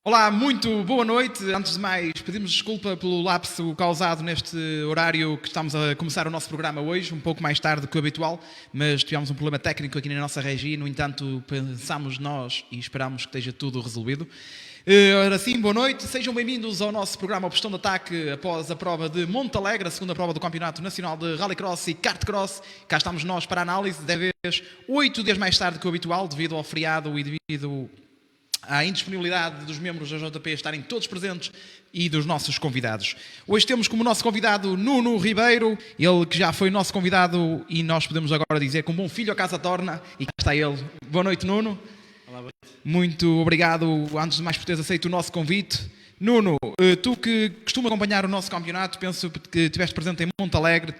Olá, muito boa noite. Antes de mais, pedimos desculpa pelo lapso causado neste horário que estamos a começar o nosso programa hoje, um pouco mais tarde do que o habitual, mas tivemos um problema técnico aqui na nossa regia, no entanto, pensamos nós e esperamos que esteja tudo resolvido. Ora sim, boa noite, sejam bem-vindos ao nosso programa Opção de Ataque após a prova de Monte Alegre, a segunda prova do Campeonato Nacional de Rallycross e Kartcross. Cá estamos nós para a análise, desta vez 8 dias mais tarde que o habitual, devido ao feriado e devido à indisponibilidade dos membros da JP estarem todos presentes e dos nossos convidados. Hoje temos como nosso convidado Nuno Ribeiro, ele que já foi nosso convidado e nós podemos agora dizer que um bom filho a casa torna, e cá está ele. Boa noite, Nuno. Olá, boa noite. Muito obrigado, antes de mais, por teres aceito o nosso convite. Nuno, tu que costuma acompanhar o nosso campeonato, penso que estiveste presente em Monte Alegre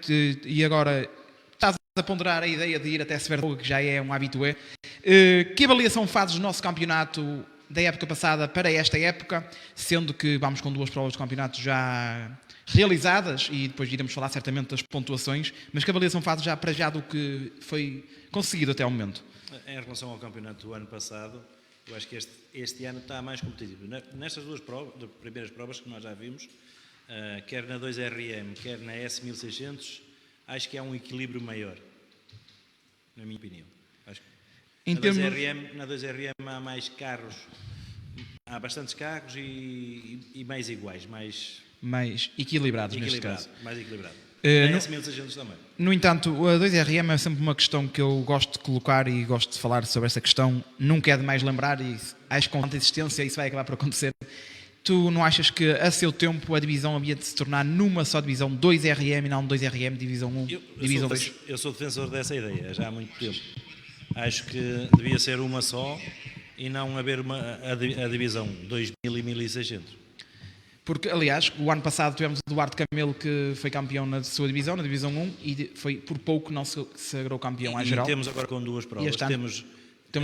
e agora estás a ponderar a ideia de ir até Severdoga, que já é um habitué. Que avaliação fazes do nosso campeonato da época passada para esta época, sendo que vamos com 2 provas de campeonato já realizadas e depois iremos falar certamente das pontuações, mas que avaliação fazes já do que foi conseguido até ao momento? Em relação ao campeonato do ano passado, eu acho que este ano está mais competitivo. Nestas 2 primeiras provas que nós já vimos, quer na 2RM, quer na S1600, acho que há um equilíbrio maior, na minha opinião. Acho que na 2RM há mais carros, há bastantes carros e mais iguais, mais equilibrados neste caso. Mais equilibrado. Na S1600 também. No entanto, a 2RM é sempre uma questão que eu gosto de colocar e gosto de falar sobre essa questão. Nunca é demais lembrar e acho que com tanta existência isso vai acabar por acontecer. Tu não achas que a seu tempo a divisão havia de se tornar numa só divisão 2RM e não 2RM, divisão 1, divisão 2? Eu sou defensor dessa ideia já há muito tempo. Acho que devia ser uma só e não haver a divisão 2000 e 1600. Porque, aliás, o ano passado tivemos o Duarte Camelo que foi campeão na sua divisão, na divisão 1, e foi por pouco não se sagrou campeão à geral. E temos agora com 2 provas. Temos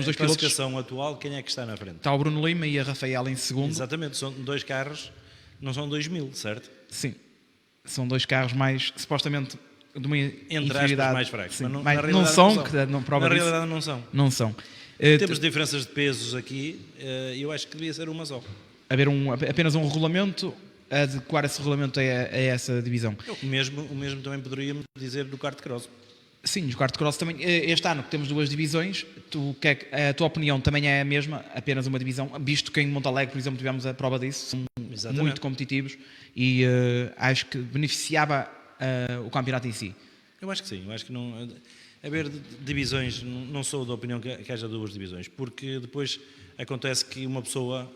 2 classificação pilotos. Atual, quem é que está na frente? Está o Bruno Lima e a Rafaela em segundo. Exatamente, são 2 carros, não são 2000, certo? Sim, são 2 carros mais, supostamente, de uma entre aspas, mais fracos. Sim, mas na realidade não são, não que não prova na disso. realidade não são. Não são. Temos diferenças de pesos aqui, eu acho que devia ser uma só. Haver apenas um regulamento, adequar esse regulamento a essa divisão. O mesmo também poderíamos dizer do Kartcross. Sim, o Kartcross também. Este ano que temos 2 divisões, a tua opinião também é a mesma, apenas uma divisão, visto que em Monte Alegre, por exemplo, tivemos a prova disso, são Exatamente. muito competitivos e acho que beneficiava o campeonato em si. Eu acho que sim, eu acho que não haver divisões, não sou da opinião que haja 2 divisões, porque depois acontece que uma pessoa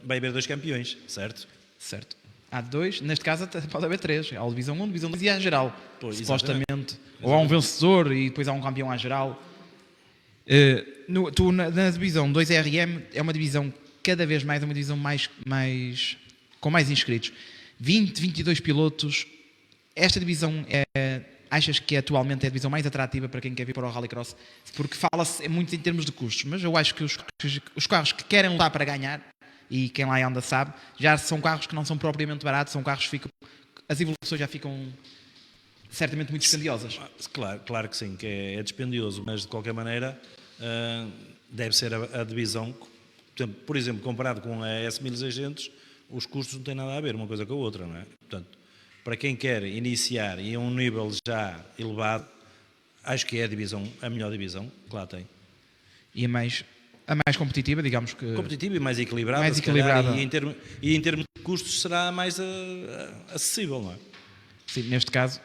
vai haver 2 campeões, certo? Certo. Há 2, neste caso pode haver 3. Há a divisão 1, divisão 2 e há a geral, supostamente. Exatamente. Ou há um vencedor e depois há um campeão à geral. Na divisão 2RM é uma divisão cada vez mais, é uma divisão com mais inscritos. 22 pilotos. Esta divisão achas que atualmente é a divisão mais atrativa para quem quer vir para o Rallycross? Porque fala-se muito em termos de custos, mas eu acho que os carros que querem lutar para ganhar, e quem lá anda sabe, já são carros que não são propriamente baratos, são carros que as evoluções já ficam certamente muito dispendiosas. Claro que sim, que é dispendioso, mas de qualquer maneira deve ser a divisão, por exemplo, comparado com a S1600, os custos não têm nada a ver uma coisa com a outra, não é? Portanto, para quem quer iniciar e a um nível já elevado, acho que é a melhor divisão que lá tem. E a mais competitiva, digamos que... Competitiva e mais equilibrada. E em termos de custos será mais acessível, não é? Sim, neste caso,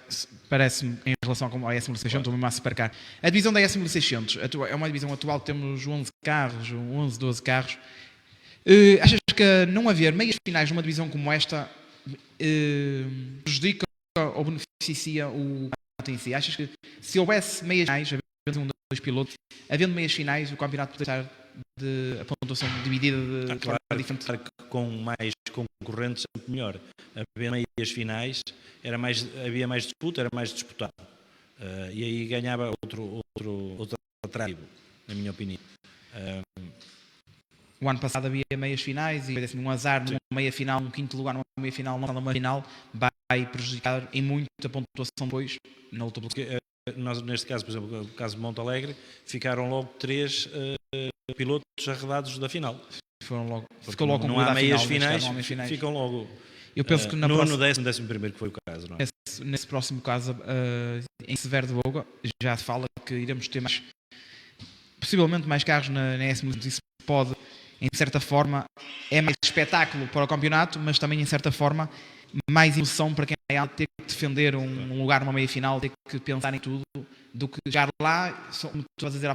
parece-me, em relação à S1600, estou mesmo a supercar. A divisão da S1600 é uma divisão atual que temos 11 carros, 11, 12 carros. Achas que não haver meias finais numa divisão como esta prejudica ou beneficia o campeonato em si? Achas que se houvesse meias finais, havendo 2 pilotos, havendo meias finais, o campeonato poderia estar a pontuação dividida de forma diferente? Claro que com mais concorrentes sempre melhor. Havendo meias finais, havia mais disputa, era mais disputado. E aí ganhava outro atrativo, na minha opinião. O ano passado havia meias finais e assim, um azar numa meia final, um quinto lugar numa meia final, numa final, vai prejudicar em muito a pontuação depois na luta. Nós, neste caso, por exemplo, no caso de Monte Alegre, ficaram logo 3 pilotos arredados da final. ficou logo não há concluída a meias final, finais, não há meias finais. ficam logo Eu penso que no 11º que foi o caso, não é? nesse próximo caso, em Severo de Boga, já se fala que iremos ter possivelmente mais carros na S1000. Isso pode, em certa forma, é mais espetáculo para o campeonato, mas também, em certa forma, mais emoção para quem vai ter que defender um lugar numa meia-final, ter que pensar em tudo, do que chegar lá, como tu vas a dizer,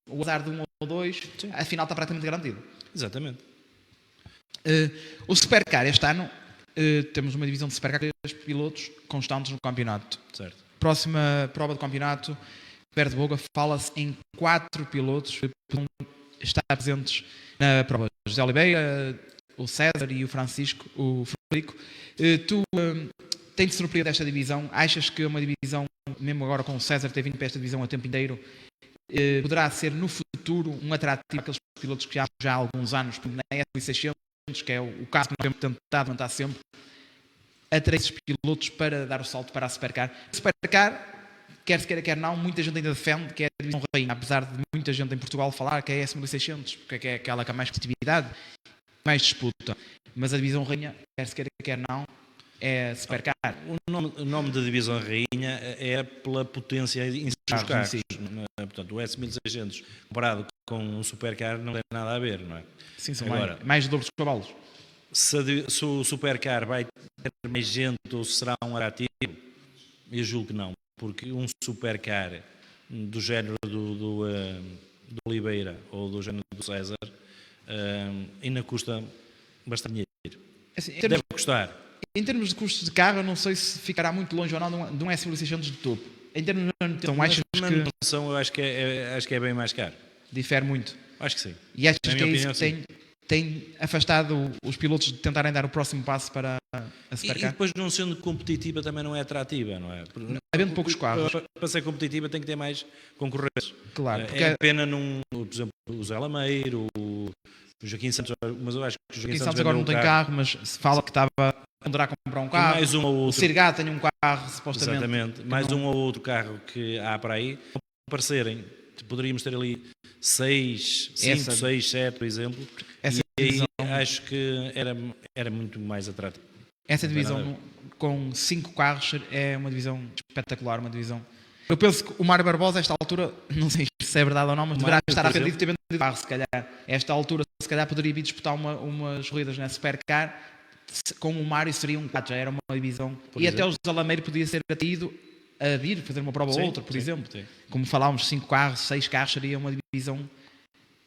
o azar de um ou dois, a final está praticamente garantido. Exatamente. O Supercar este ano, temos uma divisão de Supercar de 3 pilotos constantes no campeonato. Certo. Próxima prova do campeonato, perto de Boga, fala-se em 4 pilotos que vão estar presentes na prova. José Oliveira, o César e o Francisco, o Frederico. Tu tens-te surpreendido desta divisão? Achas que uma divisão, mesmo agora com o César ter vindo para esta divisão a tempo inteiro, poderá ser no futuro um atrativo àqueles pilotos que já há alguns anos, na S600, que é o caso que nós temos tentado manter sempre, atrair esses pilotos para dar o salto para a Supercar? A Supercar, quer se queira, quer não, muita gente ainda defende que é a divisão rainha, apesar de muita gente em Portugal falar que é a S1600, porque é aquela que há mais competitividade, mais disputa. Mas a divisão rainha, quer se queira, quer não, é a Supercar. O nome da divisão rainha é pela potência em seus carros. Portanto, o S1600 comparado com o Supercar não tem nada a ver, não é? Sim, são mais de dobro dos cavalos. Se o Supercar vai ter mais gente ou será um atrativo, eu julgo que não, porque um Supercar do género do Oliveira ou do género do César ainda custa bastante dinheiro. Assim, deve custar. Em termos de custos de carro, eu não sei se ficará muito longe ou não de um S1600 de topo. Em termos de manutenção, achas que... manutenção, eu acho que é bem mais caro. Difere muito. Acho que sim. E achas que é isso que tem afastado os pilotos de tentarem dar o próximo passo para a Supercar? E depois, não sendo competitiva, também não é atrativa, não é? Havendo poucos carros. Para ser competitiva tem que ter mais concorrentes. Claro. É pena, por exemplo, o Zé Lameiro, o Joaquim Santos, mas eu acho que o Joaquim Santos agora não tem carro, mas se fala que estava a ponderar comprar um carro. Mais um ou outro. O Sirgá tem um carro, supostamente. Exatamente. Mais um ou outro carro que há para aí. Aparecerem, poderíamos ter ali 5, 6, 7, por exemplo. Essa e divisão, aí acho que era muito mais atrativo. Essa divisão com 5 carros é uma divisão espetacular, uma divisão. Eu penso que o Mário Barbosa, a esta altura, não sei se é verdade ou não, mas deverá estar a perder de ter vendido o carro, se calhar. A esta altura, se calhar, poderia vir disputar umas corridas na Supercar. Com o Mário seria já era uma divisão. Por exemplo. Até o José Lameiro podia ser atraído a vir fazer uma prova ou outra, por exemplo. Sim. Como falávamos, 5 carros, 6 carros seria uma divisão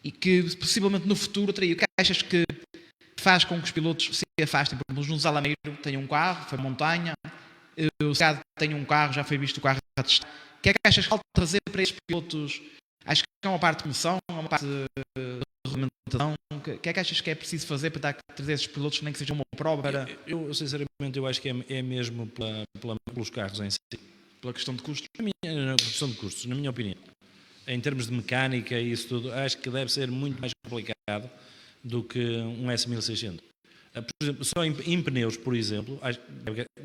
e que possivelmente no futuro teria. O que achas que faz com que os pilotos se afastem? Por exemplo, o José Lameiro tem um carro, foi montanha, o Cado tem um carro, já foi visto o carro a testar. O que é que achas que falta trazer para estes pilotos? Acho que é uma parte de comoção, uma parte de regulamentação. O que é que achas que é preciso fazer para trazer esses pilotos, nem que seja uma prova para... Eu sinceramente, eu acho que é mesmo pelos carros em si. Pela questão de custos? Na questão de custos, na minha opinião. Em termos de mecânica e isso tudo, acho que deve ser muito mais complicado do que um S1600. Por exemplo, só em pneus, por exemplo,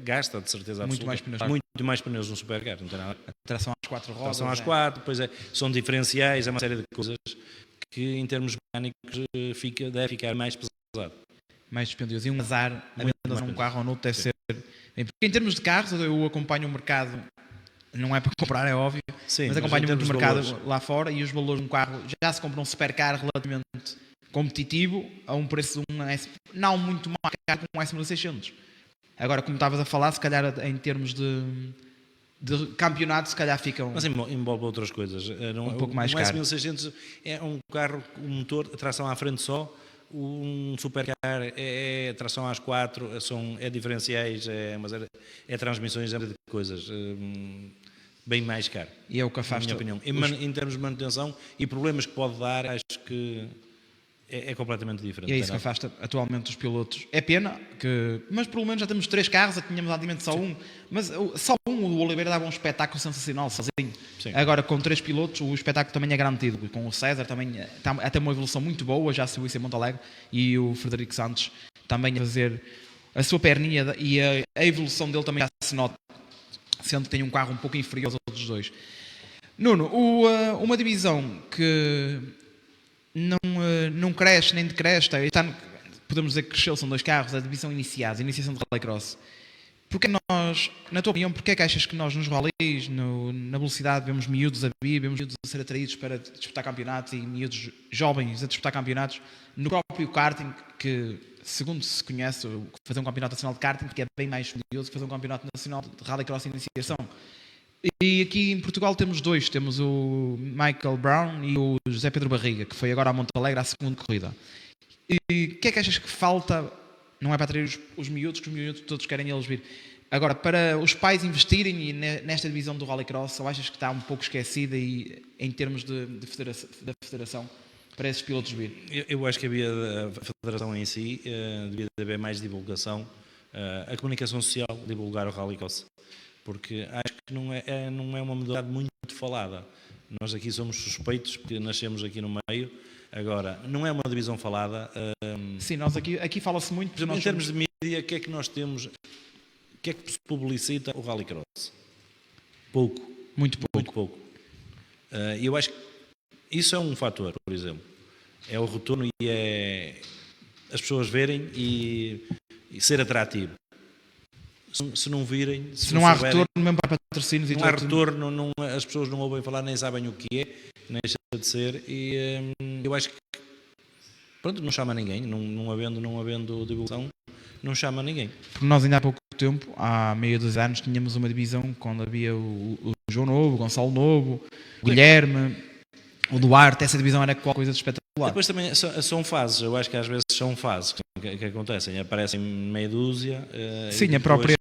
gasta de certeza absoluta muito mais pneus no Supercar, não tem nada. A tração às 4 rodas. Tração às 4, pois é, são diferenciais, é uma série de coisas que em termos mecânicos deve ficar mais pesado. Mais dispendioso. E um azar, a um carro ou no outro deve ser... Porque em termos de carros, eu acompanho o mercado, não é para comprar, é óbvio, mas acompanho muito o mercado lá fora e os valores de um carro, já se compra um Supercar relativamente competitivo a um preço de um S, não muito mais caro que um S1600. Agora, como estavas a falar, se calhar em termos de campeonato, se calhar ficam... Mas envolve outras coisas. Um pouco mais caro. O S1600 é um carro com motor, tração à frente só. Um Supercar é tração às 4, é diferenciais, é transmissões, é de coisas. Bem mais caro. E é o que afasta... Na minha opinião. Em termos de manutenção e problemas que pode dar, acho que é completamente diferente. E é isso que afasta atualmente os pilotos. É pena, mas pelo menos já temos 3 carros, já tínhamos antigamente só um. Mas só o Oliveira dava um espetáculo sensacional, sozinho. Sim. Agora, com 3 pilotos, o espetáculo também é garantido. Com o César também está a ter uma evolução muito boa, já subiu em Monte Alegre, e o Frederico Santos também a fazer a sua perninha, e a evolução dele também já se nota, sendo que tem um carro um pouco inferior aos outros dois. Nuno, uma divisão que não cresce nem decresce. Podemos dizer que cresceu, são 2 carros, a divisão iniciada, a iniciação de Rallycross. Porque nós, na tua opinião, porque é que achas que nós nos rallies, na velocidade, vemos miúdos a vir, vemos miúdos a ser atraídos para disputar campeonatos e miúdos jovens a disputar campeonatos no próprio karting, que, segundo se conhece, fazer um campeonato nacional de karting, que é bem mais estudioso que fazer um campeonato nacional de rallycross e iniciação. E aqui em Portugal temos 2, temos o Michael Brown e o José Pedro Barriga, que foi agora a Monte Alegre à segunda corrida. E o que é que achas que falta? Não é para atrair os miúdos, que os miúdos todos querem eles vir. Agora, para os pais investirem nesta divisão do Rallycross, ou achas que está um pouco esquecida em termos da federação para esses pilotos vir? Eu acho que a federação em si devia haver mais divulgação, a comunicação social, divulgar o Rallycross, porque acho que não é uma modalidade muito muito falada. Nós aqui somos suspeitos porque nascemos aqui no meio. Agora, não é uma divisão falada. Sim, nós aqui fala-se muito. Por exemplo, em termos de mídia, o que é que nós temos? O que é que se publicita o Rallycross? Pouco. Muito pouco. Muito pouco. Eu acho que isso é um fator, por exemplo. É o retorno e é as pessoas verem e ser atrativo. Se não virem... Se não há retorno, mesmo para patrocínios... Não há retorno, as pessoas não ouvem falar, nem sabem o que é, nem deixa de ser, e eu acho que, pronto, não chama ninguém, não havendo divulgação, não chama ninguém. Porque nós ainda há pouco tempo, há meio dos anos, tínhamos uma divisão quando havia o João Novo, o Gonçalo Novo, o Guilherme, o Duarte, essa divisão era qualquer coisa de espetacular. Depois também são fases, eu acho que às vezes são fases que acontecem, aparecem meia dúzia. Sim, depois...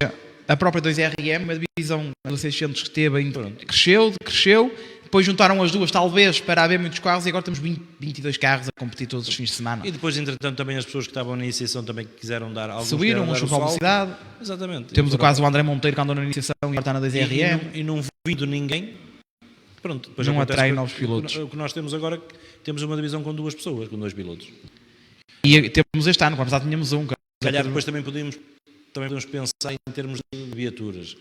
a própria 2RM, a divisão dos 600 que teve, cresceu, depois juntaram as duas, talvez, para haver muitos carros, e agora temos 22 carros a competir todos os fins de semana. E depois, entretanto, também as pessoas que estavam na iniciação também quiseram dar alguns... Subiram, uns para a velocidade. Exatamente. Temos o caso do André Monteiro, que andou na iniciação e agora está na 2RM. E não vindo ninguém... Pronto, depois não atrai novos pilotos. O que nós temos agora, temos uma divisão com 2 pessoas, com 2 pilotos. E temos este ano, quando já tínhamos um. Se calhar depois também podemos pensar em termos de viaturas.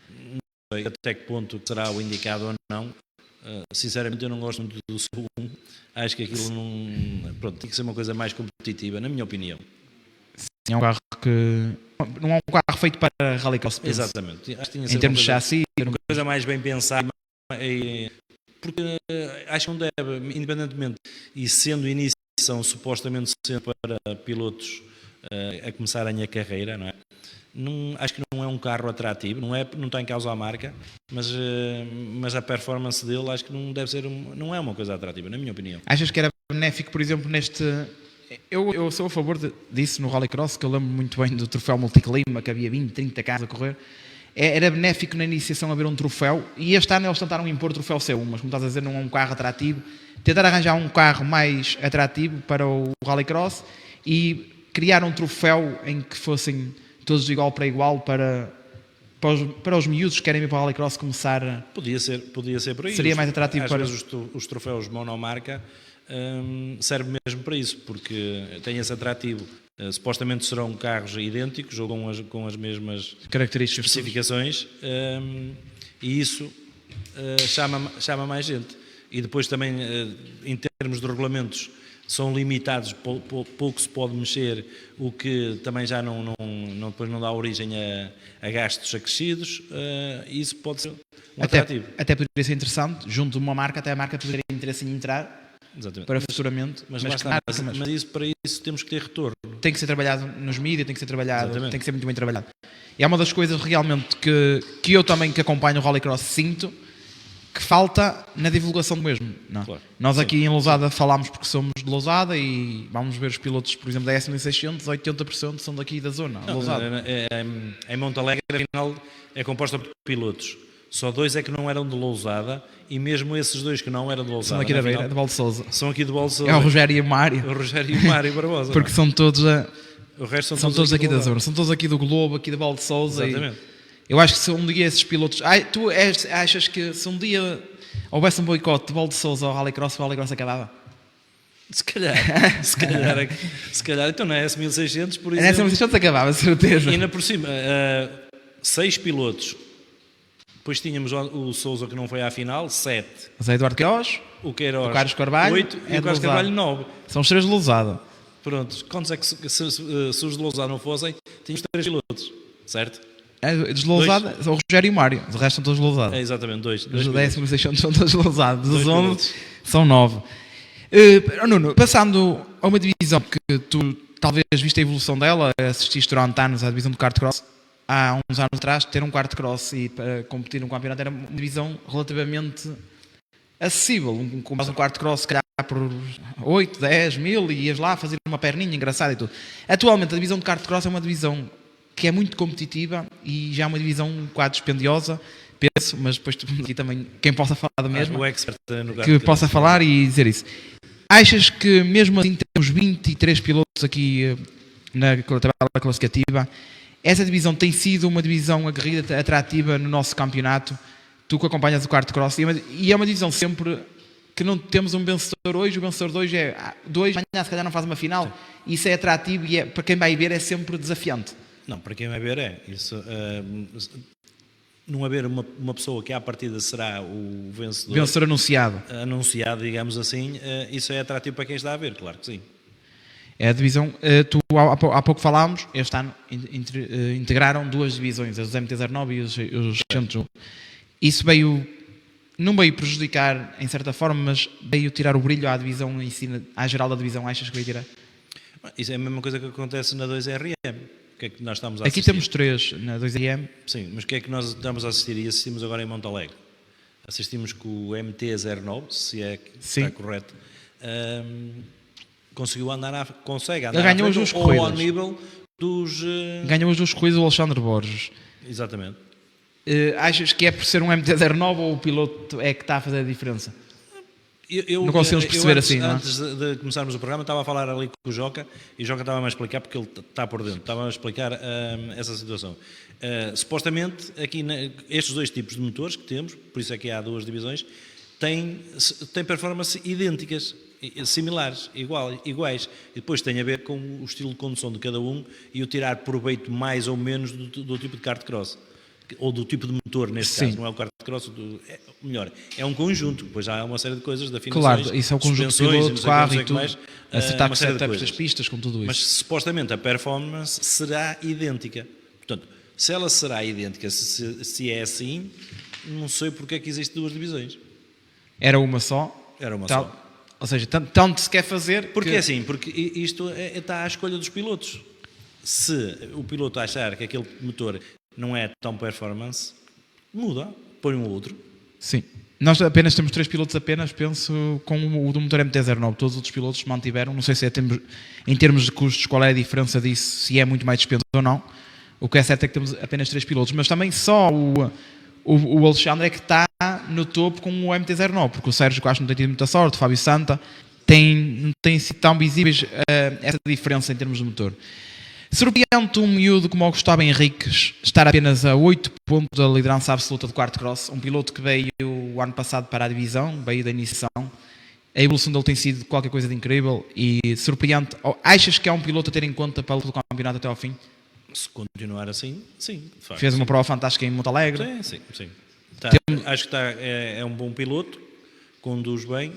Não sei até que ponto será o indicado ou não. Sinceramente, eu não gosto muito do Sub-1. Acho que aquilo não... Pronto, tem que ser uma coisa mais competitiva, na minha opinião. Sim, é um carro que... Não é um carro feito para Rallycross. Exatamente. Acho que tinha em termos de chassi. Uma coisa mais bem pensada. Porque acho que não deve, independentemente, e sendo iniciação supostamente sendo para pilotos a começarem a carreira, não é? Acho que não é um carro atrativo, não está em causa a marca, mas a performance dele acho que não deve ser, não é uma coisa atrativa, na minha opinião. Achas que era benéfico, por exemplo, neste... Eu sou a favor disso no Rallycross, que eu lembro muito bem do troféu multiclima, que havia 20, 30 carros a correr. Era benéfico na iniciação haver um troféu, e este ano eles tentaram impor o troféu C1, mas como estás a dizer, não é um carro atrativo. Tentar arranjar um carro mais atrativo para o Rallycross e criar um troféu em que fossem todos de igual para igual para os miúdos que querem ir para o Rallycross começar. Podia ser por aí. Seria mais atrativo às para... vezes os troféus monomarca serve mesmo para isso, porque tem esse atrativo. Supostamente serão carros idênticos ou com as mesmas características, especificações, e isso chama mais gente. E depois também, em termos de regulamentos, são limitados, pouco se pode mexer, o que também já depois não dá origem a gastos acrescidos, e isso pode ser atrativo. Até poderia ser interessante, junto de uma marca, até a marca poderia ter interesse em entrar. Exatamente. Para futuramente, mas para isso temos que ter retorno. Tem que ser trabalhado nos mídias, tem que ser trabalhado, exatamente. Tem que ser muito bem trabalhado. E é uma das coisas realmente que eu também, que acompanho o Rallycross, sinto que falta na divulgação do mesmo. Não? Claro. Nós aqui em Lousada falámos porque somos de Lousada e vamos ver os pilotos, por exemplo, da S1600, 80% são daqui da zona. Em Monte Alegre, afinal, é composta por pilotos. Só 2 é que não eram de Lousada, e mesmo esses 2 que não eram de Lousada... São aqui da Beira, de Valde-Sousa. São aqui de Valde-Sousa. É o Rogério e o Mário. O Rogério e o Mário Barbosa. Porque são todos... O resto são todos aqui da zona. São todos aqui do Globo, aqui de Valde-Sousa. Exatamente. Eu acho que se um dia esses pilotos... Tu achas que se um dia houvesse um boicote de Valde-Sousa ao Rallycross, o Rallycross acabava? Se calhar. Então na S1600, por exemplo... Na S1600 acabava, certeza. E ainda por cima, 6 pilotos... Depois tínhamos o Sousa, que não foi à final, 7. Zé Eduardo Queiroz, O Queiroz, o Carlos Carvalho 8 e é o Carlos de Carvalho, Lousada. 9. São os 3 de Lousada. Pronto, quantos é que se os de Lousada não fossem, tínhamos 3 pilotos, certo? De Lousada, o Rogério e o Mário. O resto são todos de Lousada. É exatamente, 2. Os 10.600 são todos de Lousada. Dos Dois 11 pilotos. são 9. Nuno, passando a uma divisão que tu talvez viste a evolução dela, assististe durante anos à divisão do kart cross. Há uns anos atrás, ter um kart cross e para competir num campeonato era uma divisão relativamente acessível. Um kart cross, se calhar, por 8, 10 mil, e ias lá fazer uma perninha engraçada e tudo. Atualmente, a divisão de kart cross é uma divisão que é muito competitiva e já é uma divisão um bocado dispendiosa, penso, mas depois aqui também, quem possa falar da mesma, O expert no que possa falar e dizer isso. Achas que mesmo assim temos 23 pilotos aqui na tabela classificativa? Essa divisão tem sido uma divisão aguerrida, atrativa no nosso campeonato? Tu que acompanhas o kart cross, e é uma divisão sempre que não temos um vencedor hoje, o vencedor de hoje é 2, amanhã se calhar não faz uma final. Sim. Isso é atrativo e para quem vai ver é sempre desafiante. Não, para quem vai ver é. Isso, não haver uma pessoa que à partida será o vencedor. Vencedor anunciado. Anunciado, digamos assim, isso é atrativo para quem está a ver, claro que sim. É a divisão, tu há pouco falámos, este ano integraram 2 divisões, as MT-09 e os 101. Isso não veio prejudicar em certa forma, mas veio tirar o brilho à divisão em si, à geral da divisão. Achas que veio tirar? Isso é a mesma coisa que acontece na 2RM. O que é que nós estamos a assistir? Aqui temos 3 na 2RM. Sim, mas o que é que nós estamos a assistir? E assistimos agora em Monte Alegre. Assistimos com o MT-09, se é que está correto. Consegue andar ganhou as 2 corridas. Ou ao nível dos... Ganhou as 2 corridas o Alexandre Borges. Exatamente. Achas que é por ser um MT-09 ou o piloto é que está a fazer a diferença? Não conseguimos perceber assim, não é? Antes de começarmos o programa, estava a falar ali com o Joca, e o Joca estava-me a explicar, porque ele está por dentro, estava a explicar essa situação. Supostamente, aqui estes 2 tipos de motores que temos, por isso é que há 2 divisões, têm performances idênticas, similares, iguais, e depois tem a ver com o estilo de condução de cada um e o tirar proveito mais ou menos do tipo de kart cross. Ou do tipo de motor, neste caso, não é o kart cross, melhor, é um conjunto, depois há uma série de coisas de afinações. Claro, isso é o conjunto de piloto, carro e tudo, acertar com os setups das pistas, com tudo isso. Mas supostamente a performance será idêntica. Portanto, se ela será idêntica, se é assim, não sei porque é que existem 2 divisões. Era uma só? Era uma só. Ou seja, tanto se quer fazer... Porque é assim, porque isto está à escolha dos pilotos. Se o piloto achar que aquele motor não é tão performance, muda, põe um outro. Sim. Nós apenas temos 3 pilotos, penso, com o do motor MT-09. Todos os outros pilotos mantiveram. Não sei se em termos de custos, qual é a diferença disso, se é muito mais dispendioso ou não. O que é certo é que temos apenas 3 pilotos. Mas também só o Alexandre é que está no topo com o MT-09, porque o Sérgio, que acho que não tem tido muita sorte, o Fábio Santa, não têm sido tão visíveis essa diferença em termos de motor. Surpreende um miúdo como o Gustavo Henriques estar apenas a 8 pontos da liderança absoluta do kart cross, um piloto que veio o ano passado para a divisão, veio da iniciação. A evolução dele tem sido qualquer coisa de incrível e surpreende. Achas que é um piloto a ter em conta para o campeonato até ao fim? Se continuar assim, sim. De facto, fez uma prova fantástica em Monte Alegre. Sim. Acho que é um bom piloto, conduz bem,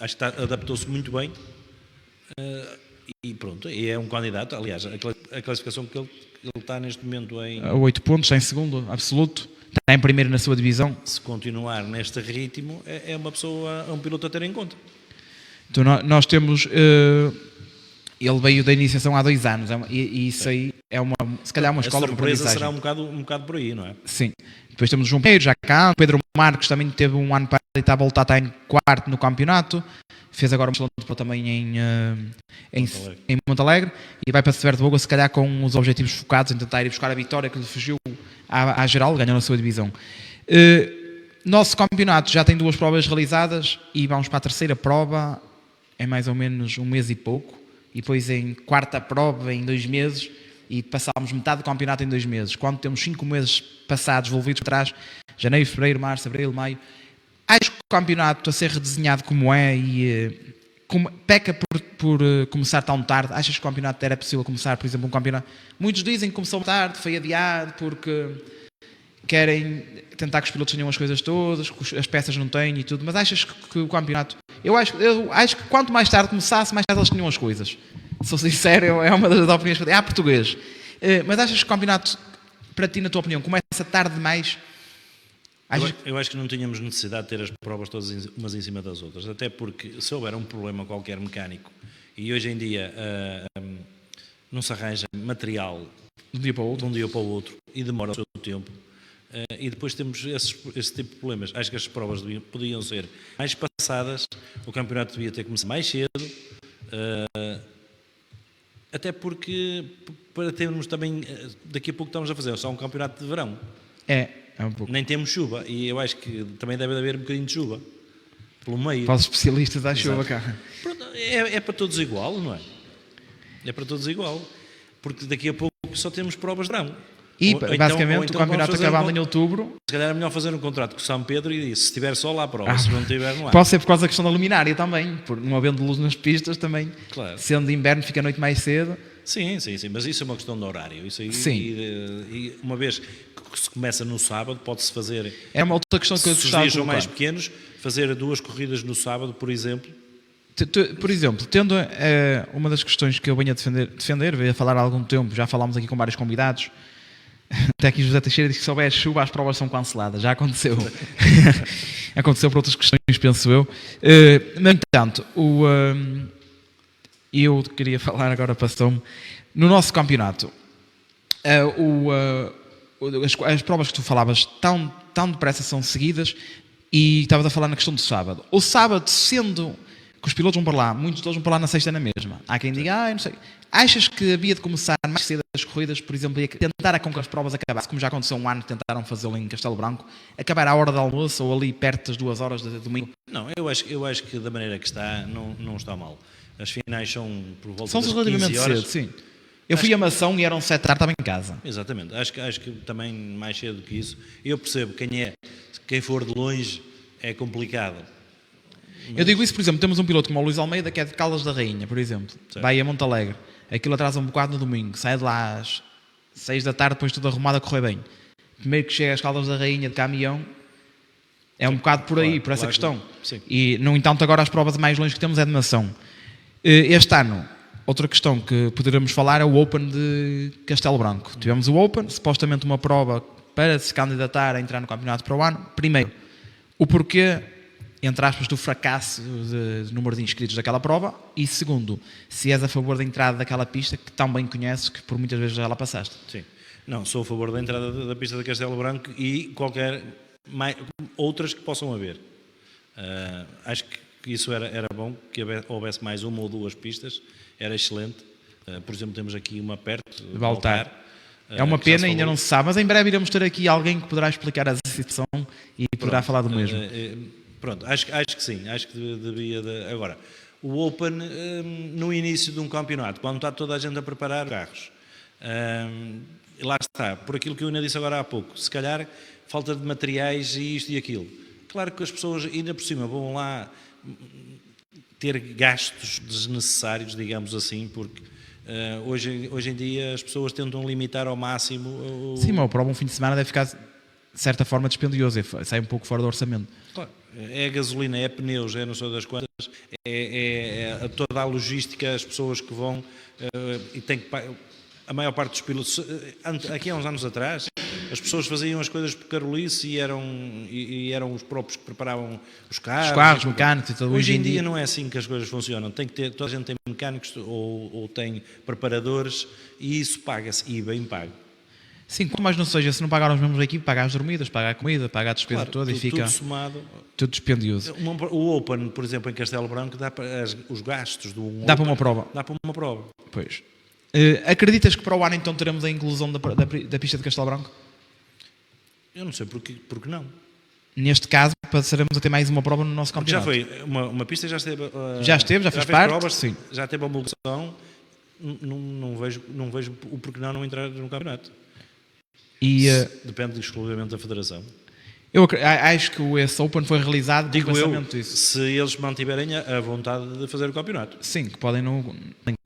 acho que adaptou-se muito bem. E pronto, e é um candidato. Aliás, a classificação que ele está neste momento em... 8 pontos, está em segundo, absoluto. Está em primeiro na sua divisão. Se continuar neste ritmo, é um piloto a ter em conta. Então, nós temos... ele veio da iniciação há 2 anos. E isso aí é se calhar uma escola para aprendizagem. A surpresa será um bocado por aí, não é? Sim. Depois temos o João Pinheiro, já cá. O Pedro Marques também teve um ano para e está a voltar, está em 4º no campeonato. Fez agora um excelente também em Monte Alegre e vai para Severo de Boga, se calhar com os objetivos focados em tentar ir buscar a vitória que lhe fugiu à geral, ganhou na sua divisão. Nosso campeonato já tem 2 provas realizadas e vamos para a 3ª prova em mais ou menos 1 mês e pouco, e depois em 4ª prova em 2 meses, e passámos metade do campeonato em 2 meses, quando temos 5 meses passados, envolvidos atrás, janeiro, fevereiro, março, abril, maio. Acho que o campeonato a ser redesenhado como é e peca por começar tão tarde. Achas que o campeonato era possível começar, por exemplo, um campeonato? Muitos dizem que começou tarde, foi adiado, porque querem tentar que os pilotos tenham as coisas todas, que as peças não têm e tudo, mas achas que o campeonato... Eu acho que quanto mais tarde começasse, mais tarde eles tinham as coisas. Sou sincero, é uma das opiniões... português. Mas achas que o campeonato, para ti, na tua opinião, começa tarde demais? Eu acho que não tínhamos necessidade de ter as provas todas umas em cima das outras, até porque se houver um problema qualquer mecânico, e hoje em dia não se arranja material De um dia para o outro. de um dia para o outro e demora o seu tempo, e depois temos esse tipo de problemas. Acho que as provas podiam ser mais passadas, o campeonato devia ter começado mais cedo, até porque para termos também, daqui a pouco estamos a fazer só um campeonato de verão. É um pouco. Nem temos chuva, e eu acho que também deve haver um bocadinho de chuva pelo meio. Para os especialistas da chuva, Exato. cá. Pronto, é para todos igual, não é? É para todos igual, porque daqui a pouco só temos provas de verão. E Ou então basicamente o campeonato acabando em outubro. Se calhar é melhor fazer um contrato com o São Pedro e se tiver sol à prova, se não tiver, não há. Pode ser por causa da questão da luminária também, por não havendo luz nas pistas também. Claro. Sendo de inverno, fica a noite mais cedo. Sim, mas isso é uma questão de horário. Isso aí, Sim. E uma vez que se começa no sábado, pode-se fazer. É uma outra questão que eu Se os gostava de dias são colocar. mais pequenos, fazer 2 corridas no sábado, por exemplo. Por exemplo, tendo uma das questões que eu venho a defender, venho a falar há algum tempo, já falámos aqui com vários convidados, até aqui José Teixeira diz que se houver chuva as provas são canceladas, já aconteceu. Aconteceu por outras questões, penso eu. No entanto, eu queria falar agora, passou-me, no nosso campeonato, as provas que tu falavas tão depressa são seguidas, e estavas a falar na questão do sábado. O sábado, sendo que os pilotos vão para lá, muitos deles vão para lá na sexta na mesma. Há quem diga, não sei. Achas que havia de começar mais cedo as corridas, por exemplo, e tentar com que as provas acabassem, como já aconteceu um ano que tentaram fazê-lo em Castelo Branco, acabar à hora do almoço ou ali perto das 2 horas de domingo? Não, eu acho que da maneira que está, não está mal. As finais são por volta São das relativamente 15 horas. cedo, sim. Eu fui a Mação e eram 7 da tarde, estava em casa. Exatamente, acho que também mais cedo que isso. Eu percebo quem for de longe é complicado. Eu digo isso, por exemplo, temos um piloto como o Luís Almeida, que é de Caldas da Rainha, por exemplo. Certo. Vai a Montalegre. Aquilo atrasa um bocado no domingo. Sai de lá às 6 da tarde, depois tudo arrumado a correr bem. Primeiro que chega às Caldas da Rainha de caminhão, é um bocado por aí, Claro, por essa claro, questão. sim. E, no entanto, agora as provas mais longe que temos é de Mação. Este ano, outra questão que poderíamos falar é o Open de Castelo Branco. Tivemos o Open, supostamente uma prova para se candidatar a entrar no campeonato para o ano. Primeiro, o porquê, entre aspas, do fracasso de número de inscritos daquela prova, e segundo, se és a favor da entrada daquela pista que tão bem conheces, que por muitas vezes já lá passaste. Sim. Não, sou a favor da entrada da pista de Castelo Branco e qualquer outras que possam haver. Acho que isso era bom, que houvesse mais uma ou 2 pistas, era excelente. Por exemplo, temos aqui uma perto de Baltar. É uma que já se pena, ainda falou. não se sabe, mas em breve iremos ter aqui alguém que poderá explicar a situação e poderá falar do mesmo. Pronto, acho que sim, acho que devia. Agora, o Open, no início de um campeonato, quando está toda a gente a preparar carros, lá está, por aquilo que eu ainda disse agora há pouco, se calhar falta de materiais e isto e aquilo. Claro que as pessoas, ainda por cima, vão lá ter gastos desnecessários, digamos assim, porque hoje em dia as pessoas tentam limitar ao máximo. Sim, mas a prova um fim de semana deve ficar, de certa forma, dispendioso, sai um pouco fora do orçamento. Claro. É gasolina, é pneus, é não sei das quantas, é toda a logística, as pessoas que vão e tem que a maior parte dos pilotos, aqui há uns anos atrás, as pessoas faziam as coisas por carolice e eram os próprios que preparavam os carros. Os carros, mecânicos e tudo. Hoje em dia não é assim que as coisas funcionam. Tem que ter, toda a gente tem mecânicos ou tem preparadores e isso paga-se, e bem pago. Sim, como mais não seja, se não pagar os membros da equipe, pagar as dormidas, pagar a comida, pagar a despesa Claro, toda e fica tudo somado. tudo dispendioso. O Open, por exemplo, em Castelo Branco, dá para os gastos do Dá Open, para uma prova. Dá para uma prova. Pois. Acreditas que para o ano então teremos a inclusão da pista de Castelo Branco? Eu não sei porque não. Neste caso, passaremos a ter mais uma prova no nosso Porque já campeonato. foi uma pista, já esteve. Já fez parte, provas, sim. Já teve a homologação. Não vejo o porquê não entrar no campeonato. E Depende exclusivamente da federação. eu acho que esse Open foi realizado com o Digo eu, pensamento disso. se eles mantiverem a vontade de fazer o campeonato. Sim, que podem não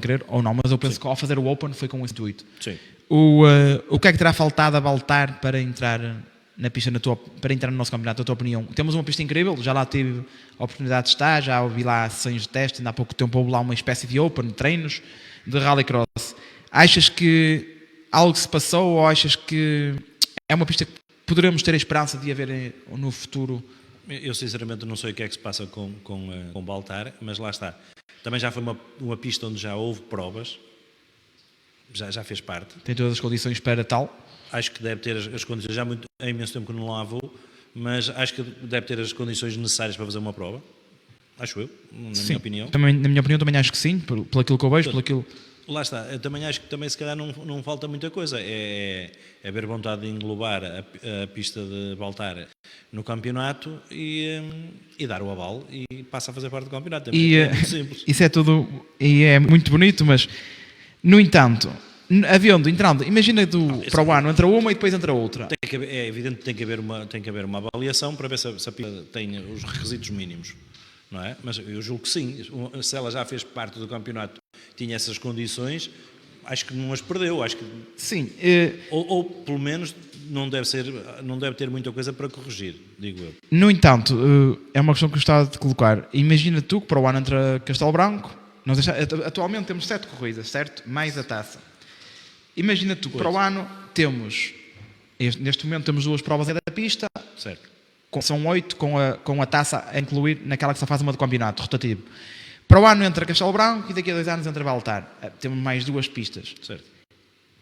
querer ou não, mas eu penso que ao fazer o Open foi com esse intuito. Sim. O que é que terá faltado a Baltar para entrar na pista para entrar no nosso campeonato, a tua opinião? Temos uma pista incrível, já lá tive a oportunidade de estar, já ouvi lá sessões de teste, ainda há pouco tempo houve lá uma espécie de open, de treinos de rallycross. Achas que algo se passou ou achas que é uma pista que poderemos ter a esperança de haver no futuro? Eu sinceramente não sei o que é que se passa com Baltar, mas lá está. Também já foi uma pista onde já houve provas, já fez parte. Tem todas as condições para tal? Acho que deve ter as condições, há imenso tempo que não lá vou, mas acho que deve ter as condições necessárias para fazer uma prova. Acho eu, na minha opinião. Também, na minha opinião também acho que sim, pelo aquilo que eu vejo, pelo aquilo... Lá está, eu também acho que também se calhar não falta muita coisa, é haver vontade de englobar a pista de Baltar no campeonato e dar o aval e passa a fazer parte do campeonato. É muito simples. Isso é tudo, e é muito bonito, mas no entanto, entrando, imagina para o ano entra uma e depois entra outra. É evidente que tem que haver uma avaliação para ver se a pista tem os requisitos mínimos, não é? Mas eu julgo que sim, se ela já fez parte do campeonato, tinha essas condições, acho que não as perdeu, acho que sim, ou pelo menos não deve ter muita coisa para corrigir, digo eu. No entanto, é uma questão que eu gostava de colocar. Imagina tu que para o ano entra Castelo Branco, atualmente temos 7 corridas, certo? Mais a taça. Imagina tu que para o ano temos, neste momento temos 2 provas da pista, certo. São 8 com a taça a incluir naquela que só faz uma de campeonato rotativo. Para o ano entra Castelo Branco e daqui a 2 anos entra Baltar. Temos mais 2 pistas. Certo.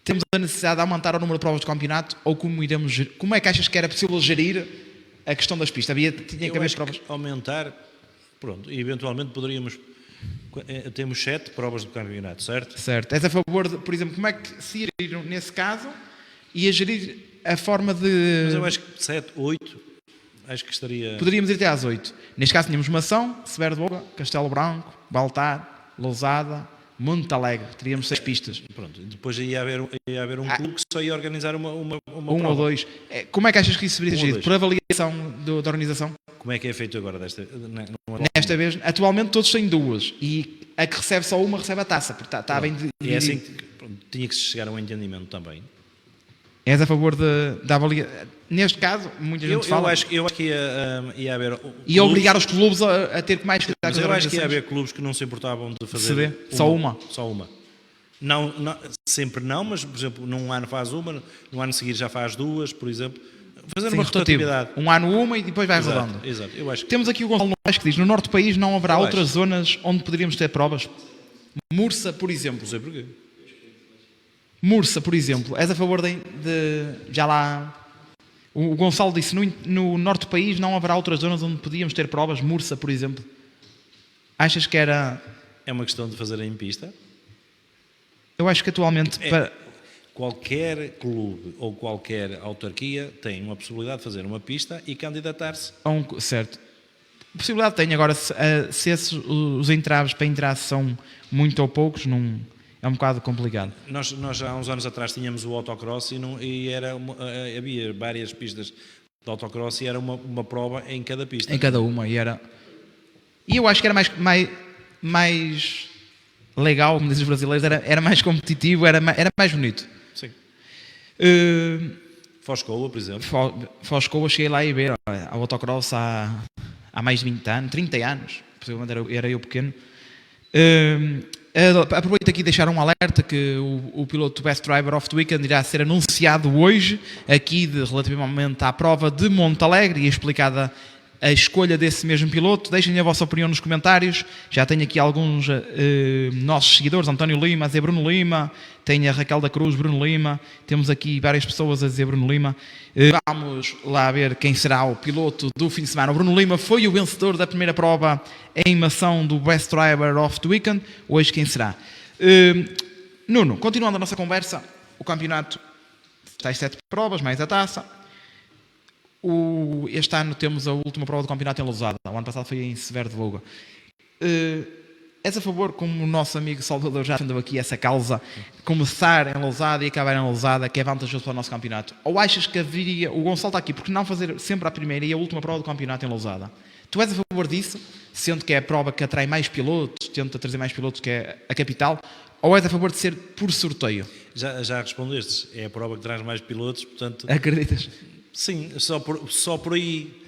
Temos a necessidade de aumentar o número de provas de campeonato ou como é que achas que era possível gerir a questão das pistas? Tinha que haver provas? Aumentar, pronto, e eventualmente poderíamos... Temos 7 provas do campeonato, certo? Certo. És a favor de, por exemplo, como é que se ia nesse caso ia gerir a forma de... Mas eu acho que 7, 8... Acho que estaria... Poderíamos ir até às 8. Neste caso tínhamos Mação, Severo de Boga, Castelo Branco, Baltar, Lousada, Monte Alegre. Teríamos 6 pistas. Pronto. Depois ia haver um clube que só ia organizar uma prova. Ou 2. Como é que achas que isso seria gerido? Por avaliação da organização? Como é que é feito agora nesta vez? Atualmente todos têm 2. E a que recebe só uma recebe a taça. Porque está bem dividido. É assim que tinha que se chegar a um entendimento também. És a favor da avaliação? Neste caso, muita gente fala... Eu acho que ia haver... E obrigar os clubes a ter mais cuidado com as organizações. Eu acho que ia haver clubes que não se importavam de fazer... Só uma? Só uma. Não, sempre não, mas, por exemplo, num ano faz uma, no ano seguinte já faz 2, por exemplo. Fazer uma rotatividade. Um ano uma e depois vai rodando. Exato. Eu acho que... Temos aqui o Gonçalo Novaes que diz, no norte do país não haverá outras zonas onde poderíamos ter provas? Mursa, por exemplo. Não sei porquê. Mursa, por exemplo, és a favor de já lá... O Gonçalo disse, no norte do país não haverá outras zonas onde podíamos ter provas? Mursa, por exemplo. Achas que era... É uma questão de fazer em pista? Eu acho que atualmente... Qualquer clube ou qualquer autarquia tem uma possibilidade de fazer uma pista e candidatar-se. Certo. A possibilidade tem. Agora, se os entraves para entrar são muito ou poucos, não... É um bocado complicado. Nós há uns anos atrás tínhamos o autocross havia várias pistas de autocross e era uma prova em cada pista. Em cada uma. E eu acho que era mais legal, como dizem os brasileiros, era mais competitivo, era mais bonito. Sim. Foscoa, por exemplo. Foscoa, cheguei lá e ver o autocross há mais de 20 anos, 30 anos. Possivelmente era eu pequeno. Aproveito aqui deixar um alerta que o piloto Best Driver of the Weekend irá ser anunciado hoje, aqui relativamente à prova de Monte Alegre, e explicada a escolha desse mesmo piloto. Deixem a vossa opinião nos comentários. Já tenho aqui alguns nossos seguidores, António Lima a dizer Bruno Lima, tenho a Raquel da Cruz, Bruno Lima, temos aqui várias pessoas a dizer Bruno Lima. Vamos lá ver quem será o piloto do fim de semana. O Bruno Lima foi o vencedor da primeira prova em Mação do Best Driver of the Weekend. Hoje quem será? Nuno, continuando a nossa conversa, o campeonato está em 7 provas, mais a taça. Este ano temos a última prova do campeonato em Lousada. O ano passado foi em Severo de Voga. És a favor, como o nosso amigo Salvador já defendeu aqui essa causa, começar em Lousada e acabar em Lousada, que é vantajoso para o nosso campeonato? Ou achas que haveria... O Gonçalo está aqui, porque não fazer sempre a primeira e a última prova do campeonato em Lousada? Tu és a favor disso, sendo que é a prova que atrai mais pilotos, tenta trazer mais pilotos que é a capital, ou és a favor de ser por sorteio? Já respondeste, é a prova que traz mais pilotos, portanto... Acreditas? Sim, só por aí.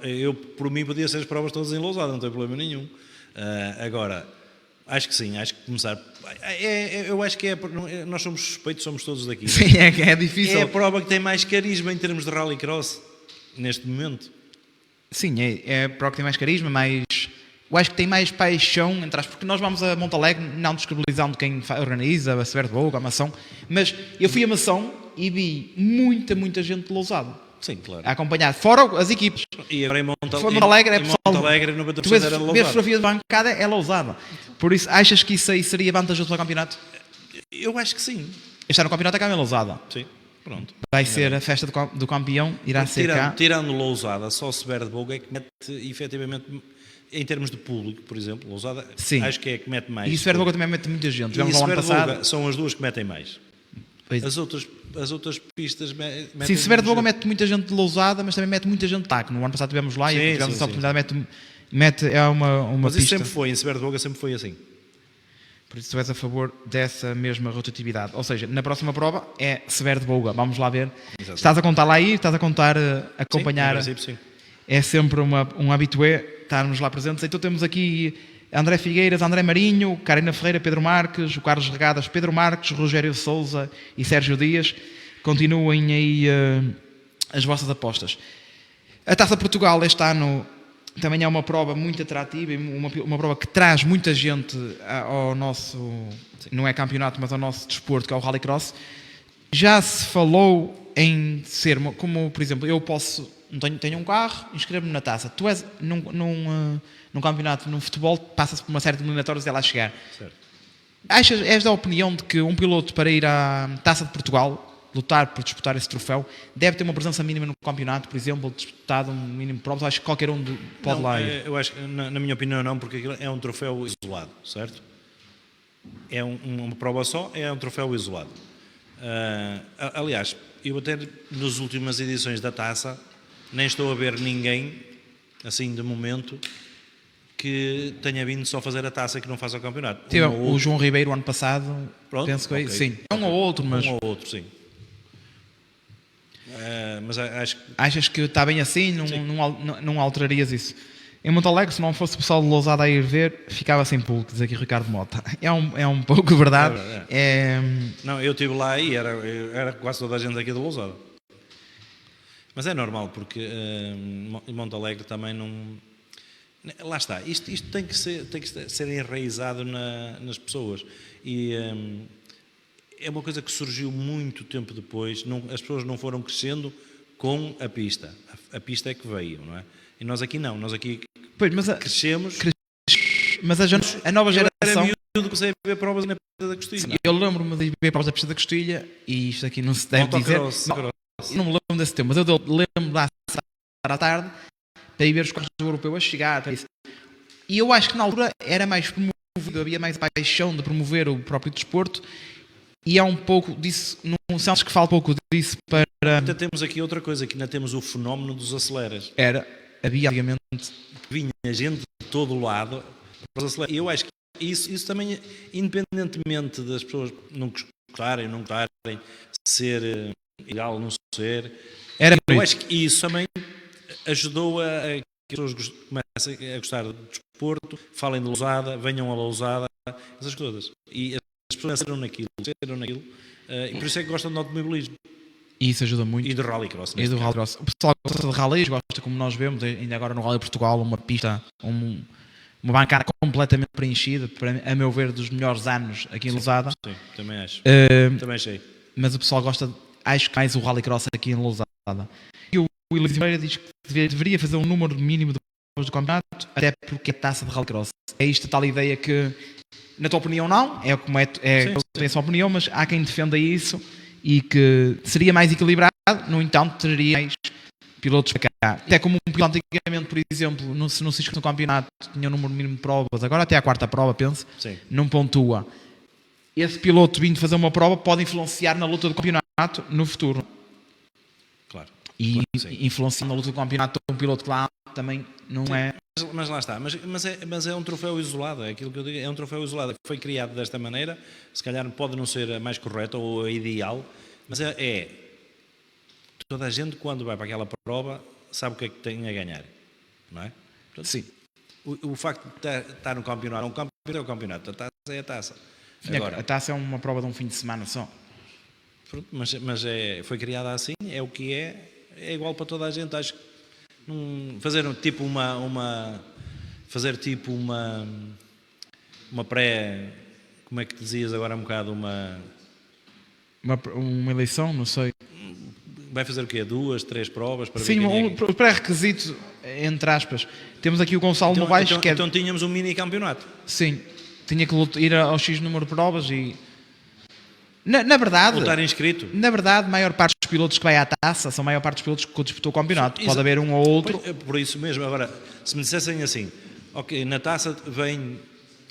Eu, por mim, podia ser as provas todas em Lousada, não tem problema nenhum. Agora, acho que sim, acho que começar. Eu acho que nós somos suspeitos, somos todos daqui. Sim, é difícil. É a prova que tem mais carisma em termos de rallycross, neste momento. Sim, é a prova que tem mais carisma, mais... Eu acho que tem mais paixão, entre aspas, porque nós vamos a Montalegre, não descredibilizando quem organiza, a Severo de Boga, a Mação, mas eu fui a Mação e vi muita gente de Lousada Sim, claro. a acompanhar, fora as equipes. E agora em Montalegre é pessoal... Montalegre, Tu vês 90% era a Lousada. fotografia de bancada, é Lousada. Por isso, achas que isso aí seria vantajoso para o campeonato? Eu acho que sim. Este ano o campeonato acaba em Lousada. Sim, pronto. Vai ser a festa do campeão, irá ser cá. Tirando Lousada, só o Severo de Boga é que mete, efetivamente, em termos de público, por exemplo, Lousada, Sim. acho que é que mete mais. E o Severo de Boga também mete muita gente. E Tivemos lá o ano Severo de Boga passado. são as duas que metem mais. Pois. As outras pistas metem Sim, Severo de Boga menos mete muita gente de Lousada, mas também mete muita gente de TAC. No ano passado estivemos lá Sim, e tivemos sim, essa oportunidade. É uma Mas isso pista. sempre foi, em Severo de Boga sempre foi assim. Por isso tu és a favor dessa mesma rotatividade. Ou seja, na próxima prova é Severo de Boga. Vamos lá ver. Exatamente. Estás a contar lá aí, estás a contar, acompanhar. Sim, em princípio, sim. É sempre um habitué estarmos lá presentes. Então temos aqui André Figueiras, André Marinho, Karina Ferreira, Pedro Marques, o Carlos Regadas, Pedro Marques, Rogério Souza e Sérgio Dias. Continuem aí as vossas apostas. A Taça de Portugal este ano também é uma prova muito atrativa, uma prova que traz muita gente ao nosso, não é campeonato, mas ao nosso desporto, que é o Rallycross. Já se falou em ser, como por exemplo, eu posso, tenho um carro, inscrevo-me na taça. Tu és num campeonato, num futebol, passa-se por uma série de eliminatórias e ela chegar. Certo. És da opinião de que um piloto para ir à Taça de Portugal, lutar por disputar esse troféu, deve ter uma presença mínima no campeonato, por exemplo, disputado um mínimo de provas? Acho que qualquer um pode Não, lá ir. eu acho que, na minha opinião, não, porque aquilo é um troféu isolado, certo? É uma prova só, é um troféu isolado. Aliás, eu até nas últimas edições da taça nem estou a ver ninguém, assim de momento, que tenha vindo só fazer a taça e que não faça o campeonato. Teve o João Ribeiro ano passado, Pronto, penso que ok. sim. Um ou outro, mas Um ou outro, sim. Mas acho que achas que está bem assim? Não alterarias isso? Em Montalegre, se não fosse o pessoal de Lousada a ir ver, ficava sem público, diz aqui Ricardo Mota. É um pouco verdade. Não, eu estive lá e era quase toda a gente aqui de Lousada. Mas é normal, porque em Montalegre também não... Lá está, isto tem que ser enraizado nas pessoas. E é uma coisa que surgiu muito tempo depois, as pessoas não foram crescendo com a pista. A pista é que veio, não é? E nós aqui não, nós aqui crescemos... Mas a nova Eu era geração... miúdo, comecei a ver provas na pista da Costilha. Sim, eu lembro-me de ver provas da pista da Costilha, e isto aqui não se deve dizer... Não me lembro desse tempo, mas eu lembro de lá à tarde para ir ver os carros do europeu a chegar. E eu acho que na altura era mais promovido, havia mais paixão de promover o próprio desporto, e é um pouco disso, não sentes que falta pouco disso para... Ainda temos aqui outra coisa, que ainda temos o fenómeno dos aceleras. Havia antigamente... Vinha gente de todo lado para os aceleras. Eu acho que isso também, independentemente das pessoas não gostarem, ser legal, não ser... Eu acho que isso também ajudou a que as pessoas comecem a gostar do desporto, falem de Lousada, venham a Lousada, essas coisas. E as pessoas nasceram naquilo, e por isso é que gostam de automobilismo. E isso ajuda muito. E de rallycross. E do rallycross. O pessoal gosta de rallies, gosta, como nós vemos, ainda agora no Rally Portugal, uma pista, uma bancada completamente preenchida, a meu ver, dos melhores anos aqui em Lousada. Sim, também acho. Também achei. Mas o pessoal gosta, acho que mais o rallycross aqui em Lousada. E o Elísio Moreira diz que deveria fazer um número mínimo de provas do campeonato, até porque é taça de rallycross. É isto a tal ideia que, na tua opinião, não, é como é, tem a sua opinião, mas há quem defenda isso e que seria mais equilibrado, no entanto, teria mais pilotos para cá. Até como um piloto antigamente, por exemplo, se não se inscreve no campeonato, tinha um número mínimo de provas, agora até à quarta prova, penso, não pontua. Esse piloto vindo fazer uma prova pode influenciar na luta do campeonato no futuro. Claro. E claro, influenciar na luta do campeonato um piloto que lá também não é... Mas lá está, mas é um troféu isolado, é aquilo que eu digo, é um troféu isolado, foi criado desta maneira, se calhar pode não ser a mais correta ou a ideal, mas toda a gente, quando vai para aquela prova, sabe o que é que tem a ganhar, não é? Portanto, Sim. o facto de estar no campeonato, é um campeonato, a taça é a taça. Agora, a taça é uma prova de um fim de semana só. Pronto, mas foi criada assim, é o que é igual para toda a gente. Acho que fazer tipo uma pré, como é que dizias agora há um bocado, Uma eleição, não sei. vai fazer o quê? 2, 3 provas para Sim, ver quem é que... o pré-requisito, entre aspas. Temos aqui o Gonçalo Novaes, que é... Então tínhamos um mini campeonato. Sim, tinha que ir ao X número de provas e... Na verdade... Ou estar inscrito. Na verdade, a maior parte dos pilotos que vai à taça são a maior parte dos pilotos que disputou o campeonato. Pode haver um ou outro... Por isso mesmo, agora, se me dissessem assim, ok, na taça vêm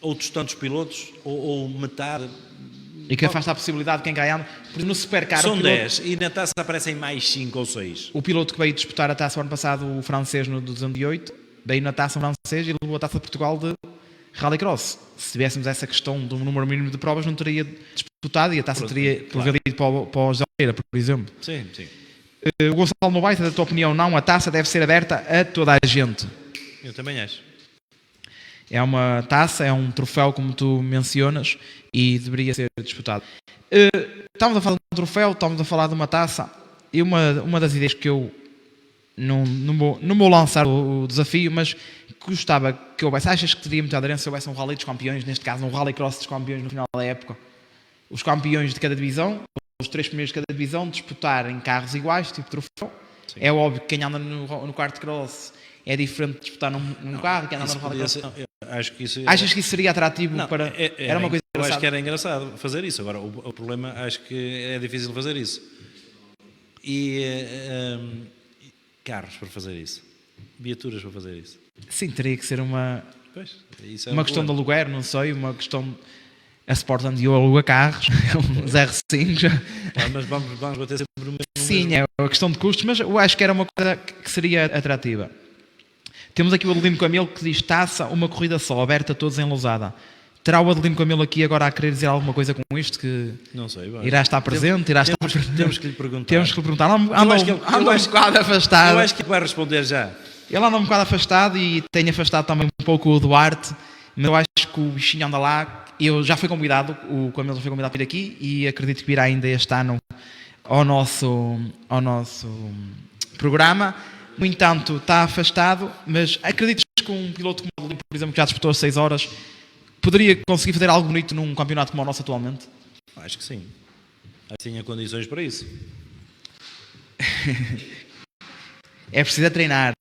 outros tantos pilotos, ou metade... E que afasta a possibilidade de quem ganhar. Porque no Supercar... São 10, e na taça aparecem mais 5 ou 6. O piloto que veio disputar a taça o ano passado, o francês no 208, veio na taça francês e levou a taça de Portugal de Rallycross. Se tivéssemos essa questão do número mínimo de provas, não teria disputado e a taça teria ido para o José Oliveira, por exemplo. Sim, sim. O Gonçalo Novaes, da tua opinião, não, a taça deve ser aberta a toda a gente. Eu também acho. É uma taça, é um troféu, como tu mencionas, e deveria ser disputado. Estamos a falar de um troféu, estamos a falar de uma taça, e uma das ideias que eu não vou lançar o desafio, mas gostava que houvesse, achas que teria muita aderência se houvesse um Rally dos Campeões, neste caso um Rallycross dos Campeões no final da época? Os campeões de cada divisão, os 3 primeiros de cada divisão, disputarem carros iguais, tipo troféu. Sim. É óbvio que quem anda no kart cross é diferente de disputar num carro, quem anda no Rallycross. Acho que isso... Achas que isso seria atrativo para... Era uma coisa eu engraçada. acho que era engraçado fazer isso. Agora, o problema, acho que é difícil fazer isso. E carros para fazer isso. Viaturas para fazer isso. Sim, teria que ser uma questão de problema. aluguer, não sei, uma questão... A Sportland aluga carros, uns R5. Mas vamos bater sempre no mesmo... Sim, é uma questão de custos, mas eu acho que era uma coisa que seria atrativa. Temos aqui o Adelino Camilo que diz taça, uma corrida só, aberta a todos em Lousada. Terá o Adelino Camilo aqui agora a querer dizer alguma coisa com isto? Que não sei. Irá estar presente? Temos que lhe perguntar. Temos que lhe perguntar. Anda um bocado afastado. Eu acho que vai responder já. Ele anda um bocado afastado e tem afastado também um pouco o Duarte, mas eu acho que o bichinho anda lá. Eu já fui convidado, o Camilo já foi convidado para ir aqui e acredito que virá ainda este ano ao nosso programa. No entanto, está afastado, mas acreditas que um piloto como o Adelino, por exemplo, que já disputou as 6 horas, poderia conseguir fazer algo bonito num campeonato como o nosso atualmente? Acho que sim. Acho que tinha condições para isso. É preciso treinar,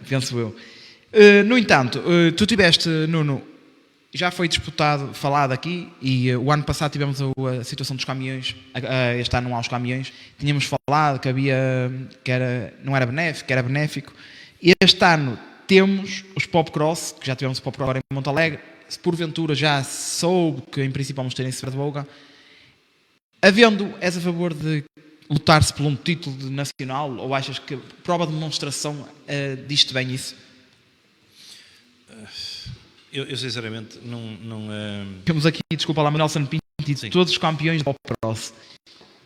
penso eu. No entanto, tu tiveste, Nuno, já foi falado aqui, e o ano passado tivemos a situação dos caminhões, este ano não há os caminhões, tínhamos falado que não era benéfico, que era benéfico. Este ano temos os Popcross, que já tivemos o Popcross agora em Monte Alegre, se porventura já soube que em princípio vamos ter em Serra de Boga. És a favor de lutar-se por um título nacional, ou achas que prova de demonstração diz-te bem isso? Eu sinceramente não... Temos aqui, desculpa lá, Manuel Sanpinto e todos os campeões do Popcross.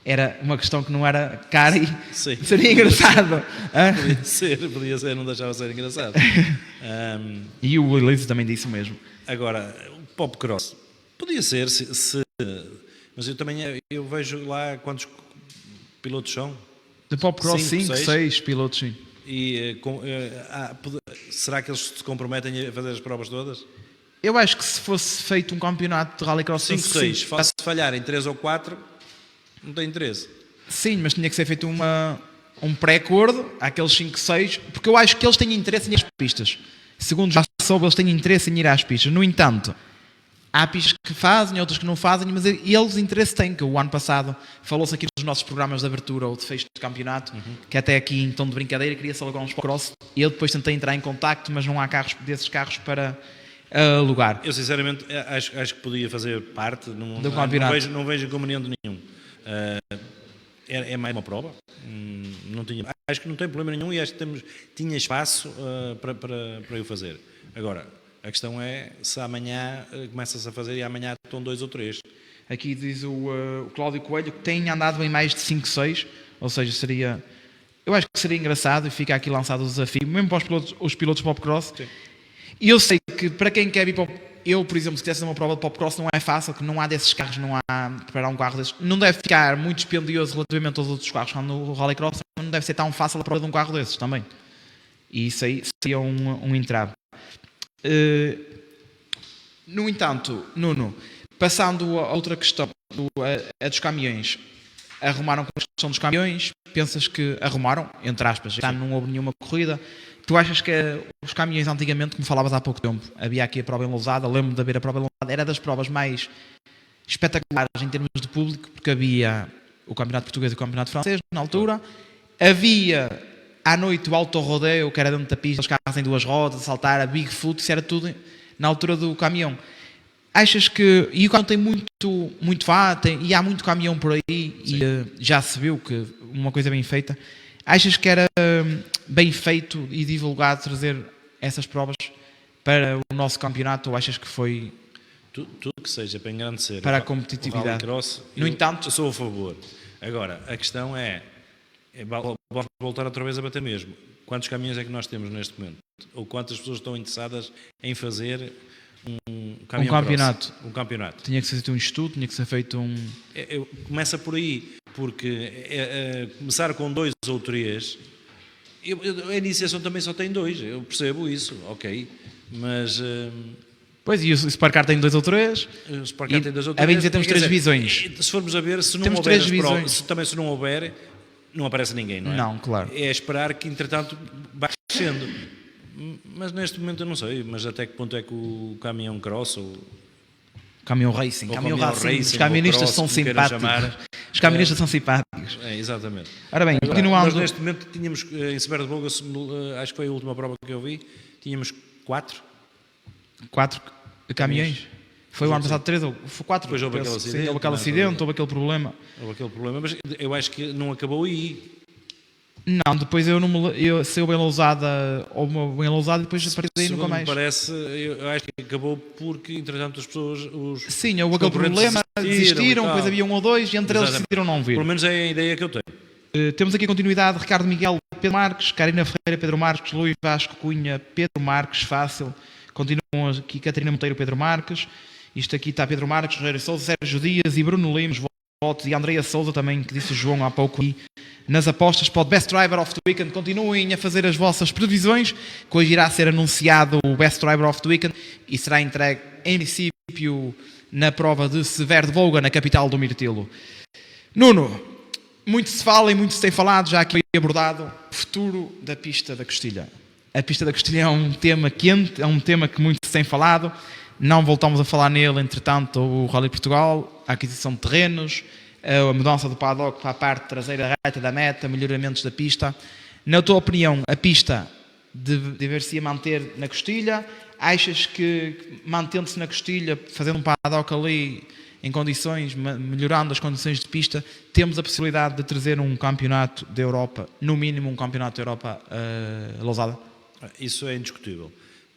Era uma questão que não era cara e seria engraçado. Podia ser, não deixava de ser engraçado. E o Elise também disse o mesmo. Agora, o Popcross podia ser, mas eu vejo lá quantos pilotos são. De Popcross 5, 6 pilotos, sim. E será que eles se comprometem a fazer as provas todas? Eu acho que se fosse feito um campeonato de Rallycross 5, 6, se falharem 3 ou 4, não tem interesse. Sim, mas tinha que ser feito um pré-acordo, aqueles 5, 6, porque eu acho que eles têm interesse em ir às pistas. Segundo já soube, eles têm interesse em ir às pistas. No entanto, há pistas que fazem, outras que não fazem, mas eles interesse têm, que o ano passado falou-se aqui nos nossos programas de abertura ou de fecho de campeonato, que até aqui em tom de brincadeira queria-se alugar uns Popcross. Eu depois tentei entrar em contacto, mas não há desses carros para alugar. Eu sinceramente acho que podia fazer parte do campeonato. Não vejo inconveniente nenhum. É mais uma prova. Acho que não tem problema nenhum e acho que tinha espaço para eu fazer. Agora, a questão é se amanhã começa-se a fazer e amanhã estão 2 ou 3. Aqui diz o Cláudio Coelho que tem andado em mais de 5, 6, ou seja, seria Eu acho que seria engraçado e fica aqui lançado o desafio, mesmo para os pilotos Popcross. E eu sei que para quem quer vir para eu, por exemplo, se quisesse uma prova de Popcross não é fácil, que não há desses carros, não há preparar um carro desses. Não deve ficar muito dispendioso relativamente aos outros carros no Rallycross, mas não deve ser tão fácil a prova de um carro desses também. E isso aí seria um entrave. No entanto, Nuno, passando a outra questão, a dos caminhões. Arrumaram com a questão dos caminhões, pensas que arrumaram, entre aspas, já não houve nenhuma corrida. Tu achas que os caminhões antigamente, como falavas há pouco tempo, havia aqui a prova em Lousada, lembro de haver a prova em Lousada, era das provas mais espetaculares em termos de público, porque havia o Campeonato Português e o Campeonato Francês na altura, havia à noite o Auto Rodeo, que era dentro da pista, os carros em duas rodas, a saltar, a Bigfoot, isso era tudo na altura do caminhão. Achas que, e o caminhão tem muito vá, e há muito caminhão por aí, e já se viu que uma coisa bem feita, achas que era bem feito e divulgado trazer essas provas para o nosso campeonato, ou achas que foi tudo que seja para engrandecer para a competitividade? Rallycross, No entanto, eu sou a favor. Agora, a questão é voltar outra vez a bater mesmo. Quantos caminhões é que nós temos neste momento? Ou quantas pessoas estão interessadas em fazer um campeonato? Um campeonato. Tinha que ser feito um estudo, tinha que ser feito um... Começa por aí, porque começar com 2 ou 3, a iniciação também só tem 2, eu percebo isso, ok, mas... Pois, e o Sparcar tem 2 ou 3, o Sparcar tem 2 ou 3, a bem dizer, temos 3 divisões. Se formos a ver, se não temos houver as provas, se não houver, não aparece ninguém, não é? Não, claro. É esperar que, entretanto, vá crescendo. Mas neste momento eu não sei, mas até que ponto é que o caminhão cross ou caminhão racing, os camionistas são simpáticos. Os camionistas são simpáticos. Exatamente. Ora bem, continuando. Nós neste momento tínhamos em Sever de Boga, acho que foi a última prova que eu vi, tínhamos 4 caminhões. Foi o ano passado 3 ou foi 4? Depois houve aquele acidente. Sim, houve aquele acidente, houve aquele problema. Mas eu acho que não acabou aí. Não, depois saiu bem Lousada, ou bem Lousada e depois a partir daí nunca mais. Parece, eu acho que acabou porque, entretanto, as pessoas... Sim, houve aquele problema, desistiram, depois havia 1 ou 2 e entre eles decidiram não vir. Pelo menos é a ideia que eu tenho. Temos aqui a continuidade, Ricardo Miguel, Pedro Marques, Karina Ferreira, Pedro Marques, Luís Vasco Cunha, Pedro Marques, fácil. Continuam aqui Catarina Monteiro, Pedro Marques. Isto aqui está Pedro Marques, Rogério Sousa, Sérgio Dias e Bruno Lemos, votos, e Andreia Sousa também, que disse o João há pouco. E nas apostas para o Best Driver of the Weekend, continuem a fazer as vossas previsões, que hoje irá ser anunciado o Best Driver of the Weekend e será entregue em princípio na prova de Sever de Voga, na capital do Mirtilo. Nuno, muito se fala e muito se tem falado, já aqui foi abordado, o futuro da pista da Costilha. A pista da Costilha é um tema quente, é um tema que muito se tem falado. Não voltamos a falar nele, entretanto, o Rally Portugal, a aquisição de terrenos, a mudança do paddock para a parte traseira reta da meta, melhoramentos da pista. Na tua opinião, a pista dever-se manter na Costilha? Achas que, mantendo-se na Costilha, fazendo um paddock ali em condições, melhorando as condições de pista, temos a possibilidade de trazer um campeonato da Europa, no mínimo um campeonato da Europa a Lousada? Isso é indiscutível.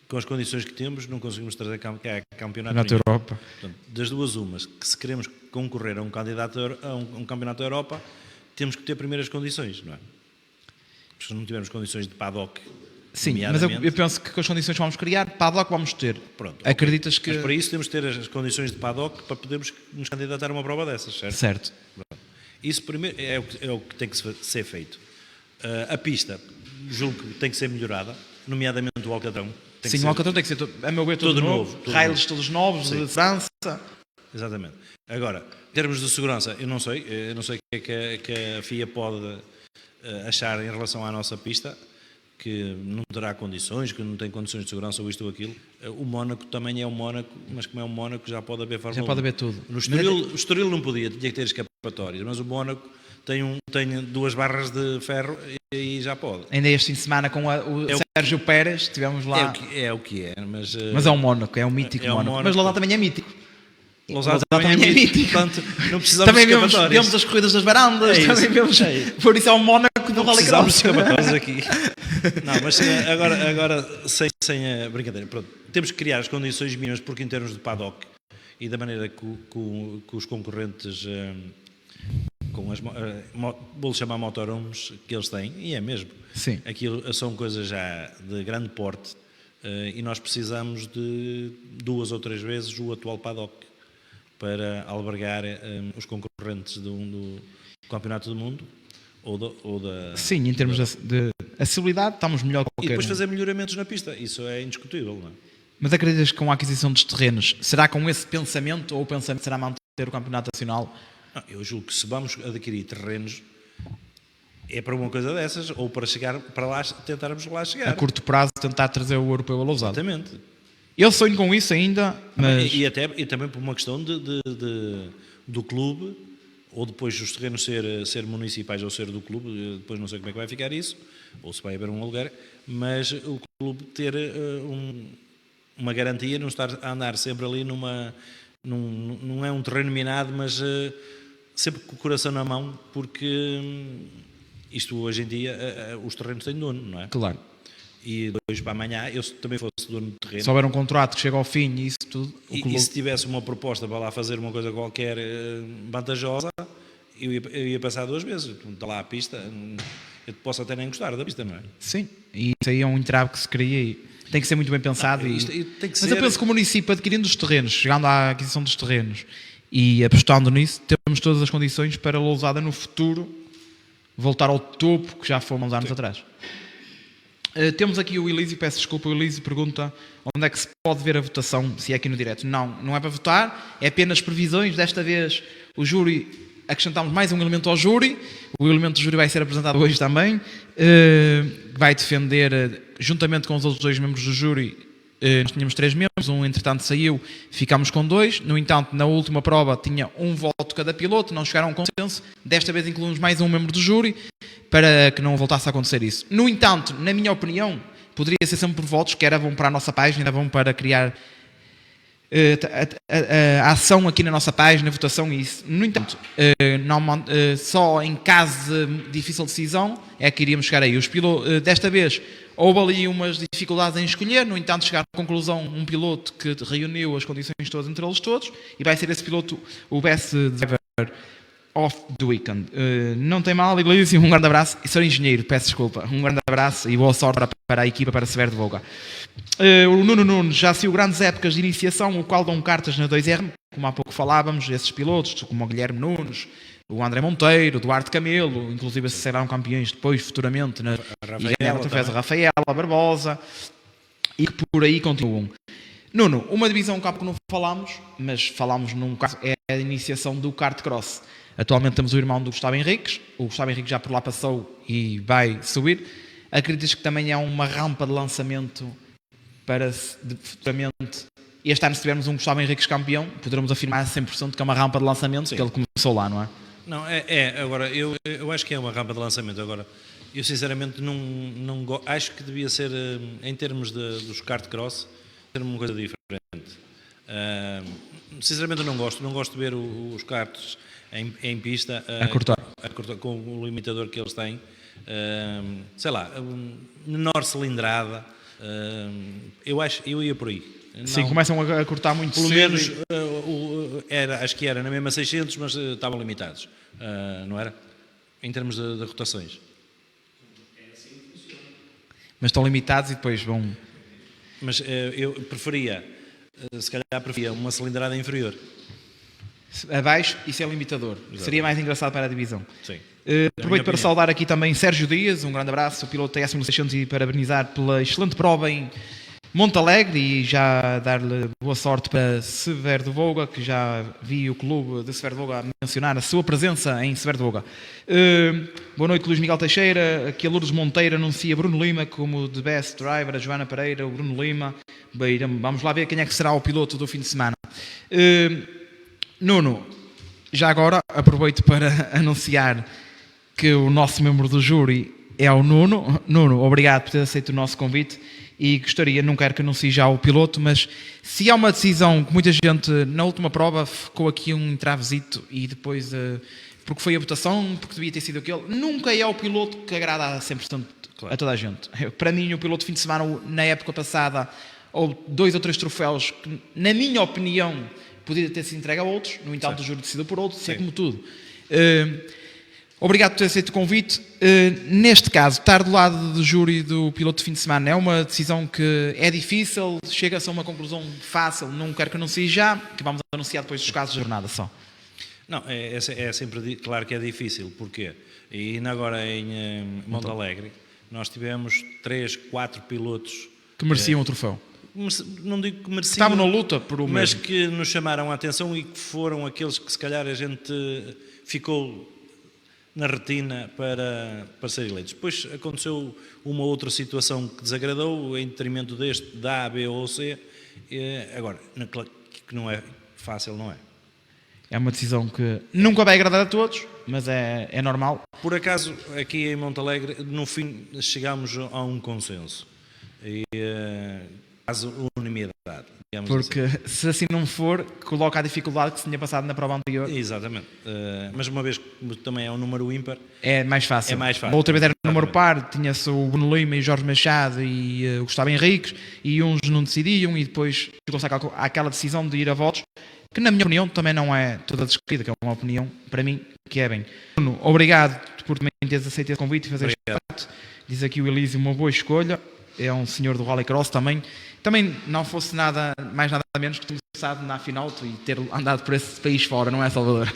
Com as condições que temos, não conseguimos trazer campeonato da Europa. Portanto, das duas umas, que se queremos concorrer a um candidato a um campeonato da Europa, temos que ter primeiras condições, não é? Porque se não tivermos condições de paddock, sim, mas eu penso que com as condições que vamos criar, paddock vamos ter. Pronto, acreditas okay. Que... Mas para isso temos que ter as condições de paddock para podermos nos candidatar a uma prova dessas, certo? Certo. Pronto. Isso primeiro é o que tem que ser feito. A pista, julgo que tem que ser melhorada, nomeadamente o Alcatrão. Sim, o Alcatrão tem que ser, a meu ver, todo novo. Rails todos novos, sim. De França. Exatamente. Agora, em termos de segurança, eu não sei o que é que a FIA pode achar em relação à nossa pista, que não terá condições, que não tem condições de segurança ou isto ou aquilo. O Mónaco também é um Mónaco, mas como é um Mónaco já pode haver Fórmula 1. Já pode haver tudo. O Estoril não podia, tinha que ter escapatórias, mas o Mónaco tem 2 barras de ferro e já pode. Ainda este fim de semana com o Sérgio Pérez, estivemos lá. É o que é, mas é um Mónaco, é um mítico Mónaco. Mas Lousada também é mítico. Lousada também é mítico. Portanto, não precisamos também de escapatórias. Vemos as corridas das varandas, também vemos. Por isso é um Mónaco do Rally Cross. Precisamos de escapatórias aqui. Não, mas agora sem a brincadeira. Pronto, temos que criar as condições mínimas, porque em termos de paddock e da maneira que os concorrentes com as, vou-lhe chamar motorhomes que eles têm, e é mesmo. Sim. Aquilo são coisas já de grande porte e nós precisamos de 2 ou 3 vezes o atual paddock para albergar os concorrentes do Campeonato do Mundo ou da... Sim, em termos de acessibilidade estamos melhor que E qualquer depois um. fazer melhoramentos na pista, isso é indiscutível, não é? Mas acreditas que com a aquisição dos terrenos, será com esse pensamento ou o pensamento será manter o Campeonato Nacional? Não, eu julgo que se vamos adquirir terrenos é para uma coisa dessas ou para chegar para lá, tentarmos lá chegar. A curto prazo tentar trazer o europeu a Lousada. Exatamente. Eu sonho com isso ainda, mas... E também por uma questão do clube, ou depois os terrenos ser municipais ou ser do clube, depois não sei como é que vai ficar isso, ou se vai haver um aluguer, mas o clube ter uma garantia, não estar a andar sempre ali não é um terreno minado, mas sempre com o coração na mão, porque isto hoje em dia os terrenos têm dono, não é? Claro. E de hoje para amanhã, eu se também fosse dono do terreno... Se houver um contrato que chega ao fim e isso tudo... E se tivesse uma proposta para lá fazer uma coisa qualquer vantajosa, eu ia passar 2 vezes. Está lá a pista, eu posso até nem gostar da pista, não é? Sim, e isso aí é um entrave que se cria e tem que ser muito bem pensado. Mas eu penso que o município, adquirindo os terrenos, chegando à aquisição dos terrenos e apostando nisso, temos todas as condições para a Lousada no futuro voltar ao topo que já fomos há anos atrás. Temos aqui o Elísio, peço desculpa, o Elísio pergunta onde é que se pode ver a votação, se é aqui no direto. Não é para votar, é apenas previsões. Desta vez o júri, acrescentamos mais um elemento ao júri, o elemento do júri vai ser apresentado hoje também, vai defender, juntamente com os outros 2 membros do júri, nós tínhamos 3 membros, um entretanto saiu, ficámos com 2, no entanto na última prova tinha um voto cada piloto, não chegaram a um consenso, desta vez incluímos mais um membro do júri, para que não voltasse a acontecer isso. No entanto, na minha opinião, poderia ser sempre por votos, que era bom para a nossa página, era bom para criar a ação aqui na nossa página, a votação e isso. No entanto, só em caso de difícil decisão é que iríamos chegar aí. Os pilotos, desta vez houve ali umas dificuldades em escolher, no entanto chegaram à conclusão um piloto que reuniu as condições todas entre eles todos e vai ser esse piloto o best driver of the weekend. Não tem mal, Elísio, um grande abraço. E sou engenheiro, peço desculpa. Um grande abraço e boa sorte para a equipa, para Severo de Voga. O Nuno Nunes já saiu grandes épocas de iniciação, o qual dão cartas na 2R, como há pouco falávamos, esses pilotos, como o Guilherme Nunes, o André Monteiro, o Duarte Camelo, inclusive se serão campeões depois, futuramente, a Rafaela Barbosa, e que por aí continuam. Nuno, uma divisão que não falámos, mas falámos num caso, é a iniciação do kart cross. Atualmente temos o irmão do Gustavo Henriques, o Gustavo Henriques já por lá passou e vai subir. Acreditas que também é uma rampa de lançamento para futuramente, este ano se tivermos um Gustavo Henriques campeão, poderemos afirmar 100% que é uma rampa de lançamento. Sim. Que ele começou lá, não é? Não, agora, eu acho que é uma rampa de lançamento. Agora, eu sinceramente não acho que devia ser, em termos dos kart cross, ser uma coisa diferente. Sinceramente eu não gosto de ver os karts em pista a cortar com o limitador que eles têm, sei lá, menor cilindrada, eu ia por aí. Sim, começam a cortar muito pelo cedo. Menos acho que era na mesma 600, mas estavam limitados, não era? Em termos de rotações. Mas estão limitados e depois vão... Mas eu preferia uma cilindrada inferior. Abaixo, isso é limitador. Exato. Seria mais engraçado para a divisão. Sim. Aproveito para saudar aqui também Sérgio Dias, um grande abraço, o piloto TS 1600, e parabenizar pela excelente prova em Montalegre e já dar-lhe boa sorte para Severo de Voga, que já vi o clube de Severo de Voga mencionar a sua presença em Severo de Voga. Boa noite, Luís Miguel Teixeira. Aqui a Lourdes Monteiro anuncia Bruno Lima como the best driver, a Joana Pereira, o Bruno Lima. Bem, vamos lá ver quem é que será o piloto do fim de semana. Nuno, já agora aproveito para anunciar que o nosso membro do júri é o Nuno. Nuno, obrigado por ter aceito o nosso convite e gostaria, não quero que anuncie já o piloto, mas se há uma decisão que muita gente na última prova ficou aqui um entravesito e depois, porque foi a votação, porque devia ter sido aquele, nunca é o piloto que agrada a 100% a toda a gente. Para mim, o piloto de fim de semana, na época passada, houve 2 ou 3 troféus que, na minha opinião, podia ter sido entregue a outros, no entanto o júri decidiu por outros, isso é como tudo. Obrigado por ter aceito o convite. Neste caso, estar do lado do júri do piloto de fim de semana é uma decisão que é difícil, chega-se a uma conclusão fácil, não quero que anuncie já, que vamos anunciar depois dos casos de jornada só. Não, é sempre claro que é difícil. Porquê? E ainda agora em Monte Alegre, nós tivemos 3, 4 pilotos que mereciam o troféu. Não digo que mereciam, estavam na luta por o mas mesmo, que nos chamaram a atenção e que foram aqueles que se calhar a gente ficou na retina para ser eleitos. Depois aconteceu uma outra situação que desagradou em detrimento deste, da A, B ou C. Agora, que não é fácil, não é? É uma decisão que nunca vai agradar a todos, mas é normal. Por acaso, aqui em Monte Alegre, no fim chegámos a um consenso. E quase unanimidade. Porque assim, se assim não for, coloca a dificuldade que se tinha passado na prova anterior. Exatamente. Mas uma vez que também é um número ímpar, é mais fácil. É mais fácil. Outra vez era um número par, tinha-se o Bruno Lima e o Jorge Machado e o Gustavo Henriques, e uns não decidiam, e depois chegou-se àquela decisão de ir a votos, que na minha opinião também não é toda descrita, que é uma opinião, para mim, que é bem. Bruno, obrigado por também teres aceito esse convite e fazer este parte. Diz aqui o Elísio, uma boa escolha. É um senhor do Rallycross também. Também não fosse nada mais nada menos que ter começado na final e ter andado por esse país fora, não é, Salvador?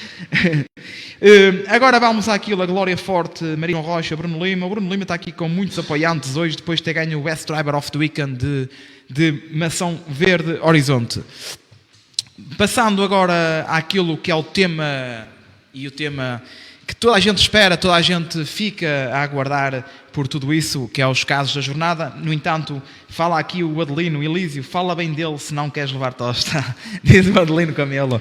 Agora vamos àquilo, a Glória Forte, Marinho Rocha, Bruno Lima. O Bruno Lima está aqui com muitos apoiantes hoje, depois de ter ganho o Best Driver of the Weekend de Mação Verde Horizonte. Passando agora àquilo que é o tema, e o tema que toda a gente espera, toda a gente fica a aguardar por tudo isso, que é os casos da jornada. No entanto, fala aqui o Adelino Elísio, fala bem dele se não queres levar tosta, diz o Adelino Camelo.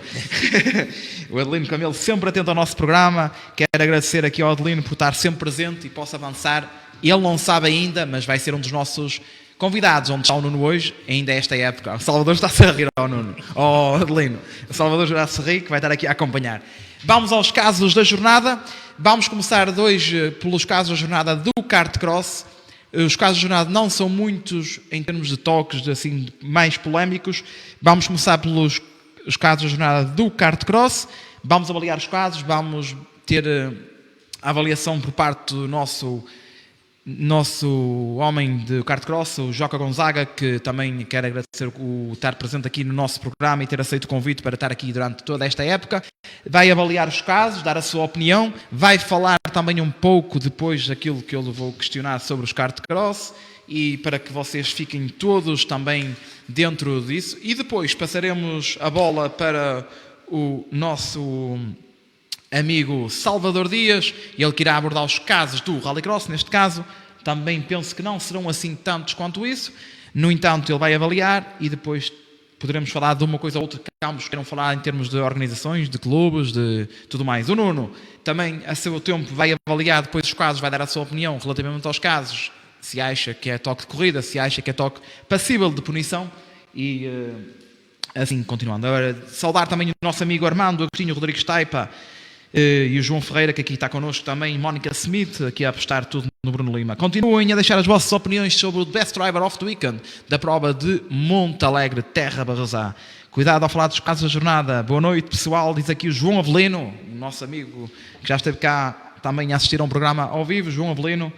O Adelino Camelo sempre atento ao nosso programa. Quero agradecer aqui ao Adelino por estar sempre presente e possa avançar. Ele não sabe ainda, mas vai ser um dos nossos convidados, onde está o Nuno hoje, ainda é esta época. O Salvador está-se a rir ao Nuno, ao Adelino. O Salvador está-se a rir, que vai estar aqui a acompanhar. Vamos aos casos da jornada. Vamos começar hoje pelos casos da jornada do kart cross. Os casos da jornada não são muitos em termos de toques assim, mais polémicos. Vamos começar pelos os casos da jornada do kart cross. Vamos avaliar os casos, vamos ter a avaliação por parte do nosso homem de kart cross, o Joca Gonzaga, que também quero agradecer o estar presente aqui no nosso programa e ter aceito o convite para estar aqui durante toda esta época. Vai avaliar os casos, dar a sua opinião, vai falar também um pouco depois daquilo que eu lhe vou questionar sobre os kart cross, e para que vocês fiquem todos também dentro disso. E depois passaremos a bola para o nosso amigo Salvador Dias, ele que irá abordar os casos do Rallycross. Neste caso, também penso que não serão assim tantos quanto isso. No entanto, ele vai avaliar e depois poderemos falar de uma coisa ou outra que ambos queiram falar em termos de organizações, de clubes, de tudo mais. O Nuno também, a seu tempo, vai avaliar depois os casos, vai dar a sua opinião relativamente aos casos, se acha que é toque de corrida, se acha que é toque passível de punição, e assim continuando. Agora, saudar também o nosso amigo Armando Agostinho Rodrigues Taipa, e o João Ferreira, que aqui está connosco também, Mónica Smith, aqui a apostar tudo no Bruno Lima. Continuem a deixar as vossas opiniões sobre o Best Driver of the Weekend da prova de Monte Alegre, Terra Barrosá. Cuidado ao falar dos casos da jornada. Boa noite, pessoal, diz aqui o João Avelino, o nosso amigo que já esteve cá também a assistir a um programa ao vivo. João Avelino,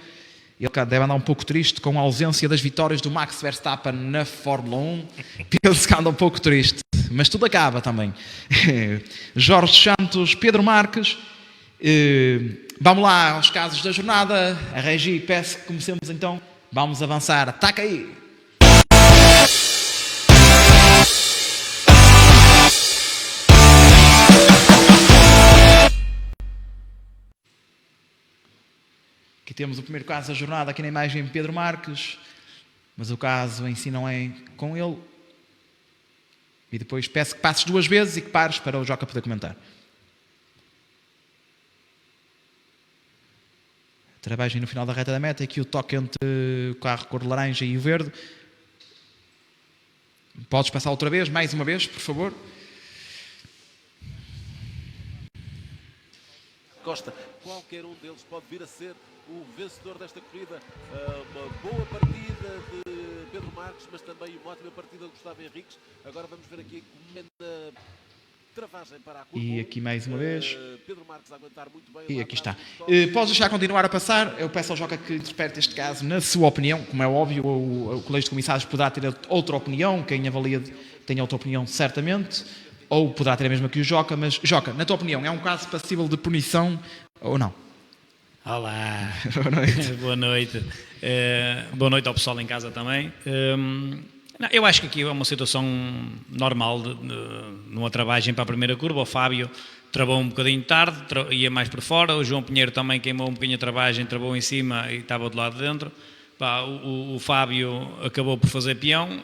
ele deve andar um pouco triste com a ausência das vitórias do Max Verstappen na Fórmula 1. Penso que anda um pouco triste, mas tudo acaba também. Jorge Santos, Pedro Marques. Vamos lá aos casos da jornada. A Regi, peço que comecemos então. Vamos avançar. Ataca aí! Aqui temos o primeiro caso da jornada, aqui na imagem Pedro Marques, mas o caso em si não é com ele. E depois peço que passes 2 vezes e que pares para o Joca poder comentar. Travagem no final da reta da meta, aqui o toque entre o carro cor de laranja e o verde. Podes passar outra vez, mais uma vez, por favor. Costa, qualquer um deles pode vir a ser o vencedor desta corrida. Uma boa partida de Pedro Marques, mas também uma ótima partida de Gustavo Henriques. Agora vamos ver aqui travagem para a curva. E aqui mais uma vez. Pedro Marques a aguentar muito bem. E aqui está. Podes deixar continuar a passar. Eu peço ao Joca que interprete este caso na sua opinião. Como é óbvio, o Colégio de Comissários poderá ter outra opinião. Quem avalia tem outra opinião, certamente. Ou poderá ter a mesma que o Joca. Mas, Joca, na tua opinião, é um caso passível de punição ou não? Olá, Boa noite. boa noite. Boa noite ao pessoal em casa também. Não, eu acho que aqui é uma situação normal numa travagem para a primeira curva. O Fábio travou um bocadinho tarde, ia mais por fora. O João Pinheiro também queimou um bocadinho a travagem, travou em cima e estava do lado de dentro. O Fábio acabou por fazer peão.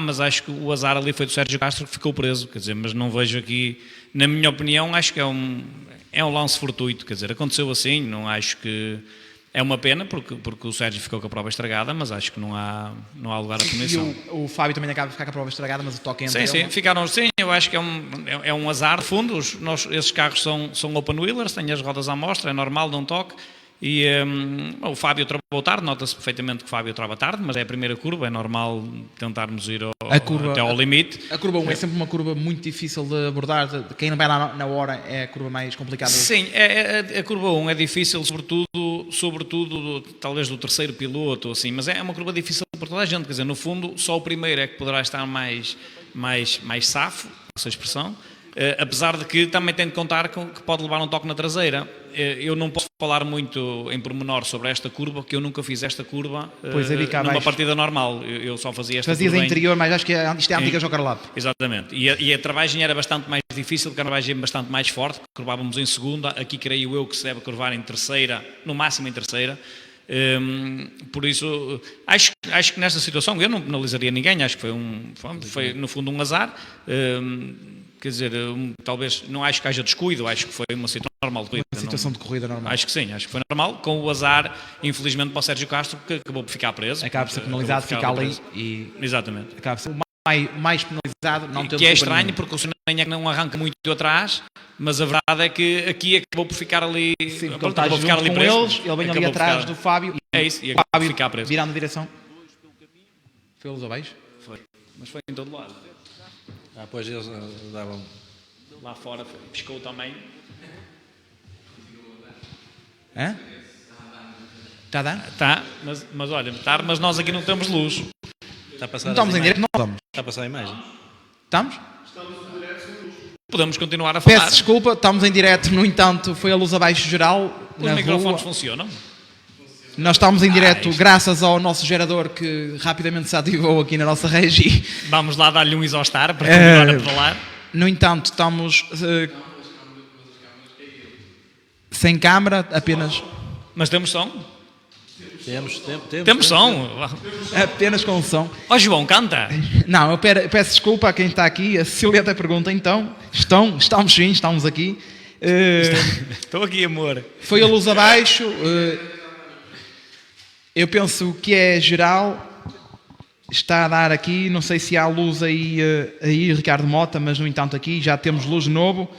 Mas acho que o azar ali foi do Sérgio Castro, que ficou preso. Quer dizer, mas não vejo aqui, na minha opinião, acho que é um lance fortuito. Quer dizer, aconteceu assim, não acho que... É uma pena, porque o Sérgio ficou com a prova estragada, mas acho que não há lugar a punição. E o Fábio também acaba de ficar com a prova estragada, mas o toque entra. Sim, ficaram, sim, eu acho que é um azar. De fundo, esses carros são open wheelers, têm as rodas à mostra, é normal, não toque. E o Fábio travou tarde, nota-se perfeitamente que o Fábio trava tarde, mas é a primeira curva, é normal tentarmos ir até ao limite. A curva 1 é sempre uma curva muito difícil de abordar, quem não vai lá na hora é a curva mais complicada. Sim, a curva 1 é difícil, sobretudo talvez do terceiro piloto, assim, mas é uma curva difícil para toda a gente, quer dizer, no fundo só o primeiro é que poderá estar mais safo, essa expressão. Apesar de que também tem de contar com que pode levar um toque na traseira. Eu não posso falar muito em pormenor sobre esta curva, porque eu nunca fiz esta curva numa partida normal. Eu só fazia esta Fazias curva. Fazias interior, mas acho que isto é a antiga Joker Lab. Exatamente. E a travagem era bastante mais difícil, porque a travagem é bastante mais forte. Curvávamos em segunda, aqui creio eu que se deve curvar em terceira, no máximo em terceira. Por isso, acho que nesta situação eu não penalizaria ninguém, acho que foi no fundo um azar. Quer dizer, talvez, não acho que haja descuido, acho que foi uma situação normal de corrida. Uma situação de corrida normal. Acho que sim, acho que foi normal, com o azar, infelizmente, para o Sérgio Castro, que acabou por ficar preso. Acaba por ser penalizado, fica ali e... Exatamente. Acaba por ser mais penalizado. Não que é estranho, porque o Senhor não arranca muito de atrás, mas a verdade é que aqui acabou por ficar ali... Sim, porque ele está junto com eles, ele vem ali atrás do Fábio. É isso, e acabou por ficar preso. Virando a direção. Foi eles abaixo? Foi, mas foi em todo lado. Pois eles davam... Lá fora piscou também. Hã? Está a dar? Está, mas olha, mas nós aqui não temos luz. Está a passar não estamos em direto, não estamos. Está a passar a imagem? Estamos? Podemos continuar a falar. Peço desculpa, estamos em direto, no entanto, foi a luz abaixo geral. Os microfones funcionam? Nós estamos em direto graças ao nosso gerador que rapidamente se ativou aqui na nossa regi. Vamos lá dar-lhe um isostar para continuar a pedalar. No entanto, estamos sem câmara, apenas... Mas temos som? Temos som? Apenas com som. Ó João, canta! Não, eu peço desculpa a quem está aqui. A Cecília até pergunta, então, estamos sim, estamos aqui. Estou aqui, amor. Foi a luz abaixo. Eu penso que é geral. Está a dar aqui, não sei se há luz aí, Ricardo Mota, mas no entanto aqui já temos luz de novo.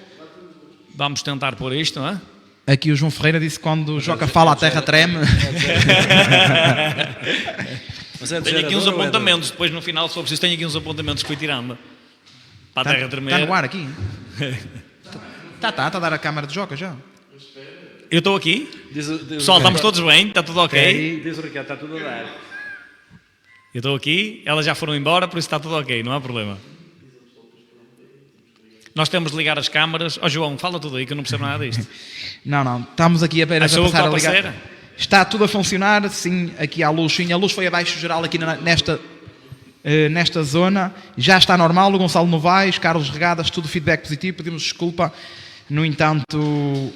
Vamos tentar pôr isto, não é? Aqui o João Ferreira disse que quando o Joca fala a terra treme. Tenho aqui uns apontamentos, depois no final, se for preciso, tenho aqui uns apontamentos que fui tirando. Para a terra tremer. Está no ar aqui? Está a dar a câmara de Joca já. Eu estou aqui? Pessoal, estamos todos bem? Está tudo ok? Diz o Ricardo, está tudo a dar. Eu estou aqui, elas já foram embora, por isso está tudo ok, não há problema. Nós temos de ligar as câmaras. Ó João, fala tudo aí que eu não percebo nada disto. Não, estamos aqui apenas a passar a ligar. Ser? Está tudo a funcionar, sim, aqui há luz, sim. A luz foi abaixo geral aqui nesta zona. Já está normal, o Gonçalo Novaes, Carlos Regadas, tudo feedback positivo, pedimos desculpa. No entanto,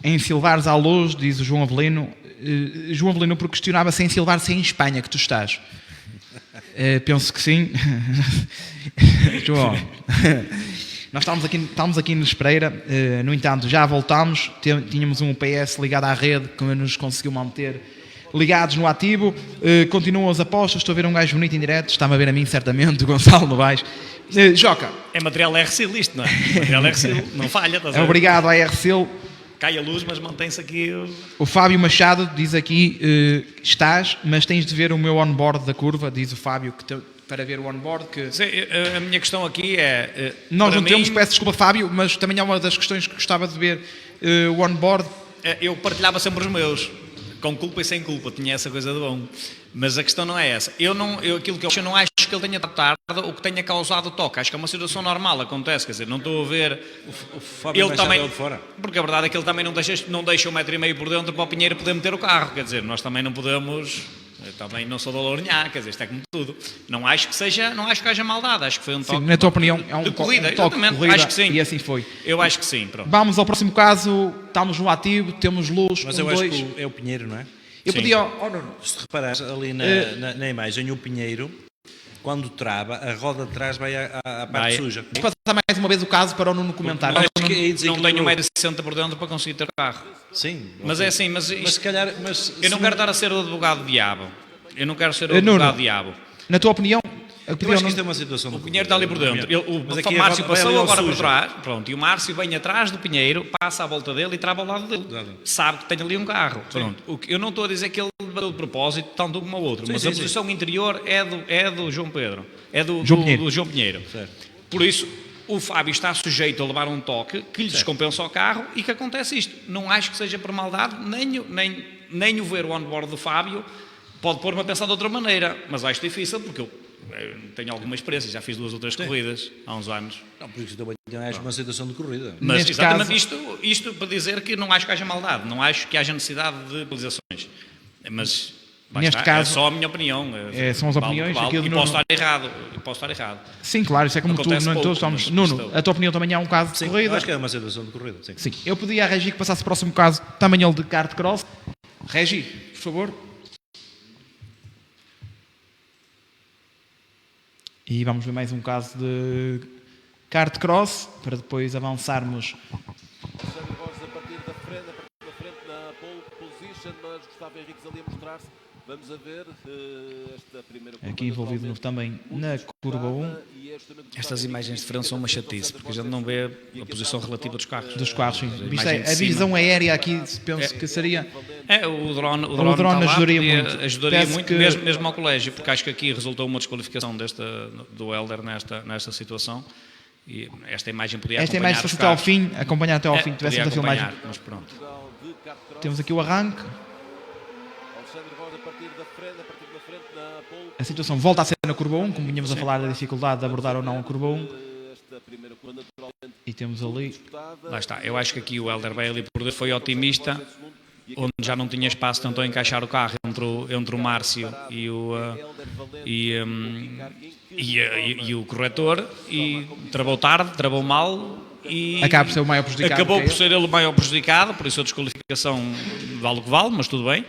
em Silvares à luz, diz o João Avelino. João Avelino, porque questionava-se em Silvares, em Espanha que tu estás. Penso que sim. João, nós estamos aqui no Espereira, no entanto já voltámos, tínhamos um UPS ligado à rede que nos conseguiu manter ligados no ativo. Continuam as apostas, estou a ver um gajo bonito em direto, está-me a ver a mim certamente, o Gonçalo Novaes. Joca. É material R-Seal isto, não é? Material R-Seal, não falha. Estás a ver? Obrigado à R-Seal. Cai a luz, mas mantém-se aqui... O Fábio Machado diz aqui, estás, mas tens de ver o meu on-board da curva, diz o Fábio, que para ver o on-board. Que Sim, a minha questão aqui é... nós para não temos, mim, peço desculpa, Fábio, mas também é uma das questões que gostava de ver o on-board. Eu partilhava sempre os meus, com culpa e sem culpa, tinha essa coisa de bom. Mas a questão não é essa. Aquilo que eu não acho que ele tenha tratado ou que tenha causado o toque. Acho que é uma situação normal, acontece. Quer dizer, não estou a ver. O Fábio Ele também, de fora. porque a verdade é que ele também não deixa 1,5 m por dentro para o Pinheiro poder meter o carro. Quer dizer, nós também não podemos. Eu também não sou de Lourinhã, quer dizer, isto é como tudo. Não acho que haja maldade, acho que foi um toque. Sim, na tua opinião, é um de corrida, um toque de exatamente, corrida, acho que sim. e assim foi. Eu acho que sim, pronto. Vamos ao próximo caso, estamos no ativo, temos luz, Mas 1, eu acho 2. que é o Pinheiro, não é? Eu Sim. pedi ao Nuno. Se reparares ali na imagem, o Pinheiro, quando trava, a roda de trás vai à parte Vai. suja. Vou passar mais uma vez o caso para o Nuno comentar. Acho que aí Não desequilibrou. tenho 1,60 m por dentro para conseguir ter o carro. Sim. Mas ok. é assim, Mas se calhar... Mas, eu não se quero estar a ser o advogado do diabo. Eu não quero ser o Nuno, advogado do diabo. Na tua opinião, eu pedi Eu ao acho que Nuno. isto é uma situação... O Pinheiro está ali por dentro. Mas O aqui a Márcio roda vai ali passou ao agora por sujo. trás, pronto, e o Márcio vem atrás do Pinheiro, passa à volta dele e trava ao lado dele. Exato. Sabe que tem ali um carro. Pronto. Eu não estou a dizer que ele bateu de propósito, tanto um como o outro, mas sim, a posição interior é do João Pedro, é do João Pinheiro. Certo. Por isso, o Fábio está sujeito a levar um toque que lhe descompensa o carro e que acontece isto. Não acho que seja por maldade, nem o ver o on-board do Fábio pode pôr-me a pensar de outra maneira, mas acho difícil porque eu tenho alguma experiência, já fiz 2 ou 3 corridas há uns anos. Não, por isso também acho uma situação de corrida. Mas Neste exatamente caso- isto para dizer que não acho que haja maldade, não acho que haja necessidade de penalizações. Mas lá Neste está, caso- é só a minha opinião. são as Vale o que opiniões, vale, aquilo e do posso Nuno. estar errado. Sim, claro, isso é como tu, Acontece não pouco, todos estamos. mas Nuno, estou. a tua opinião também é um caso de Sim, corrida. acho que é uma situação de corrida, sim. Sim, eu pedi à Regi que passasse o próximo caso, também ele de kart cross. Regi, por favor. E vamos ver mais um caso de kart cross, para depois avançarmos. Alexandre Borges a partir da frente na pole position, mas Gustavo Henriques ali a mostrar-se. Vamos a ver esta primeira curva. Aqui envolvido também na curva 1 Estas imagens de frente são uma chatice, porque a gente não vê a posição relativa dos carros. dos carros. Sim. A Isto imagem é, de a cima. visão aérea aqui, penso que seria. O drone drone está lá, ajudaria podia- muito. ajudaria Penso muito que- mesmo ao colégio, porque acho que aqui resultou uma desqualificação do Helder nesta situação. E esta imagem podia Esta acompanhar imagem, se os fosse até ao carros. fim, acompanhar até ao fim, tivesse Podia a filmagem. acompanhar, mas pronto. Temos aqui o arranque. Alexandre Borges a partir da frente na pole. A situação volta a ser na curva 1, como vinhamos a falar da dificuldade de abordar ou não a curva 1. Esta primeira curva naturalmente E temos ali. disputada. Lá está. Eu acho que aqui o Helder vai ali por dentro, foi otimista, onde já não tinha espaço, tentou encaixar o carro entre o Márcio e o corretor e travou tarde, travou mal e Acaba por ser o maior prejudicado. acabou que é por ele. ser ele o maior prejudicado, por isso a desqualificação vale o que vale, mas tudo bem.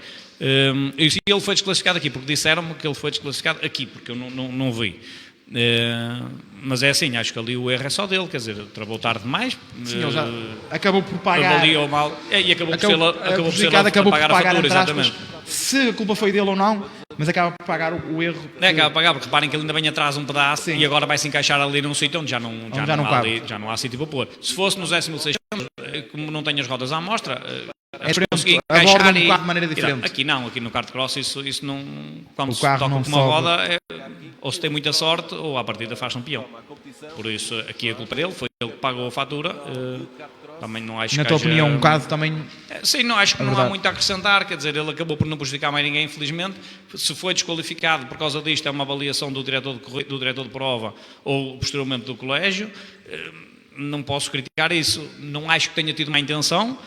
E ele foi desclassificado aqui, porque disseram-me que ele foi desclassificado aqui, porque eu não vi. Mas é assim, acho que ali o erro é só dele, quer dizer, travou tarde demais. Sim, ele já acabou por pagar. Avaliou mal e acabou por ser ele prejudicado a acabou por pagar a pagar, fatura, entre aspas, exatamente. se a culpa foi dele ou não, mas acaba por pagar o erro. Acaba a pagar, porque reparem que ele ainda vem atrás um pedaço Sim. e agora vai se encaixar ali num sítio onde já não há cabe. ali, já não há sítio para pôr. Se fosse nos S1600, como não tem as rodas à mostra, É diferente, consegui aborda encaixar um carro de maneira diferente. Aqui não, aqui no kart cross isso não, quando O se carro toca não com uma sobe. roda ou se tem muita sorte ou à partida faz um peão. Por isso aqui a culpa dele, foi ele que pagou a fatura. Também não acho Na que tua haja- opinião, um caso também. Sim, não, acho que não há verdade. muito a acrescentar, quer dizer, ele acabou por não prejudicar mais ninguém, infelizmente. Se foi desqualificado por causa disto, é uma avaliação do diretor de prova ou posteriormente do colégio. Não posso criticar isso. Não acho que tenha tido má intenção.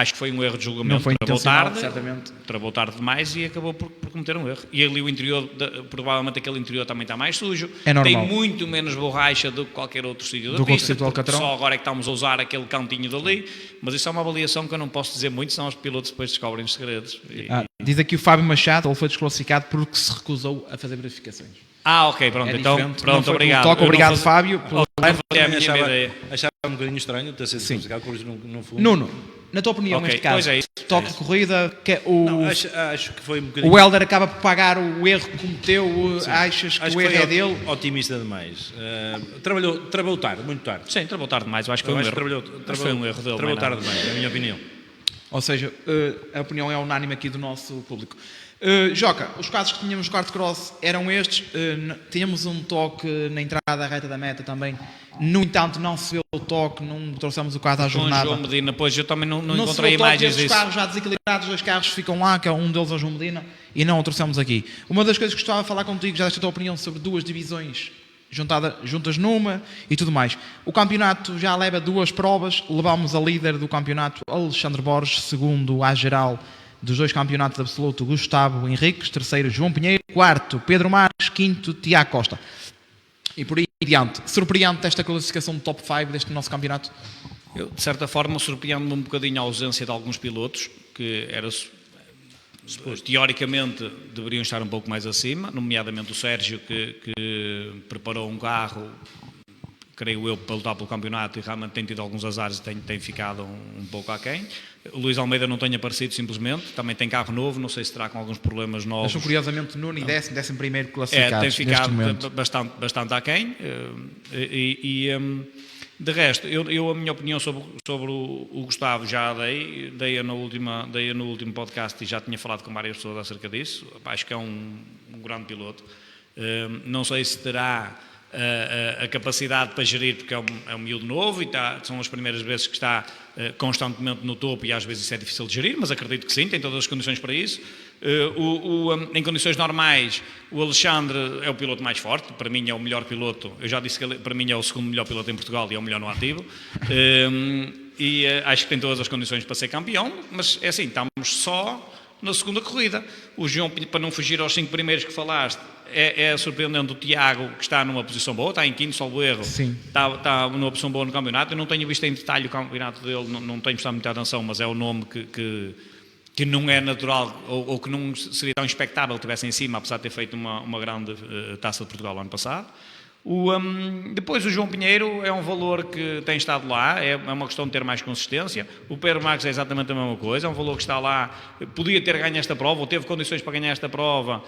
Acho que foi um erro de julgamento. Não foi Travou intencional, tarde, certamente. travou tarde demais e acabou por cometer um erro. E ali o interior, provavelmente aquele interior também está mais sujo. É normal. Tem muito menos borracha do que qualquer outro sítio da Do que outro pista. sítio do porque Alcatrão. Só agora é que estamos a usar aquele cantinho dali. Mas isso é uma avaliação que eu não posso dizer muito, senão os pilotos depois descobrem os segredos. Diz aqui o Fábio Machado, ele foi desclassificado porque se recusou a fazer verificações. Ok, pronto. É então, diferente. pronto, Não foi- obrigado. toque, Eu não obrigado, fazia- Fábio, pelo É a minha achava, ideia. achava um bocadinho estranho ter sido Sim. desclassificado, por isso no fundo. Nuno, na tua opinião, Ok, neste caso, pois é isso, toque de corrida, que o, Não, acho que foi um bocadinho... o Helder acaba por pagar o erro que cometeu, achas que Acho o que erro foi é dele? otimista demais. Trabalhou tarde, muito tarde. Sim, travou tarde demais. Eu acho que foi Eu um acho erro. que Acho que foi um erro dele. Trabalhou não é tarde nada. demais, na minha opinião. Ou seja, a opinião é unânime aqui do nosso público. Joca, os casos que tínhamos no kart cross eram estes. Tínhamos um toque na entrada da reta da meta também. No entanto, não se vê o toque, não trouxemos o kart à Com jornada. João Medina, pois eu também não Não se encontrei vê o toque, imagens estes disso. carros já desequilibrados, dois carros ficam lá, que é um deles é o João Medina, e não o trouxemos aqui. Uma das coisas que gostava de falar contigo, já deste a tua opinião sobre duas divisões juntas numa e tudo mais. O campeonato já leva 2 provas, levamos a líder do campeonato, Alexandre Borges, segundo à geral dos 2 campeonatos absoluto, Gustavo Henriques, terceiro, João Pinheiro, quarto, Pedro Marques, quinto, Tiago Costa. E por aí adiante. Surpreende esta classificação do top 5 deste nosso campeonato? Eu, de certa forma, surpreende-me um bocadinho a ausência de alguns pilotos, que era, teoricamente deveriam estar um pouco mais acima, nomeadamente o Sérgio, que preparou um carro, creio eu, para lutar pelo campeonato e realmente tem tido alguns azares e tem ficado um pouco aquém. O Luís Almeida não tem aparecido simplesmente, também tem carro novo, não sei se terá com alguns problemas novos. Mas são curiosamente nono e décimo primeiro classificados tem ficado neste momento. bastante aquém. De resto, eu a minha opinião sobre o Gustavo já dei no último podcast e já tinha falado com várias pessoas acerca disso. Acho que é um grande piloto. Não sei se terá a capacidade para gerir, porque é um miúdo novo e são as primeiras vezes que está constantemente no topo e às vezes isso é difícil de gerir, mas acredito que sim, tem todas as condições para isso. Em condições normais, o Alexandre é o piloto mais forte, para mim é o melhor piloto, eu já disse que ele, para mim é o segundo melhor piloto em Portugal e é o melhor no ativo, e acho que tem todas as condições para ser campeão, mas é assim, estamos só na segunda corrida. O João, para não fugir aos 5 primeiros que falaste, é surpreendente o Tiago, que está numa posição boa, está em quinto, salvo erro. Sim. Está numa posição boa no campeonato. Eu não tenho visto em detalhe o campeonato dele, não tenho prestado muita atenção, mas é o nome que não é natural ou que não seria tão expectável que estivesse em cima, apesar de ter feito uma grande Taça de Portugal ano passado. Depois o João Pinheiro é um valor que tem estado lá, é uma questão de ter mais consistência. O Pedro Marques é exatamente a mesma coisa, é um valor que está lá, podia ter ganho esta prova, ou teve condições para ganhar esta prova,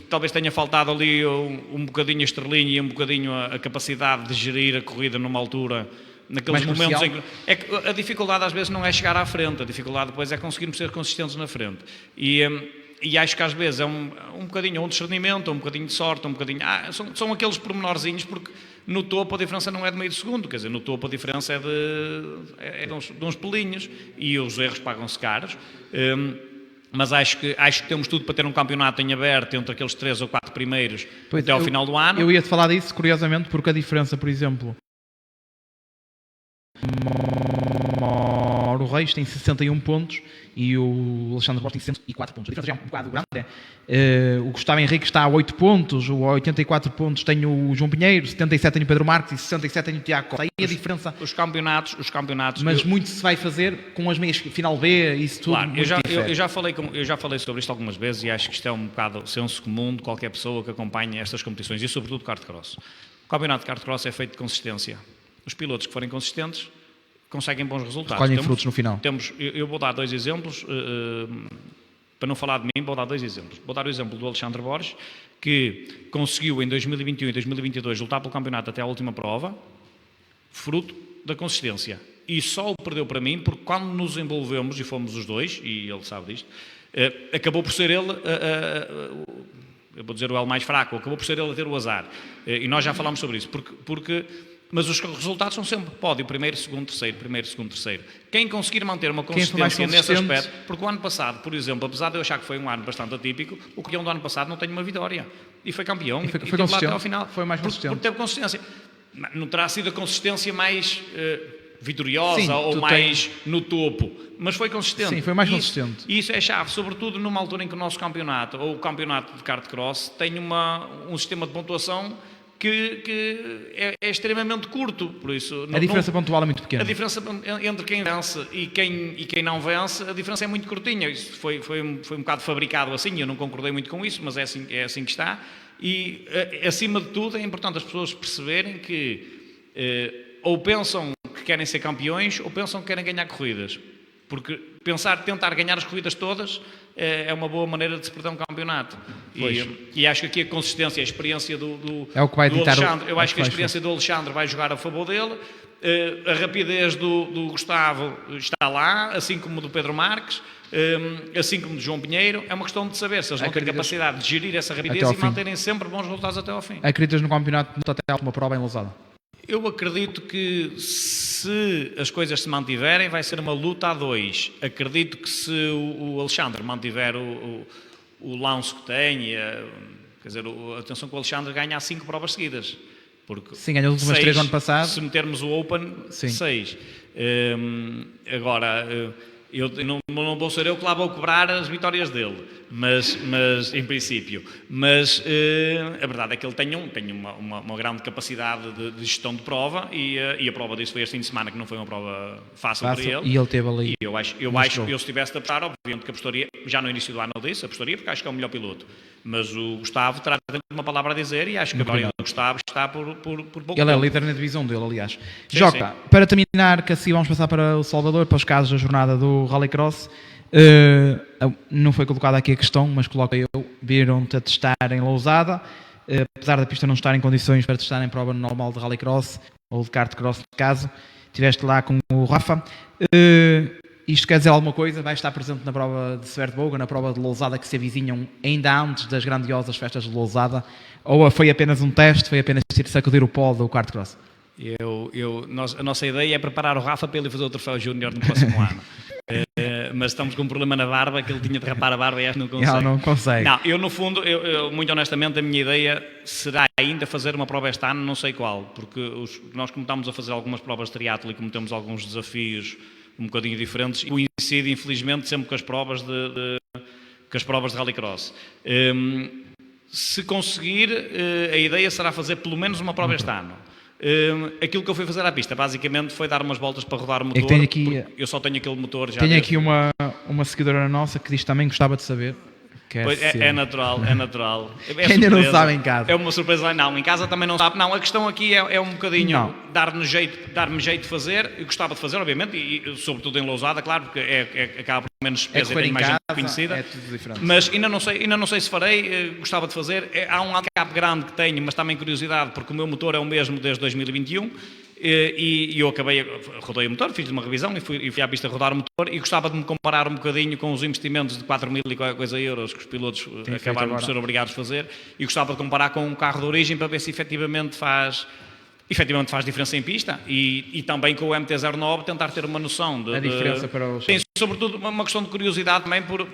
talvez tenha faltado ali um bocadinho a estrelinha e um bocadinho a capacidade de gerir a corrida numa altura, naqueles Mais momentos crucial. em que a dificuldade às vezes não é chegar à frente, a dificuldade depois é conseguirmos ser consistentes na frente. E acho que às vezes é um bocadinho um discernimento, um bocadinho de sorte, um bocadinho... são aqueles pormenorzinhos, porque no topo a diferença não é de meio segundo, quer dizer, no topo a diferença é de uns pelinhos e os erros pagam-se caros. Mas acho que temos tudo para ter um campeonato em aberto entre aqueles 3 ou 4 primeiros até ao final do ano. Eu ia-te falar disso, curiosamente, porque a diferença, por exemplo... Mauro Reis tem 61 pontos e o Alexandre Borges tem 104 pontos. A diferença já é um bocado grande. O Gustavo Henrique está a 8 pontos, o 84 pontos tem o João Pinheiro, 77 tem o Pedro Marques e 67 tem o Tiago Costa. Aí a diferença... Os campeonatos... Mas muito se vai fazer com as meias final B e isso tudo. Claro, eu já falei sobre isto algumas vezes e acho que isto é um bocado senso comum de qualquer pessoa que acompanha estas competições e sobretudo kart cross. O campeonato de kart cross é feito de consistência. Os pilotos que forem consistentes conseguem bons resultados. Colhem frutos no final. Eu vou dar 2 exemplos, para não falar de mim, vou dar 2 exemplos. Vou dar o exemplo do Alexandre Borges, que conseguiu em 2021 e 2022 lutar pelo campeonato até à última prova, fruto da consistência. E só o perdeu para mim, porque quando nos envolvemos, e fomos os dois, e ele sabe disto, acabou por ser ele... eu vou dizer o L mais fraco, acabou por ser ele a ter o azar. E nós já falámos sobre isso, mas os resultados são sempre pódio, primeiro, segundo, terceiro. Quem conseguir manter uma consistência nesse aspecto, porque o ano passado, por exemplo, apesar de eu achar que foi um ano bastante atípico, o campeão do ano passado não tem uma vitória. E foi campeão, e foi lá até ao final. Foi mais consistente. Porque teve consistência. Não terá sido a consistência mais vitoriosa. Sim, ou mais no topo, mas foi consistente. Sim, foi mais consistente. E isso é chave, sobretudo numa altura em que o nosso campeonato, ou o campeonato de kart cross, tem um sistema de pontuação que é extremamente curto, por isso... A diferença pontual é muito pequena. A diferença entre quem vence e quem não vence, a diferença é muito curtinha. Isso foi um bocado fabricado assim, eu não concordei muito com isso, mas é assim que está. E, acima de tudo, é importante as pessoas perceberem que ou pensam que querem ser campeões ou pensam que querem ganhar corridas. Porque tentar ganhar as corridas todas é uma boa maneira de se perder um campeonato. E acho que aqui a consistência, a experiência do É o que vai do ditar Alexandre, eu acho que a vai experiência do Alexandre vai jogar a favor dele. A rapidez do Gustavo está lá, assim como do Pedro Marques, assim como do João Pinheiro. É uma questão de saber se eles vão ter capacidade de gerir essa rapidez e manterem sempre bons resultados até ao fim. Acreditas no campeonato no total uma prova em Lousada? Eu acredito que se as coisas se mantiverem, vai ser uma luta a 2. Acredito que se o Alexandre mantiver o lance que tem, quer dizer, atenção que o Alexandre ganha 5 provas seguidas. Porque sim, ganhou as últimas 3 no ano passado. Se metermos o Open, 6. Agora, eu não vou ser eu que lá vou cobrar as vitórias dele, mas em princípio. Mas a verdade é que ele tem uma grande capacidade de gestão de prova e a prova disso foi este fim de semana, que não foi uma prova fácil para ele. E ele teve ali. E eu acho que eu se tivesse de apostar, obviamente que apostaria, já no início do ano eu disse, apostaria porque acho que é o melhor piloto. Mas o Gustavo terá uma palavra a dizer e acho que a vitória do Gustavo está por pouco. Ele é líder na divisão dele, aliás. Joca, para terminar, que assim vamos passar para o Salvador, para os casos da jornada do Rallycross. Não foi colocada aqui a questão, mas coloco eu. Viram-te a testar em Lousada, apesar da pista não estar em condições para testar em prova normal de Rallycross ou de Kartcross, no caso. Estiveste lá com o Rafa. Isto quer dizer alguma coisa? Vai estar presente na prova de Svertboga, na prova de Lousada que se avizinham ainda antes das grandiosas festas de Lousada? Ou foi apenas um teste, foi apenas sacudir o pó do Kartcross? A nossa ideia é preparar o Rafa para ele fazer o troféu Júnior no próximo ano. Mas estamos com um problema na barba, que ele tinha de rapar a barba e acho que não consegue. Não consegue. Não, eu no fundo, muito honestamente, a minha ideia será ainda fazer uma prova este ano, não sei qual, porque nós como estamos a fazer algumas provas de triatlo e como temos alguns desafios um bocadinho diferentes, coincide infelizmente sempre com as provas de Rallycross. Se conseguir, a ideia será fazer pelo menos uma prova este ano. Aquilo que eu fui fazer à pista basicamente foi dar umas voltas para rodar o motor. Eu só tenho aquele motor já. Tenho aqui uma seguidora nossa que diz também que gostava de saber. É natural. Ainda não sabe em casa. É uma surpresa. Não, em casa também não sabe. Não, a questão aqui é um bocadinho dar-me jeito de fazer. Eu gostava de fazer, obviamente, e sobretudo em Lousada, claro, porque acaba por menos peso e tem mais gente conhecida. É tudo diferente. Mas ainda não sei se farei. Gostava de fazer. Há um handicap grande que tenho, mas também curiosidade, porque o meu motor é o mesmo desde 2021. E eu rodei o motor, fiz uma revisão e fui à pista rodar o motor e gostava de me comparar um bocadinho com os investimentos de 4.000 e qualquer coisa euros que os pilotos acabaram por ser obrigados a fazer e gostava de comparar com um carro de origem para ver se efetivamente faz diferença em pista e também com o MT-09 tentar ter uma noção a diferença para os... Tem sobretudo uma questão de curiosidade também por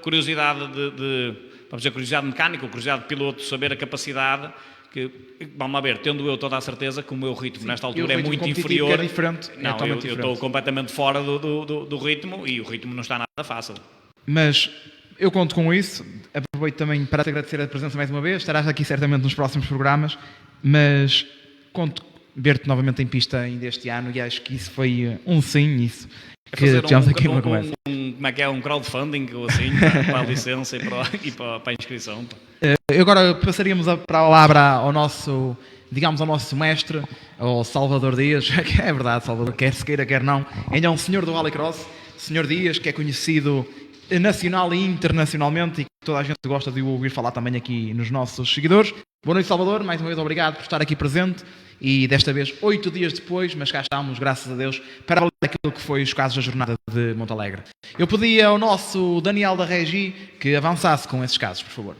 curiosidade vamos dizer, curiosidade mecânica ou curiosidade de piloto, saber a capacidade que, vamos a ver, tendo eu toda a certeza que o meu ritmo nesta altura é muito inferior. É diferente, não, eu estou completamente fora do ritmo e o ritmo não está nada fácil. Mas eu conto com isso, aproveito também para te agradecer a presença mais uma vez, estarás aqui certamente nos próximos programas, mas conto ver-te novamente em pista ainda este ano e acho que isso foi um sim, isso. Que tivemos aqui uma conversa. Como é que é? Um crowdfunding ou assim, para a licença e para a inscrição. Agora passaríamos a palavra ao nosso, digamos, ao nosso mestre, ao Salvador Dias, que é verdade, Salvador, quer se queira, quer não, ainda é um senhor do Rallycross, senhor Dias, que é conhecido nacional e internacionalmente e que toda a gente gosta de o ouvir falar também aqui nos nossos seguidores. Boa noite, Salvador, mais uma vez obrigado por estar aqui presente e desta vez 8 dias depois, mas cá estamos, graças a Deus, para falar daquilo que foi os casos da jornada de Montalegre. Eu pedi ao nosso Daniel da Regi que avançasse com esses casos, por favor.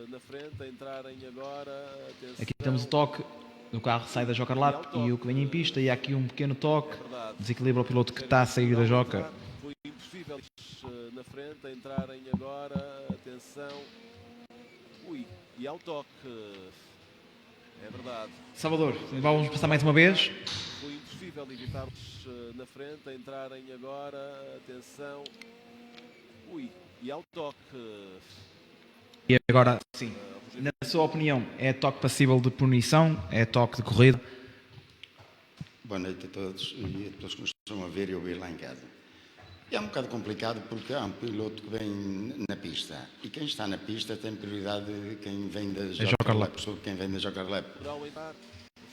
Na frente, a entrarem agora, aqui temos o toque do carro que sai da Joker Lap e o que vem em pista, e há aqui um pequeno toque, desequilibra o piloto que está a sair da Joker. Foi impossível na frente, a entrarem agora, atenção, e ao toque, é verdade. Salvador, vamos passar mais uma vez. Foi impossível evitar-los na frente, a entrarem agora, atenção, e ao toque. E agora, sim, na sua opinião, é toque passível de punição? É toque de corrida? Boa noite a todos e a todos que nos estão a ver e ouvir lá em casa. É um bocado complicado porque há um piloto que vem na pista e quem está na pista tem prioridade de quem vem da Joker Lap sobre quem vem da Joker Lap.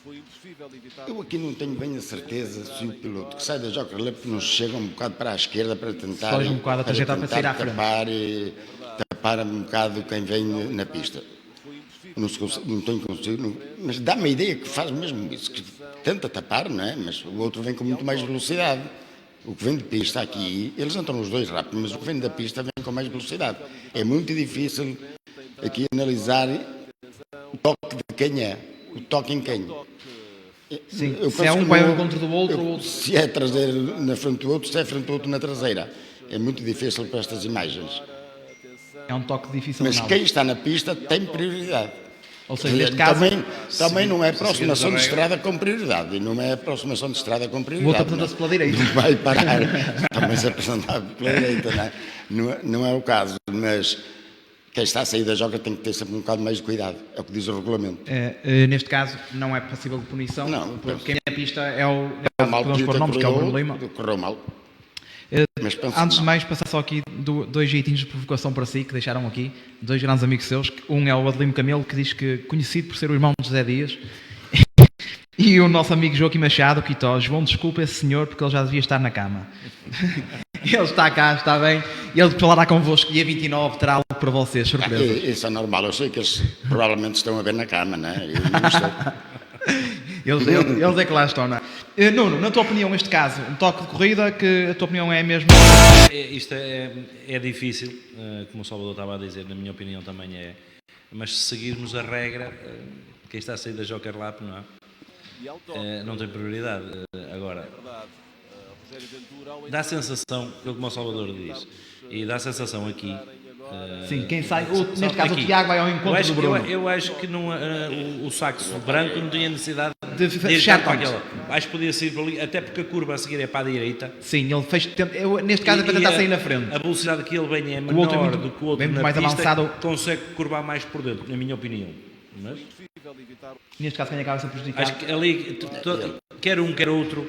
Foi impossível evitar. Eu aqui não tenho bem a certeza se o piloto que sai da Joker Lap não chega um bocado para a esquerda para tentar, Foge um bocado a trajetória para sair à frente. tapar um bocado quem vem na pista. Não tenho conseguido, mas dá-me a ideia que faz mesmo isso, que tenta tapar, não é? Mas o outro vem com muito mais velocidade. O que vem de pista aqui, eles entram os dois rápido, mas o que vem da pista vem com mais velocidade. É muito difícil aqui analisar o toque de quem é, o toque em quem. Sim, se é um vai ao encontro do outro, ou outro. Se é traseiro na frente do outro, se é frente do outro na traseira. É muito difícil para estas imagens. É um toque difícil. Mas quem está na pista tem prioridade. Ou seja, neste caso, também não é aproximação de estrada com prioridade. E não é aproximação de estrada com o outro prioridade. apresenta-se pela direita. Não vai parar. Também se apresentar pela direita, não é? Não é o caso. Mas quem está a sair da joga tem que ter sempre um bocado mais de cuidado. É o que diz o regulamento. Neste caso, não é passível de punição. Não, porque quem na pista é o. Mal Podemos pôr nomes, que é o Bruno Lima. Correu mal. Mas Antes de mais, passar só aqui dois jeitinhos de provocação para si, que deixaram aqui, dois grandes amigos seus. Um é o Adelino Camelo, que diz que conhecido por ser o irmão de José Dias, e o nosso amigo Joaquim Machado, que João, desculpa esse senhor, porque ele já devia estar na cama. Ele está cá, está bem, e ele falará convosco dia 29, terá algo para vocês, surpresa. Isso é normal, eu sei que eles provavelmente estão a ver na cama, não é? Eu não sei. Eles é que lá estão, não é? Nuno, na tua opinião, este caso, um toque de corrida, que a tua opinião é mesmo... Isto é difícil, como o Salvador estava a dizer, na minha opinião também é. Mas se seguirmos a regra, quem está a sair da Joker Lap, não é? Não tem prioridade. Agora, dá a sensação, como o Salvador diz, e dá a sensação aqui... Sim, quem sai, neste caso o Tiago vai ao encontro do Bruno. Eu acho que não, o saxo branco não tinha necessidade de fechar para aquela. Acho que podia sair por ali, até porque a curva a seguir é para a direita. Sim, ele fez, neste caso é para tentar sair na frente. A velocidade que ele vem é menor do que o outro na mais pista, avançado. consegue curvar mais por dentro, na minha opinião. Mas, neste caso quem acaba a ser prejudicado. acho que ali, quer um, quer outro,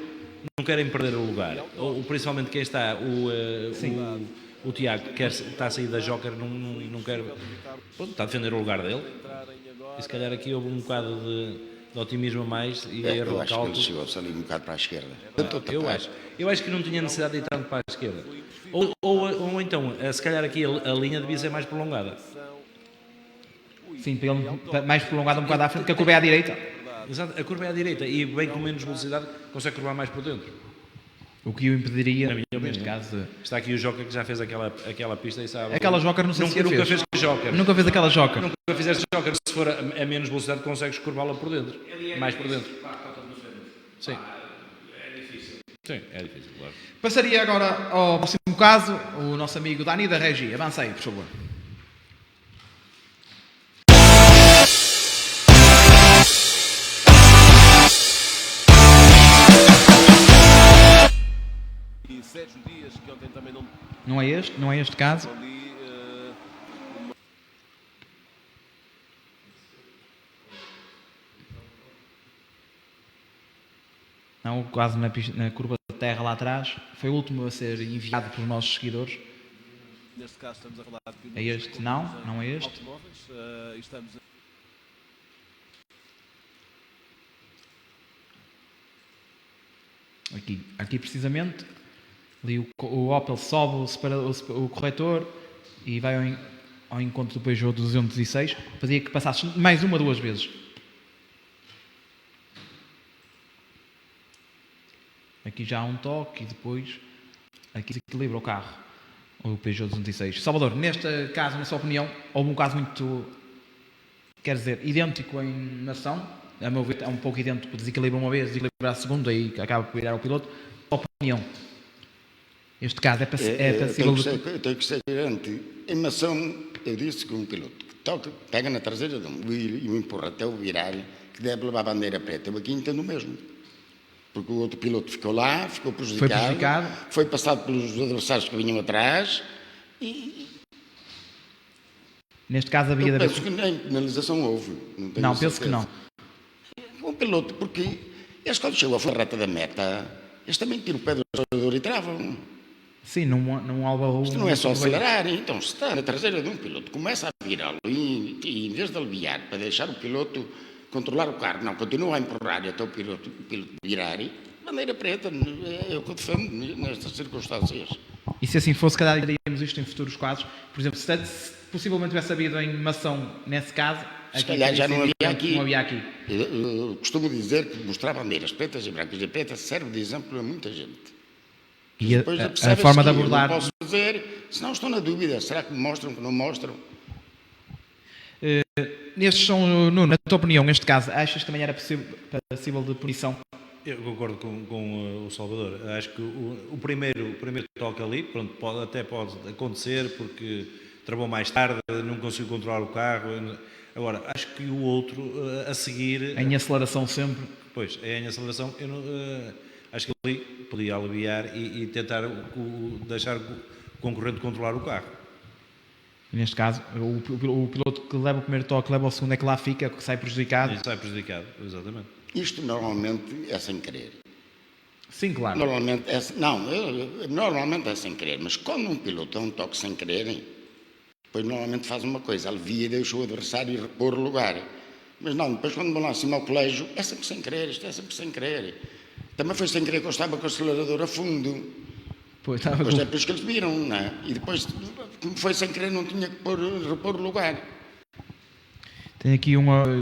não querem perder o lugar. Ou principalmente quem está, o Tiago está a sair da Joker, não quer. Pronto, está a defender o lugar dele. E se calhar aqui houve um bocado de otimismo a mais e erro Eu de acho que ele cálculo. chegou-se ali um bocado para a esquerda. Eu acho que não tinha necessidade de ir tanto para a esquerda. Ou então, se calhar aqui a linha devia ser mais prolongada. Sim, para ele mais prolongado um bocado à frente, que a curva é à direita. Exato, a curva é à direita e bem com menos velocidade consegue curvar mais por dentro. O que o impediria, Na minha neste opinião. caso... Está aqui o Joker que já fez aquela pista e sabe. Aquela Joker não sei se nunca fez. fez Joker. Nunca fez aquela Joker. Nunca fizeste Joker. Se for a menos velocidade consegues curvá-la por dentro. Mais por dentro. Sim. É difícil. Sim, é difícil, claro. Passaria agora ao próximo caso, o nosso amigo Dani da Regi. Avança aí, por favor. E Sérgio Dias, que ontem também não Não é este caso. ali. Não, quase na curva de terra lá atrás. Foi o último a ser enviado pelos nossos seguidores. Neste caso estamos a falar de É este? Não é este. automóveis. Estamos Aqui precisamente. Ali o Opel sobe o corretor e vai ao encontro do Peugeot 206. Fazia que passasse mais uma, duas vezes. Aqui já há um toque e depois aqui se equilibra o carro, o Peugeot 206. Salvador, neste caso, na sua opinião, houve um caso muito, quer dizer, idêntico em nação. A meu ver, é um pouco idêntico, desequilibra uma vez, desequilibra a segunda e acaba por virar o piloto. A opinião, este caso é passível de... Eu tenho que ser gerente. Em nação, eu disse que um piloto que toca, pega na traseira de um e o empurra até o virar, que deve levar a bandeira preta. Eu aqui entendo o mesmo. Porque o outro piloto ficou lá, ficou prejudicado, foi passado pelos adversários que vinham atrás e... Neste caso havia eu de haver... penso que nem penalização houve. Não, penso que não. Um piloto, porque eles quando chegam à reta da meta, eles também tiram o pé do jogador e travam. Sim, não albarrou. Isto não é só acelerar, então se está na traseira de um piloto, começa a virá-lo e em vez de aliviar para deixar o piloto controlar o carro, não, continua a empurrar até o piloto virar e bandeira preta, é o que eu defendo nestas circunstâncias. E se assim fosse, calhar iríamos isto em futuros quadros. Por exemplo, se possivelmente tivesse havido em Mação, nesse caso, Se calhar já não havia aqui. Não havia aqui. Eu costumo dizer que mostrar bandeiras pretas e brancas e pretas serve de exemplo a muita gente. E Depois a percebes forma de que eu abordar. não posso dizer, senão estou na dúvida, será que me mostram, que não mostram? Nestes são, Nuno, na tua opinião, neste caso, achas que também era passível de punição? Eu concordo com o Salvador. Acho que o primeiro toque ali, pronto, até pode acontecer porque travou mais tarde, não conseguiu controlar o carro. Agora, acho que o outro a seguir. Em aceleração sempre. Pois, em aceleração, acho que ali podia aliviar e tentar deixar o concorrente controlar o carro. Neste caso, o piloto que leva o primeiro toque, leva o segundo, é que lá fica, que sai prejudicado. E sai prejudicado, exatamente. Isto normalmente é sem querer. Sim, claro. Normalmente é sem querer, mas quando um piloto dá um toque sem querer, depois normalmente faz uma coisa, alivia e deixa o adversário repor o lugar. Mas não, depois quando vão lá acima ao colégio, é sempre sem querer, isto é sempre sem querer. Também foi sem querer que eu estava com o acelerador a fundo. Pois É por isso que eles viram, não é? E depois, como foi sem querer, não tinha que repor o lugar. Tenho aqui uma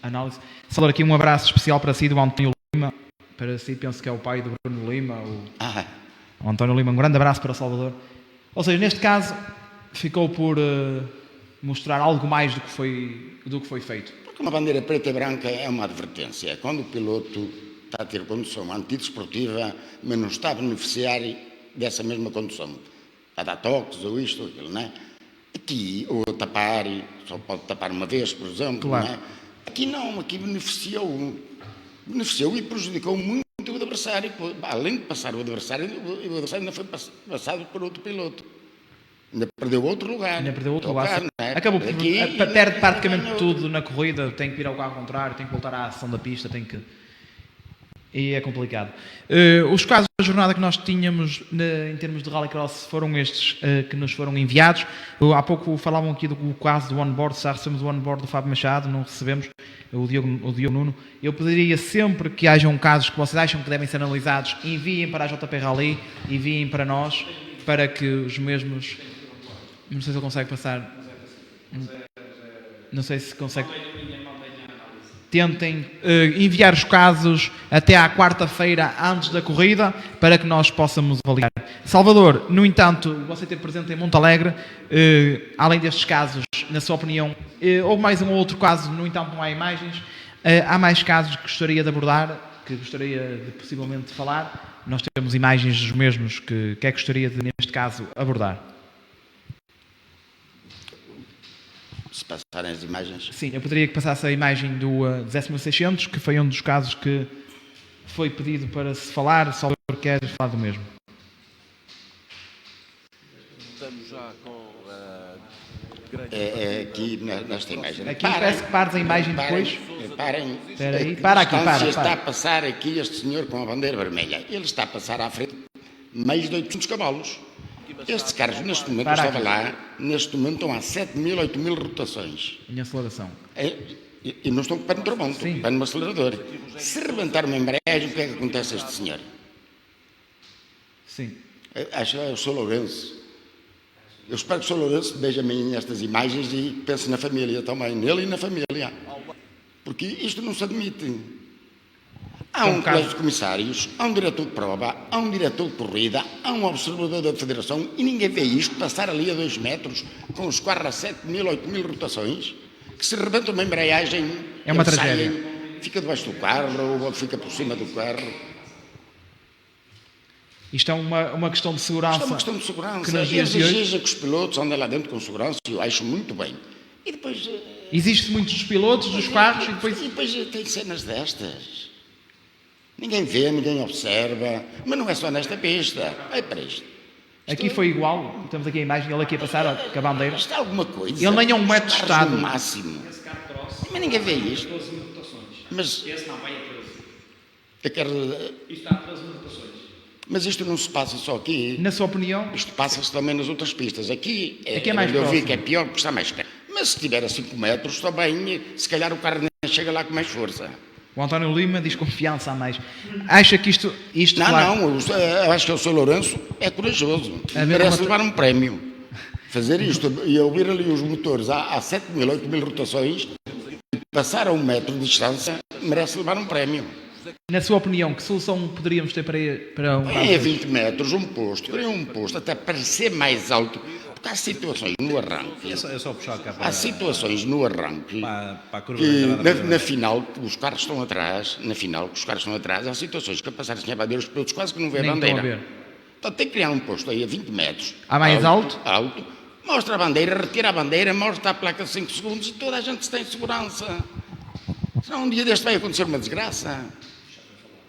análise. Salvador, aqui um abraço especial para si, do António Lima. Para si, penso que é o pai do Bruno Lima. O António Lima, um grande abraço para Salvador. Ou seja, neste caso, ficou por mostrar algo mais do que foi feito. Porque uma bandeira preta e branca é uma advertência. É quando o piloto está a ter condução antidesportiva, mas não está a beneficiar dessa mesma condução. A dar toques ou isto ou aquilo, não é? Aqui, ou a tapar, só pode tapar uma vez, por exemplo, claro. Não é? Aqui não, aqui beneficiou e prejudicou muito o adversário. Além de passar o adversário ainda foi passado por outro piloto. Ainda perdeu outro lugar. É? Acabou por perde praticamente tudo na corrida, tem que ir ao carro contrário, tem que voltar à ação da pista, e é complicado. Os casos da jornada que nós tínhamos em termos de rallycross foram estes que nos foram enviados. Há pouco falavam aqui do caso do onboard, já recebemos o onboard do Fábio Machado, não recebemos o Diogo Nuno. Eu pediria sempre que hajam casos que vocês acham que devem ser analisados, enviem para a JP Rally, enviem para nós, para que os mesmos... Não sei se ele consegue passar... Não sei se consegue... Tentem enviar os casos até à quarta-feira antes da corrida para que nós possamos avaliar. Salvador, no entanto, você esteve presente em Monte Alegre, além destes casos, na sua opinião, houve mais um ou outro caso, no entanto não há imagens, há mais casos que gostaria de abordar, que gostaria de possivelmente falar? Nós temos imagens dos mesmos que é que gostaria de, neste caso, abordar. Se passarem as imagens. Sim, eu poderia que passasse a imagem do 10.600, que foi um dos casos que foi pedido para se falar. Só queres falar do mesmo? Estamos já com aqui nesta imagem. Aqui parece que pares a imagem depois. Parem. Espera aí, para aqui, para. Está a passar aqui este senhor com a bandeira vermelha. Ele está a passar à frente mais de 800 cavalos. Estes carros, neste momento, eu estava lá, neste momento estão a 7.000, 8.000 rotações. Em aceleração. E não estão com o pé no travão, estão com o pé no acelerador. Se rebentar uma embreagem, o que é que acontece a este senhor? Sim. Acho que é o Sr. Lourenço. Eu espero que o Sr. Lourenço veja amanhã estas imagens e pense na família também, nele e na família. Porque isto não se admite. Há um colégio de comissários, há um diretor de prova, há um diretor de corrida, há um observador da federação e ninguém vê isto passar ali a 2 metros com os carros a 7.000, 8.000 rotações, que se rebenta uma embreagem, é uma tragédia. Fica debaixo do carro ou fica por cima do carro. Isto é uma questão de segurança. Isto é uma questão de segurança. Que nos dias de hoje exige que os pilotos andem lá dentro com segurança e eu acho muito bem. E depois... Existe muitos dos pilotos, dos carros e depois tem cenas destas. Ninguém vê, ninguém observa, mas não é só nesta pista, é para isto. Aqui foi igual, temos aqui a imagem, ele aqui a passar com a bandeira. Isto é alguma coisa. Ele nem é 1 metro de estado. No máximo. Mas ninguém vê isto. Mas esse não vai a 13. eu quero... Isto está a 13 rotações. Mas isto não se passa só aqui. Na sua opinião, Isto passa-se também nas outras pistas. Aqui é mais onde eu vi próximo. que é pior porque está mais perto. Mas se estiver a 5 metros, também, se calhar o carro nem chega lá com mais força. o António Lima diz confiança a mais. Acha que isto Não, claro, não, eu acho que o Sr. Lourenço é corajoso. ver Merece uma- levar um prémio. Fazer isto e ouvir ali os motores há 7.000, 8.000 rotações, passar a 1 metro de distância, merece levar um prémio. na sua opinião, que solução poderíamos ter para um caso É destes? 20 metros, um posto, queria um posto até para ser mais alto, porque há situações no arranque. É só puxar cá para, Há situações no arranque para a curva que da entrada. na final, que os carros estão atrás, há situações que a passar sem a bandeira, os pilotos quase que não vê a Nem estão a bandeira. ver. Então tem que criar um posto aí a 20 metros. Há mais alto? Alto. Mostra a bandeira, retira a bandeira, mostra a placa de 5 segundos e toda a gente está em segurança. Senão um dia deste vai acontecer uma desgraça.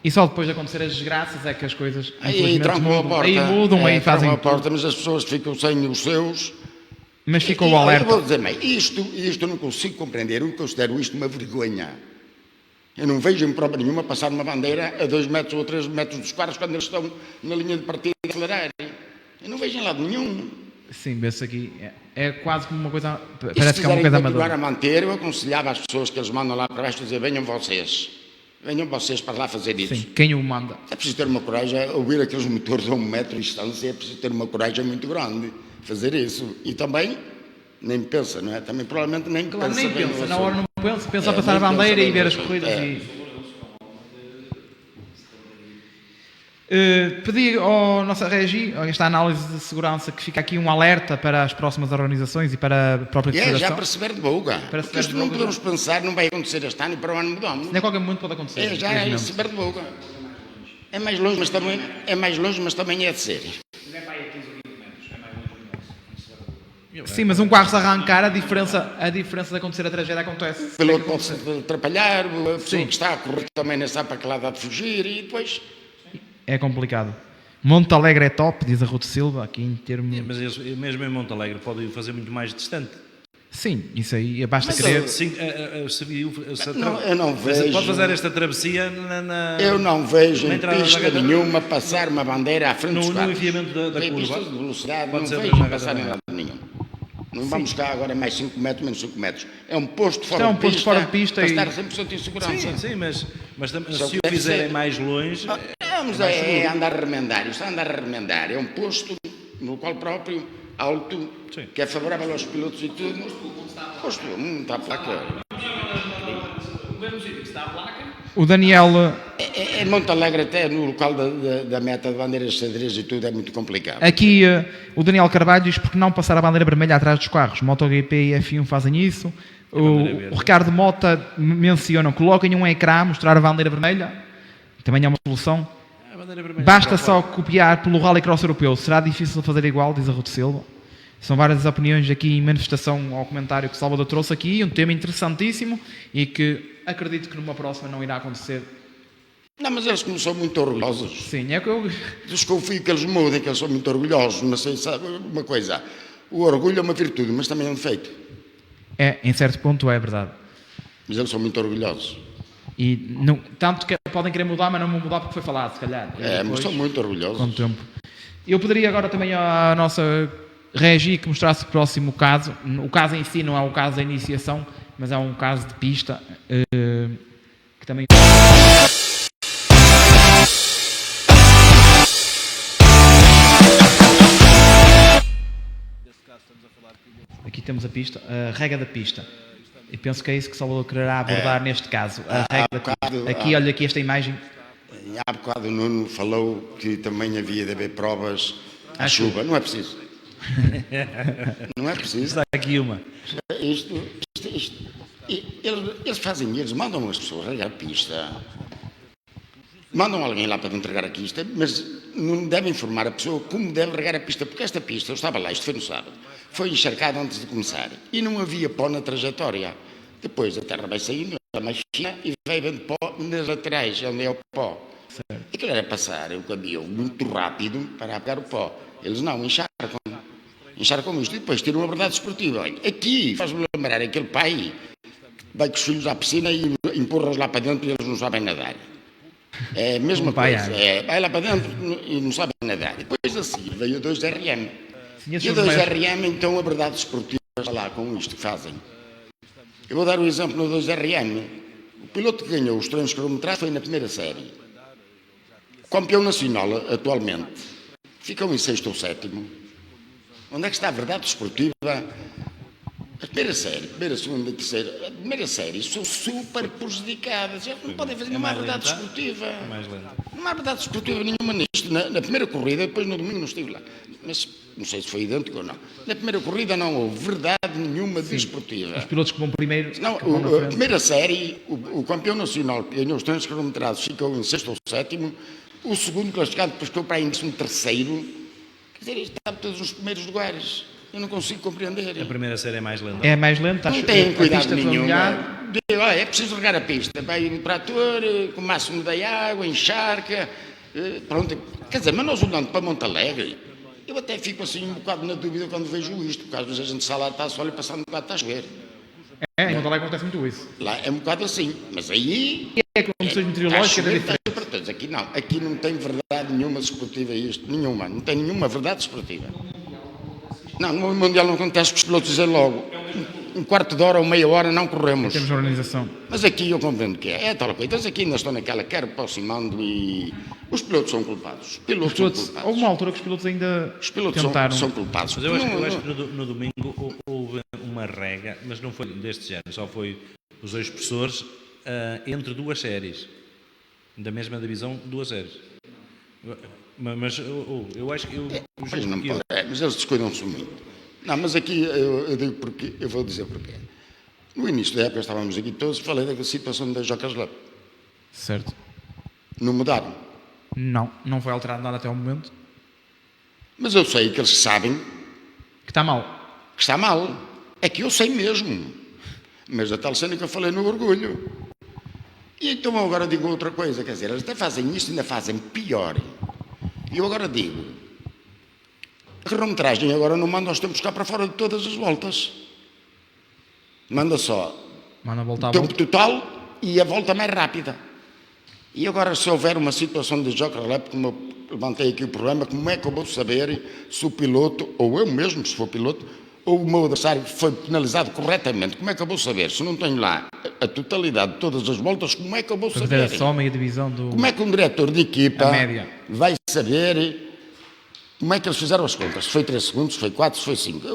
E só depois de acontecer as desgraças é que as coisas Aí infelizmente, trancam a mudam. porta. Aí mudam, aí trancam fazem a porta, mas as pessoas ficam sem os seus. Mas ficou E o eu alerta. vou dizer, bem, isto eu não consigo compreender, eu considero isto uma vergonha. Eu não vejo em prova nenhuma passar uma bandeira a 2 metros ou 3 metros dos carros quando eles estão na linha de partida a acelerar. Eu não vejo em lado nenhum. Sim, vê-se aqui. É quase como uma coisa. E se Parece que é uma quiserem coisa continuar amadora. a manter, eu aconselhava às pessoas que eles mandam lá para baixo dizer, venham vocês para lá fazer isso. Sim, quem o manda. É preciso ter uma coragem, ouvir aqueles motores a 1 metro de distância, é preciso ter uma coragem muito grande fazer isso. E também, nem pensa, não é? Também provavelmente nem Claro, pensa. nem bem no pensa, na assunto. hora não pensa, pensa a É, passar a nem bandeira pensa e bem ver no as assunto. corridas. É. E... pedi à nossa regi, esta análise de segurança, que fica aqui um alerta para as próximas organizações e para a própria E é já federação. para se ver de boca. Para se Porque ver isto de não boca. podemos pensar, não vai acontecer este ano e para o ano mudamos. Nem a qualquer momento pode acontecer. É já infelizmente. se ver de boca. É mais longe, mas também é de ser. Sim, mas um carro se arrancar, a diferença de acontecer a tragédia acontece. O piloto pode-se atrapalhar, a pessoa Sim. que está a correr também nem sabe para que lado há de fugir e depois... É complicado. Monte Alegre é top, diz a Ruth Silva, aqui em termos... Mas eles, mesmo em Monte Alegre, podem o fazer muito mais distante. Sim, isso aí, basta Mas querer. Eu não vejo. Pode fazer esta travessia Eu não vejo na em entrada da pista gata- nenhuma passar uma bandeira à frente dos no carros. enfiamento da Em curva. pistas de velocidade Pode não ser vejo na passar em gata- lado nenhum. Não vamos cá agora mais 5 metros, menos 5 metros. É um posto fora, é um de, posto pista, fora de pista para e- estar 100% em segurança. Sim, mas Só se que o deve fizerem ser- mais longe, Vamos andar a remendar. Isto é andar a remendar. É um posto no qual próprio, alto, Sim. que é favorável aos pilotos e tudo. Posto, não está a placa. O Daniel, Em Monte Alegre, até no local da meta de bandeiras de xadrez e tudo, é muito complicado. aqui o Daniel Carvalho diz porque não passar a bandeira vermelha atrás dos carros. MotoGP e F1 fazem isso. O Ricardo Mota menciona, coloquem um ecrã a mostrar a bandeira vermelha. Também é uma solução. a bandeira vermelha. Basta só copiar pelo Rallycross europeu. Será difícil fazer igual, diz a Ruth Silva. São várias opiniões aqui em manifestação ao comentário que o Salvador trouxe aqui. Um tema interessantíssimo e que acredito que numa próxima não irá acontecer. Não, mas eles como são muito orgulhosos. Sim, é que eu... Desconfio que eles mudem, que eles são muito orgulhosos. Mas sabe uma coisa, o orgulho é uma virtude, mas também é um defeito. É, em certo ponto é verdade. Mas eles são muito orgulhosos. E não, tanto que podem querer mudar, mas não vão mudar porque foi falado, se calhar. E É, mas depois, são muito orgulhosos. com o tempo. Eu poderia agora também à nossa regi que mostrasse o próximo caso. O caso em si não é o caso da iniciação, mas é um caso de pista que também... Aqui temos a pista, a regra da pista. E penso que é isso que Salvador quererá abordar neste caso. A regra da pista. Aqui, olha aqui esta imagem. E há bocado o Nuno falou que também havia de haver provas à chuva. Não é preciso. Não é preciso. Está aqui uma. Isto. E eles mandam as pessoas regar a pista. Mandam alguém lá para entregar a pista, mas não devem informar a pessoa como deve regar a pista, porque esta pista, eu estava lá, isto foi no sábado, foi encharcada antes de começar e não havia pó na trajetória. Depois a terra vai saindo, a mais fina e vai vendo pó nas laterais, onde é o pó. Aquilo era passar o caminhão muito rápido para apagar o pó. Eles não, encharcam isto e depois tiram a verdade esportiva. Olha, aqui faz-me lembrar aquele pai que vai com os filhos à piscina e empurra-os lá para dentro e eles não sabem nadar. É a mesma Vai coisa. Vai lá para dentro e não sabe nadar. Depois a seguir veio o 2RM. Sim, E esses o são os maiores. 2RM, então, a verdade esportiva está lá com isto que fazem. Eu vou dar o exemplo no 2RM. O piloto que ganhou os treinos cronometrados foi na primeira série. O campeão nacional, atualmente, ficou em sexto ou sétimo. Onde é que está a verdade esportiva? A primeira série, primeira, segunda, terceira, a primeira série são super prejudicadas. Eles não podem fazer nenhuma verdade esportiva. Não há verdade esportiva nenhuma nisto. Na primeira corrida, depois no domingo não estive lá. Mas não sei se foi idêntico ou não. Na primeira corrida não houve verdade nenhuma desportiva. Os pilotos que vão primeiro. Não, que vão na a frente. primeira série, o campeão nacional que ganhou os treinos cronometrados ficou em sexto ou sétimo. O segundo classificado depois ficou para em 13º. Quer dizer, isto está todos nos primeiros lugares. Eu não consigo compreender. A primeira série é mais lenta. É mais lento, Não tem cuidado nenhum. Familiar. É preciso regar a pista. Vai o trator, com o máximo da água, encharca. Pronto. Quer dizer, mas nós olhando para Montalegre, eu até fico assim um bocado na dúvida quando vejo isto, porque às vezes a gente sai lá, está só e passando um bocado está a chover. Em Monte Alegre acontece muito isso. Lá é um bocado assim. Mas aí. É condições meteorológicas, é diferente. Para todos. Aqui não. Aqui não tem verdade nenhuma desportiva isto. Nenhuma. Não tem nenhuma verdade desportiva. Não, no Mundial não acontece que os pilotos dizem logo. Um quarto de hora ou meia hora não corremos. Temos organização. Mas aqui eu compreendo que é tal coisa. Eles aqui ainda estão naquela, quer aproximando e. Os pilotos são culpados. Os pilotos são culpados. Houve uma altura que os pilotos ainda Os pilotos tentaram. são culpados. Mas eu acho que no domingo houve uma rega, mas não foi deste género, só foi os dois professores entre duas séries. Da mesma divisão, duas séries. Mas eu acho que Mas não pode. Mas eles descuidam-se muito. Não, mas aqui eu digo porque. Eu vou dizer porquê. No início da época estávamos aqui todos, falei da situação da Jocas Lab. Certo. Não mudaram. Não foi alterado nada até ao momento. Mas eu sei que eles sabem Que está mal. que está mal. É que eu sei mesmo. Mas a tal cena que eu falei no orgulho. E então eu agora digo outra coisa, quer dizer, eles até fazem isto, ainda fazem pior. E eu agora digo, a cronometragem agora não manda os tempos cá para fora de todas as voltas. Manda só Manda voltar o a tempo volta. total e a volta mais rápida. E agora, se houver uma situação de Joker Lab, como eu levantei aqui o problema, como é que eu vou saber se o piloto, ou eu mesmo, se for piloto, ou o meu adversário foi penalizado corretamente? Como é que eu vou saber? Se não tenho lá a totalidade de todas as voltas, como é que eu vou Para ver a saber? soma e a divisão do. Como é que um diretor de equipa A média. vai saber como é que eles fizeram as contas? Se foi 3 segundos, se foi 4, se foi 5.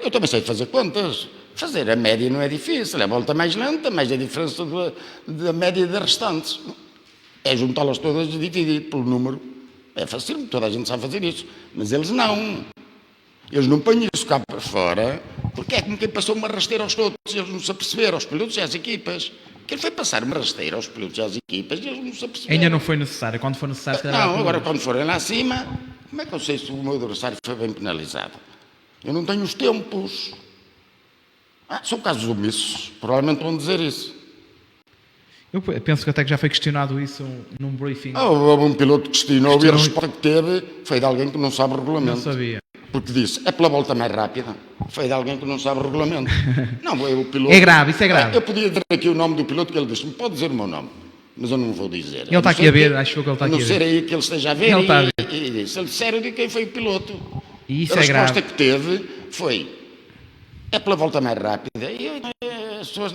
Eu também sei fazer contas. Fazer a média não é difícil. É a volta mais lenta, mais a diferença da média das restantes. É juntá-las todas e dividir pelo número. É fácil, toda a gente sabe fazer isso. Mas eles não. Eles não põem isso cá para fora, porque é como quem passou uma rasteira aos todos. Eles não se aperceberam, aos pilotos e às equipas. Que ele foi passar uma rasteira aos pilotos e às equipas e eles não se aperceberam. Ainda não foi necessário. Quando for necessário, se calhar Não, há agora problemas. quando forem lá acima, como é que eu sei se o meu adversário foi bem penalizado? Eu não tenho os tempos. São casos omissos. Provavelmente vão dizer isso. Eu penso que até que já foi questionado isso num briefing. Houve um piloto que questionou e a resposta que teve foi de alguém que não sabe o regulamento. Não sabia. Porque disse, é pela volta mais rápida. Foi de alguém que não sabe o regulamento. Não, o piloto... É grave, isso é grave. Eu podia dizer aqui o nome do piloto que ele disse, pode dizer o meu nome, mas eu não vou dizer. Ele está aqui a ver, acho que ele está aqui a não ver. ser aí que ele esteja a ver. Ele está a ver. E disse, se ele disser, eu digo quem foi o piloto. E isso A é grave. resposta que teve foi, é pela volta mais rápida. E as pessoas,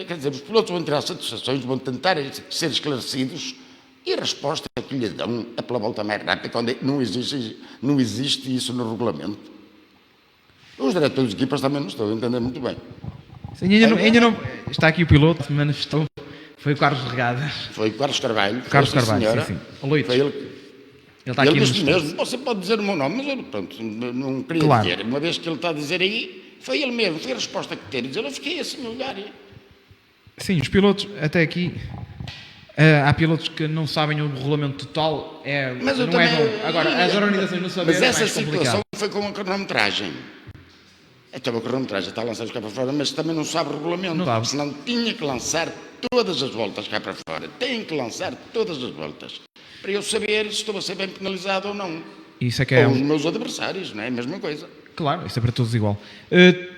quer dizer, os pilotos vão tirar satisfações, vão tentar ser esclarecidos. E a resposta que lhe dão é pela volta mais rápida, quando não existe isso no regulamento. Os diretores de equipas também não estão a entender muito bem. Sim, ainda não. Está aqui o piloto que manifestou. Foi o Carlos Regadas. Foi o Carlos Carvalho. Carlos foi, Carvalho, senhora. sim. O Loito. Foi ele, Ele está ele aqui disse no mesmo, você pode dizer o meu nome, mas eu pronto, não queria Claro. dizer. Uma vez que ele está a dizer aí, foi ele mesmo, foi a resposta que teve. Eu fiquei assim a olhar. Sim, os pilotos, até aqui. Há pilotos que não sabem o regulamento total. Mas eu não também, é bom. Agora, as organizações não sabem. Mas É essa mais situação complicado. foi com a cronometragem. Então a cronometragem está a lançar os cá para fora, mas também não sabe o regulamento. Não sabe. Senão tinha que lançar todas as voltas cá para fora. Tem que lançar todas as voltas. Para eu saber se estou a ser bem penalizado ou não. Isso é que é. Ou os meus adversários, não é a mesma coisa. Claro, isso é para todos igual.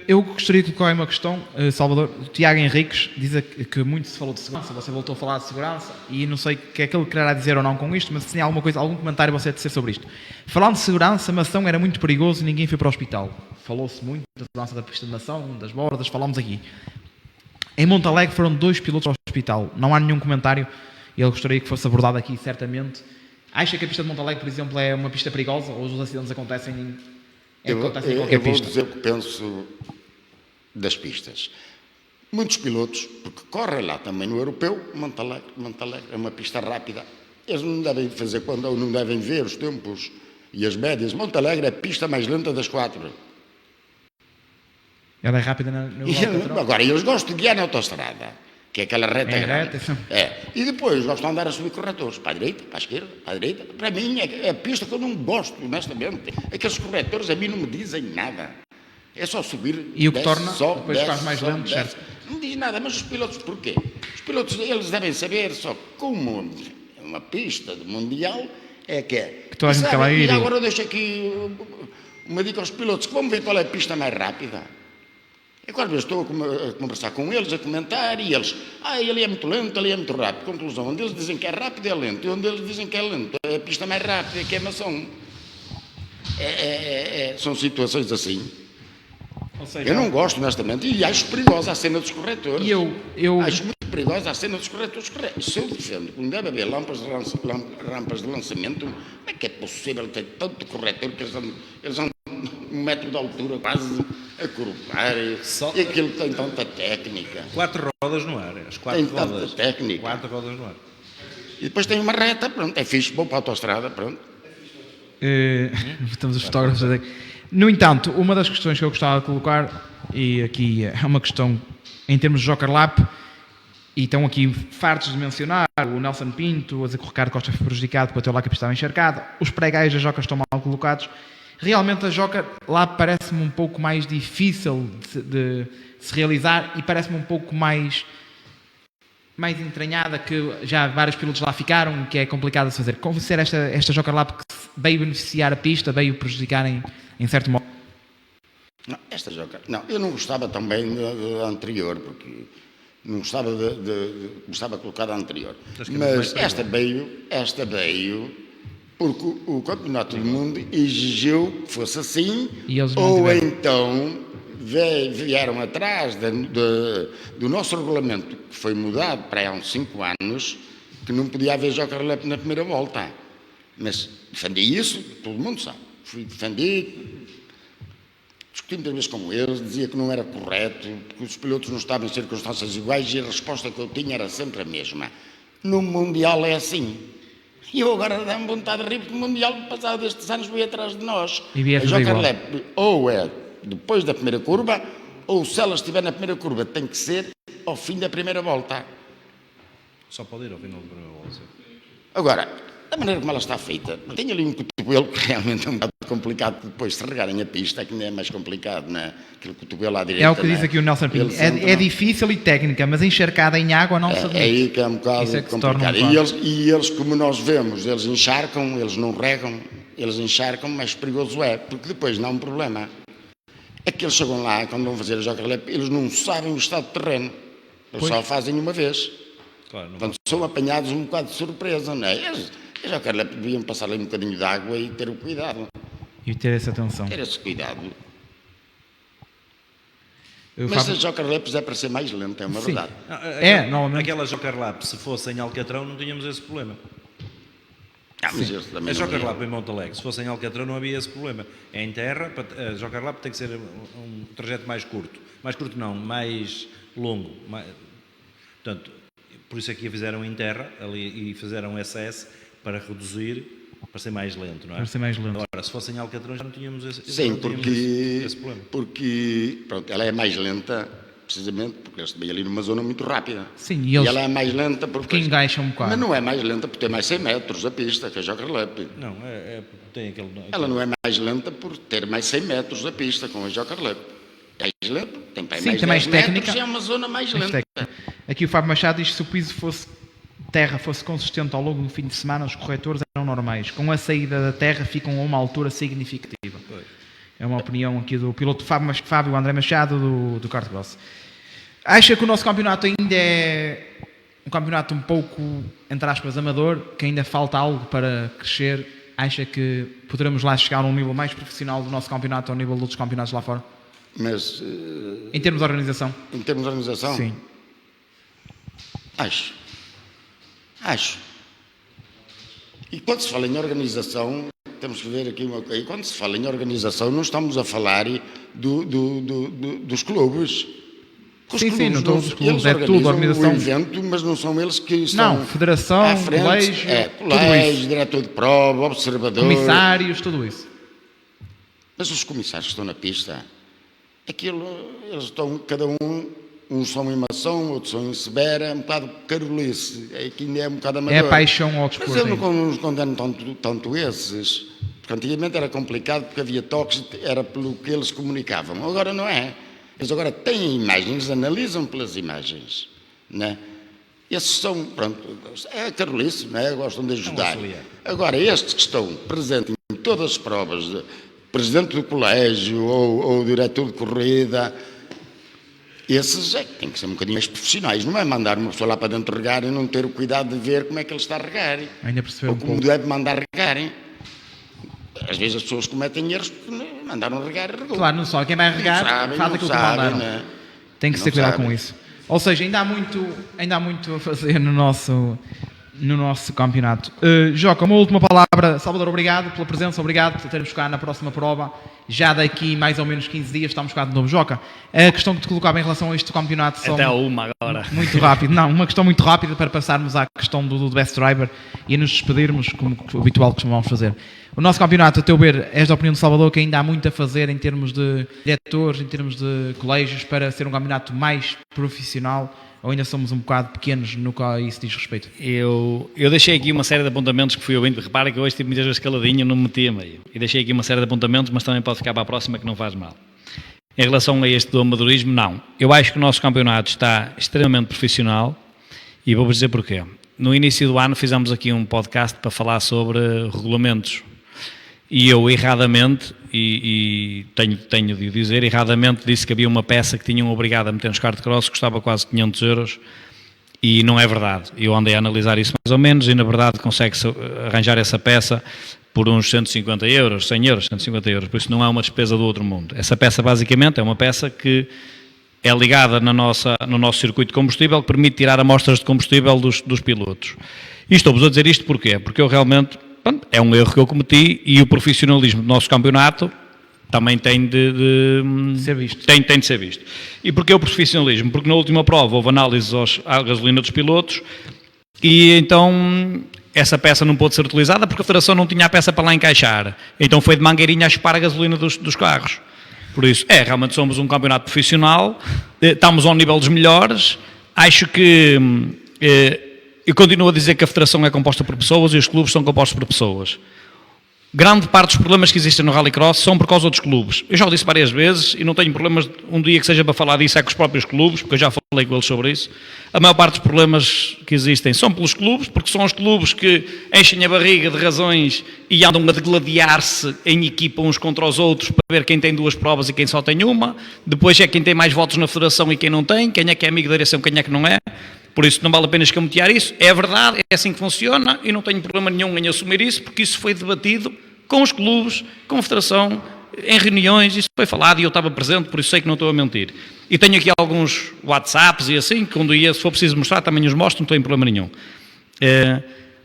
Eu gostaria de colocar uma questão, Salvador. O Tiago Henriques diz que muito se falou de segurança, você voltou a falar de segurança e não sei o que é que ele quererá dizer ou não com isto, mas se tem alguma coisa, algum comentário você a dizer sobre isto. Falando de segurança, Mação era muito perigoso e ninguém foi para o hospital. Falou-se muito da segurança da pista de Mação, das bordas, falámos aqui. Em Montalegre foram 2 pilotos ao hospital. Não há nenhum comentário e ele gostaria que fosse abordado aqui, certamente. Acha que a pista de Montalegre, por exemplo, é uma pista perigosa ou os acidentes acontecem em qualquer vou pista? dizer o que penso das pistas. Muitos pilotos, porque correm lá também no europeu, Montalegre é uma pista rápida. Eles não devem fazer quando ou não devem ver os tempos e as médias. Montalegre é a pista mais lenta das 4. Ela é rápida no Agora, eles gostam de guiar na autoestrada, que é aquela reta grande. E depois gostam de andar a subir corretores, para a direita, para a esquerda, para a direita. Para mim é a pista que eu não gosto, honestamente. Aqueles corretores a mim não me dizem nada. É só subir. E o que desce, torna sobe, depois desce, faz mais sobe, lento, desce. certo? Não diz nada, mas os pilotos porquê? Os pilotos, eles devem saber só como uma pista de mundial é que é. Que toda a gente vai ir. E agora eu deixo aqui uma dica aos pilotos, que vamos ver qual é a pista mais rápida. Agora estou a conversar com eles, a comentar, e eles, ele é muito lento, ele é muito rápido. Conclusão, onde eles dizem que é rápido é lento, e onde eles dizem que é lento é a pista mais rápida, que é Mação. São situações assim. Ou seja, Eu não gosto, honestamente, e acho perigosa a cena dos corretores. eu Acho muito perigosa a cena dos corretores. Se eu defendo que não deve haver rampas de lançamento, como é que é possível ter tanto corretor que eles andam 1 metro de altura, quase a curvar, e aquilo tem tanta técnica. 4 rodas no ar, as 4 Tem tanta rodas. técnica. 4 rodas no ar. E depois tem uma reta, pronto, é fixe, vou para a autoestrada, pronto. estamos os fotógrafos a dizer. No entanto, uma das questões que eu gostava de colocar, e aqui é uma questão em termos de Joker Lap, e estão aqui fartos de mencionar o Nelson Pinto, a dizer que o Ricardo Costa foi prejudicado porque o teu lá que estava encharcado, os pregais da Joker estão mal colocados. Realmente a Joker Lap parece-me um pouco mais difícil de se realizar e parece-me um pouco mais entranhada, que já vários pilotos lá ficaram, que é complicado de fazer. Como ser esta Joker Lap que veio beneficiar a pista, veio prejudicar em certo modo? Não, esta Joker... Não, eu não gostava também da anterior, porque não gostava gostava de colocar a anterior. Mas esta veio porque o Campeonato do Mundo exigiu que fosse assim, ou então vieram atrás do nosso regulamento, que foi mudado para há uns 5 anos, que não podia haver Joker Lap na primeira volta. Mas defendi isso, todo mundo sabe. Defendi, discuti muitas vezes com eles, dizia que não era correto, porque os pilotos não estavam em circunstâncias iguais, e a resposta que eu tinha era sempre a mesma. No Mundial é assim. E eu agora dá-me vontade de rir, porque o Mundial, passado destes anos, veio atrás de nós. A Joker Lap ou é depois da primeira curva, ou se ela estiver na primeira curva, tem que ser ao fim da primeira volta. Só pode ir ao final da primeira volta. Agora, da maneira como ela está feita, tem ali um cotovelo que realmente é um bocado complicado depois se regarem a pista, que ainda é mais complicado, né? Aquele cotovelo à direita. É o que diz aqui o Nelson Pinto. É difícil e técnica, mas encharcada em água não se admite. É aí que é um bocado complicado. E eles, como nós vemos, eles encharcam, eles não regam, eles encharcam, mas perigoso é, porque depois não há um problema. É que eles chegam lá, quando vão fazer a Joker Lap, eles não sabem o estado de terreno. Eles só fazem uma vez. Claro, portanto, são apanhados um bocado de surpresa, não é? Eles, a Joker Lap deviam passar ali um bocadinho de água e ter o cuidado. E ter essa atenção. Ter esse cuidado. Mas a Joker Lap é para ser mais lenta, é uma verdade. Normalmente. Aquela Joker Lap, se fosse em Alcatrão, não tínhamos esse problema. Mas a Joker Lap em Montalegre, se fosse em Alcatrão, não havia esse problema. É em terra, a Joker Lap tem que ser um trajeto mais curto. Mais curto não, mais longo. Portanto, por isso é que a fizeram em terra ali, e fizeram SS para reduzir, para ser mais lento, não é? Para ser mais lento. Agora, se fosse em Alcatrão, já não tínhamos esse problema. Porque pronto, ela é mais lenta, precisamente porque eles também ali numa zona muito rápida. Sim, e ela é mais lenta porque engaixam um bocado. Mas não é mais lenta por ter mais 100 metros a pista, que é a Joker Lap. Não, tem aquele... Ela não é mais lenta por ter mais 100 metros a pista com a Joker Lap. É mais lenta, tem mais 10 metros e é uma zona mais lenta. Aqui o Fábio Machado diz que se o piso terra fosse consistente ao longo do fim de semana, os corretores eram normais. Com a saída da terra ficam a uma altura significativa. É uma opinião aqui do piloto Fábio André Machado, do Kart Gross. Acha que o nosso campeonato ainda é um campeonato um pouco, entre aspas, amador, que ainda falta algo para crescer? Acha que poderemos lá chegar a um nível mais profissional do nosso campeonato ao nível de outros campeonatos lá fora? Mas, em termos de organização? em termos de organização? Sim. Acho. E quando se fala em organização, temos que ver aqui uma coisa. E quando se fala em organização, não estamos a falar dos clubes. Sim, não todos os clubes, eles é tudo organização. o evento, mas não são eles que estão Não, federação, à frente. colégio, tudo Colégio, isso. diretor de prova, observador. Comissários, tudo isso. Mas os comissários que estão na pista, eles estão, cada uns são em Mação, outros são em Severa, é um bocado carolice, que ainda é um bocado amador. É a paixão ao Mas desporto. eu não condeno tanto esses, porque antigamente era complicado, porque havia toques, era pelo que eles comunicavam, agora não é. Eles agora têm imagens, analisam pelas imagens, né? Esses são, pronto, é carolice, né? Gostam de ajudar. Agora, estes que estão presentes em todas as provas, presidente do colégio ou diretor de corrida, esses têm que ser um bocadinho mais profissionais, não é mandar uma pessoa lá para dentro regar e não ter o cuidado de ver como é que ele está a regar. Ainda percebeu ou como pouco. deve mandar regar. Às vezes as pessoas cometem erros porque mandaram regar e regou. Claro, não só. Quem vai regar faz aquilo que mandaram. Né? Tem que Não ter cuidado sabem. com isso. Ou seja, ainda há muito a fazer no nosso campeonato. Joca, uma última palavra. Salvador, obrigado pela presença, obrigado por termos cá na próxima prova. Já daqui mais ou menos 15 dias estamos cá de novo. Joca, a questão que te colocava em relação a este campeonato... Até a uma agora. Muito rápido. Não, uma questão muito rápida para passarmos à questão do Best Driver e nos despedirmos, como habitual costumamos fazer. O nosso campeonato, a teu ver, és da opinião de Salvador que ainda há muito a fazer em termos de diretores, em termos de colégios, para ser um campeonato mais profissional, ou ainda somos um bocado pequenos no que a isso diz respeito? Eu deixei aqui uma série de apontamentos que fui ouvindo. Repara que hoje tive muitas vezes caladinho, não me meti a meio. E deixei aqui uma série de apontamentos, mas também pode ficar para a próxima, que não faz mal. Em relação a este do amadorismo, não. Eu acho que o nosso campeonato está extremamente profissional e vou-vos dizer porquê. No início do ano fizemos aqui um podcast para falar sobre regulamentos. E eu erradamente, e tenho de o dizer, erradamente disse que havia uma peça que tinham obrigado a meter nos kart cross que custava quase 500 euros e não é verdade. Eu andei a analisar isso mais ou menos e na verdade consegue-se arranjar essa peça por uns 150 euros, 100 euros, 150 euros, por isso não é uma despesa do outro mundo. Essa peça basicamente é uma peça que é ligada no nosso circuito de combustível que permite tirar amostras de combustível dos pilotos. E estou-vos a dizer isto porquê? Porque eu realmente... é um erro que eu cometi e o profissionalismo do nosso campeonato também tem de ser visto. Tem de ser visto. E porquê o profissionalismo? Porque na última prova houve análises à gasolina dos pilotos e então essa peça não pôde ser utilizada porque a federação não tinha a peça para lá encaixar. Então foi de mangueirinha a chupar a gasolina dos carros. Por isso, realmente somos um campeonato profissional, estamos ao nível dos melhores, acho que... eu continuo a dizer que a federação é composta por pessoas e os clubes são compostos por pessoas. Grande parte dos problemas que existem no Rallycross são por causa dos clubes. Eu já o disse várias vezes e não tenho problemas um dia que seja para falar disso é com os próprios clubes, porque eu já falei com eles sobre isso. A maior parte dos problemas que existem são pelos clubes, porque são os clubes que enchem a barriga de razões e andam a degladiar-se em equipa uns contra os outros para ver quem tem duas provas e quem só tem uma. Depois é quem tem mais votos na federação e quem não tem, quem é que é amigo da direção, quem é que não é. Por isso não vale a pena escamotear isso, é verdade, é assim que funciona e não tenho problema nenhum em assumir isso, porque isso foi debatido com os clubes, com a federação, em reuniões, isso foi falado e eu estava presente, por isso sei que não estou a mentir. E tenho aqui alguns WhatsApps e assim, que quando se for preciso mostrar também os mostro, não tenho problema nenhum.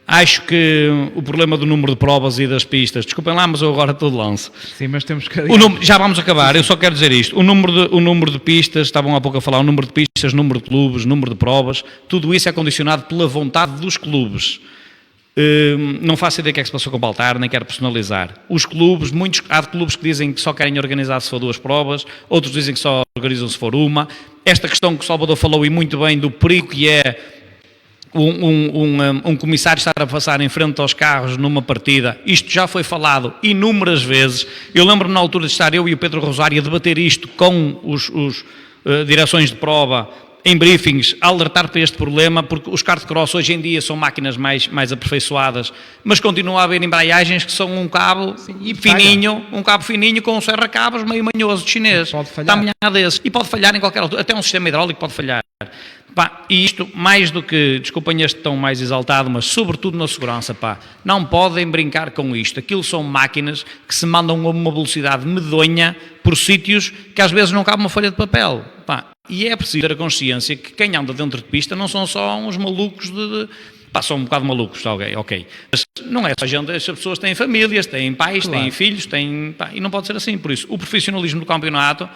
Acho que o problema do número de provas e das pistas, desculpem lá, mas eu agora estou de lance. Sim, mas temos que... Já vamos acabar, eu só quero dizer isto. O número de pistas, estavam há pouco a falar, o número de pistas, número de clubes, número de provas, tudo isso é condicionado pela vontade dos clubes. Não faço ideia do que é que se passou com o Baltar, nem quero personalizar. Os clubes, há clubes que dizem que só querem organizar se for duas provas, outros dizem que só organizam se for uma. Esta questão que o Salvador falou e muito bem do perigo que é um comissário estar a passar em frente aos carros numa partida, isto já foi falado inúmeras vezes. Eu lembro-me na altura de estar eu e o Pedro Rosário a debater isto com os direções de prova em briefings, a alertar para este problema, porque os kart cross hoje em dia são máquinas mais aperfeiçoadas, mas continua a haver embreagens que são um cabo fininho com um serra-cabos meio manhoso de chinês. Pode falhar. Está desse. E pode falhar em qualquer altura, até um sistema hidráulico pode falhar. E isto, mais do que, desculpem este tom mais exaltado, mas sobretudo na segurança, não podem brincar com isto. Aquilo são máquinas que se mandam a uma velocidade medonha por sítios que às vezes não cabe uma folha de papel. E é preciso ter a consciência que quem anda dentro de pista não são só uns malucos são um bocado malucos, ok. Mas não é só gente, as pessoas têm famílias, têm pais, têm filhos, e não pode ser assim. Por isso, o profissionalismo do campeonato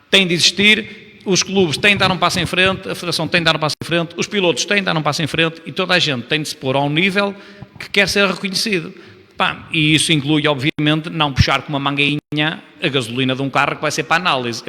tem de existir. Os clubes têm de dar um passo em frente, a Federação tem de dar um passo em frente, os pilotos têm de dar um passo em frente e toda a gente tem de se pôr a um nível que quer ser reconhecido. E isso inclui, obviamente, não puxar com uma mangueinha a gasolina de um carro que vai ser para análise.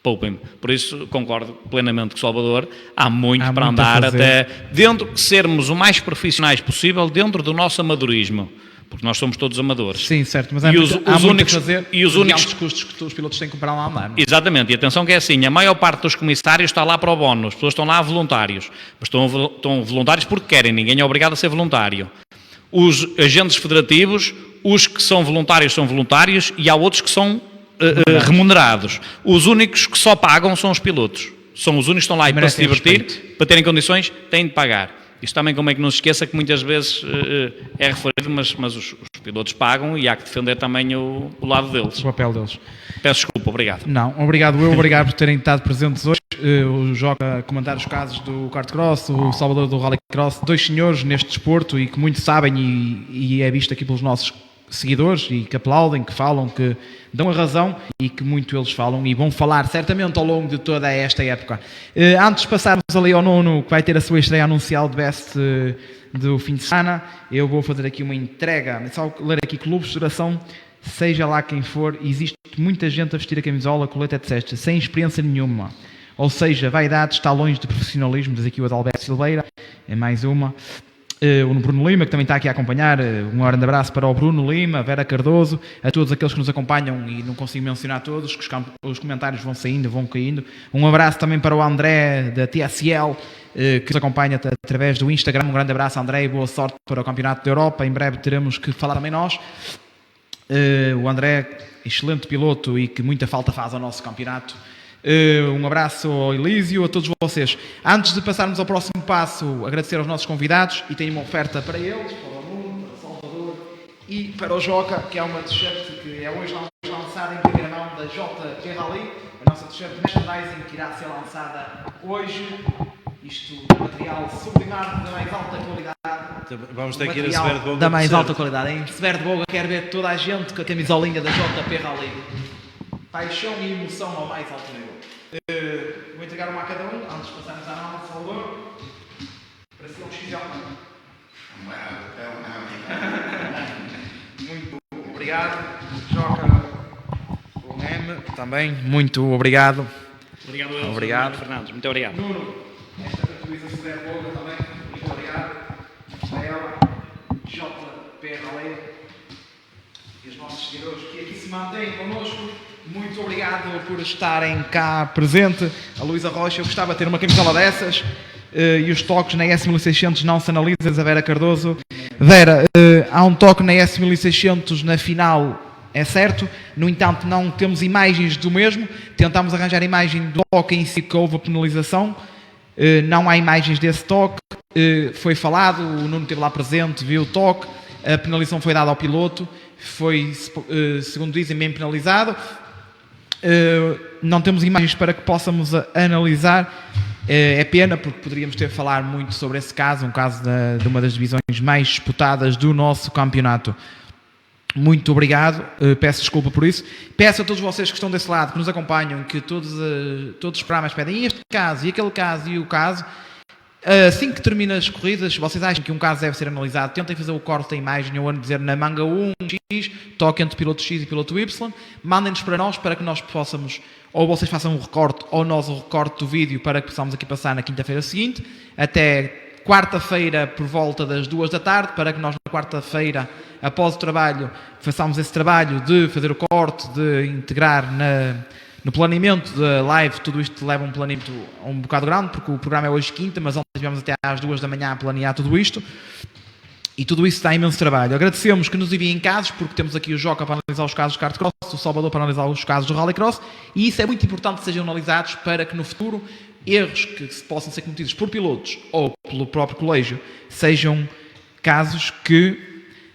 Poupem-me. Por isso, concordo plenamente com o Salvador, há muito para andar até dentro, sermos o mais profissionais possível dentro do nosso amadorismo. Porque nós somos todos amadores. Sim, certo, mas há muito a fazer e os únicos custos que os pilotos têm que comprar lá a andar. Exatamente, e atenção que é assim, a maior parte dos comissários está lá para o bónus, as pessoas estão lá voluntários, mas estão voluntários porque querem, ninguém é obrigado a ser voluntário. Os agentes federativos, os que são voluntários e há outros que são remunerados. Os únicos que só pagam são os pilotos. São os únicos que estão lá e para se divertir, para terem condições, têm de pagar. Isto também, como é que não se esqueça que muitas vezes é referido, mas os pilotos pagam e há que defender também o lado deles. O papel deles. Peço desculpa, obrigado. Não, obrigado por terem estado presentes hoje. O Joca a comentar os casos do kart cross, o Salvador do rally cross, dois senhores neste desporto e que muito sabem e é visto aqui pelos nossos seguidores e que aplaudem, que falam, que dão a razão e que muito eles falam e vão falar certamente ao longo de toda esta época. Antes de passarmos ali ao Nuno, que vai ter a sua estreia anuncial de Best do fim de semana, eu vou fazer aqui uma entrega, só ler aqui clubes de duração, seja lá quem for, existe muita gente a vestir a camisola, colete, etc., sem experiência nenhuma. Ou seja, vaidade está longe de profissionalismo, diz aqui o Adalberto Silveira, é mais uma. O Bruno Lima, que também está aqui a acompanhar, um grande abraço para o Bruno Lima, Vera Cardoso, a todos aqueles que nos acompanham e não consigo mencionar todos, que os comentários vão saindo, vão caindo. Um abraço também para o André da TSL, que nos acompanha através do Instagram. Um grande abraço, André, e boa sorte para o Campeonato da Europa. Em breve teremos que falar também nós. O André, excelente piloto e que muita falta faz ao nosso campeonato. Um abraço ao Elísio, a todos vocês. Antes de passarmos ao próximo passo, agradecer aos nossos convidados e tenho uma oferta para eles, para o Nuno, para o Salvador e para o Joca, que é uma t-shirt que é hoje lançada em primeira mão da JP Rally, a nossa t-shirt merchandising que irá ser lançada hoje. Isto, material sublimado da mais alta qualidade. Vamos ter que ir a Severo de Boga. Da mais alta qualidade. Em Severo de Boga quero ver toda a gente com a camisolinha da JP Rally. Paixão e emoção ao mais alto nível. Vou entregar uma a cada um, antes de passarmos à análise, Salvador. Para ser um XL. Muito obrigado. Joca, o M, também, muito obrigado. Obrigado, Fernandes. Muito obrigado. Nuno, esta caracteriza se der boa também, muito obrigado. A ela, JP Rally. E os nossos seguidores que aqui se mantêm connosco. Muito obrigado por estarem cá presente. A Luísa Rocha, eu gostava de ter uma camisola dessas. E os toques na S1600 não se analisam. A Vera Cardoso. Vera, há um toque na S1600 na final, é certo. No entanto, não temos imagens do mesmo. Tentámos arranjar a imagem do toque em si que houve a penalização. Não há imagens desse toque. Foi falado, o Nuno esteve lá presente, viu o toque. A penalização foi dada ao piloto. Foi, segundo dizem, bem penalizado. Não temos imagens para que possamos analisar. É pena porque poderíamos ter falado muito sobre esse caso, um caso de uma das divisões mais disputadas do nosso campeonato. Muito obrigado, peço desculpa por isso. Peço a todos vocês que estão desse lado, que nos acompanham, que todos os programas pedem este caso e aquele caso e o caso. Assim que termina as corridas, vocês acham que um caso deve ser analisado, tentem fazer o corte da imagem ou dizer na manga 1, X, toque entre piloto X e piloto Y, mandem-nos para nós para que nós possamos, ou vocês façam um recorte, ou nós o recorte do vídeo para que possamos aqui passar na quinta-feira seguinte, até quarta-feira por volta das 2 da tarde, para que nós na quarta-feira, após o trabalho, façamos esse trabalho de fazer o corte, de integrar No planeamento da live, tudo isto leva um planeamento um bocado grande, porque o programa é hoje quinta, mas ontem tivemos até às 2 da manhã a planear tudo isto. E tudo isso dá imenso trabalho. Agradecemos que nos enviem casos, porque temos aqui o Joca para analisar os casos de kart cross, o Salvador para analisar os casos do rallycross, e isso é muito importante que sejam analisados para que no futuro erros que possam ser cometidos por pilotos ou pelo próprio colégio sejam casos que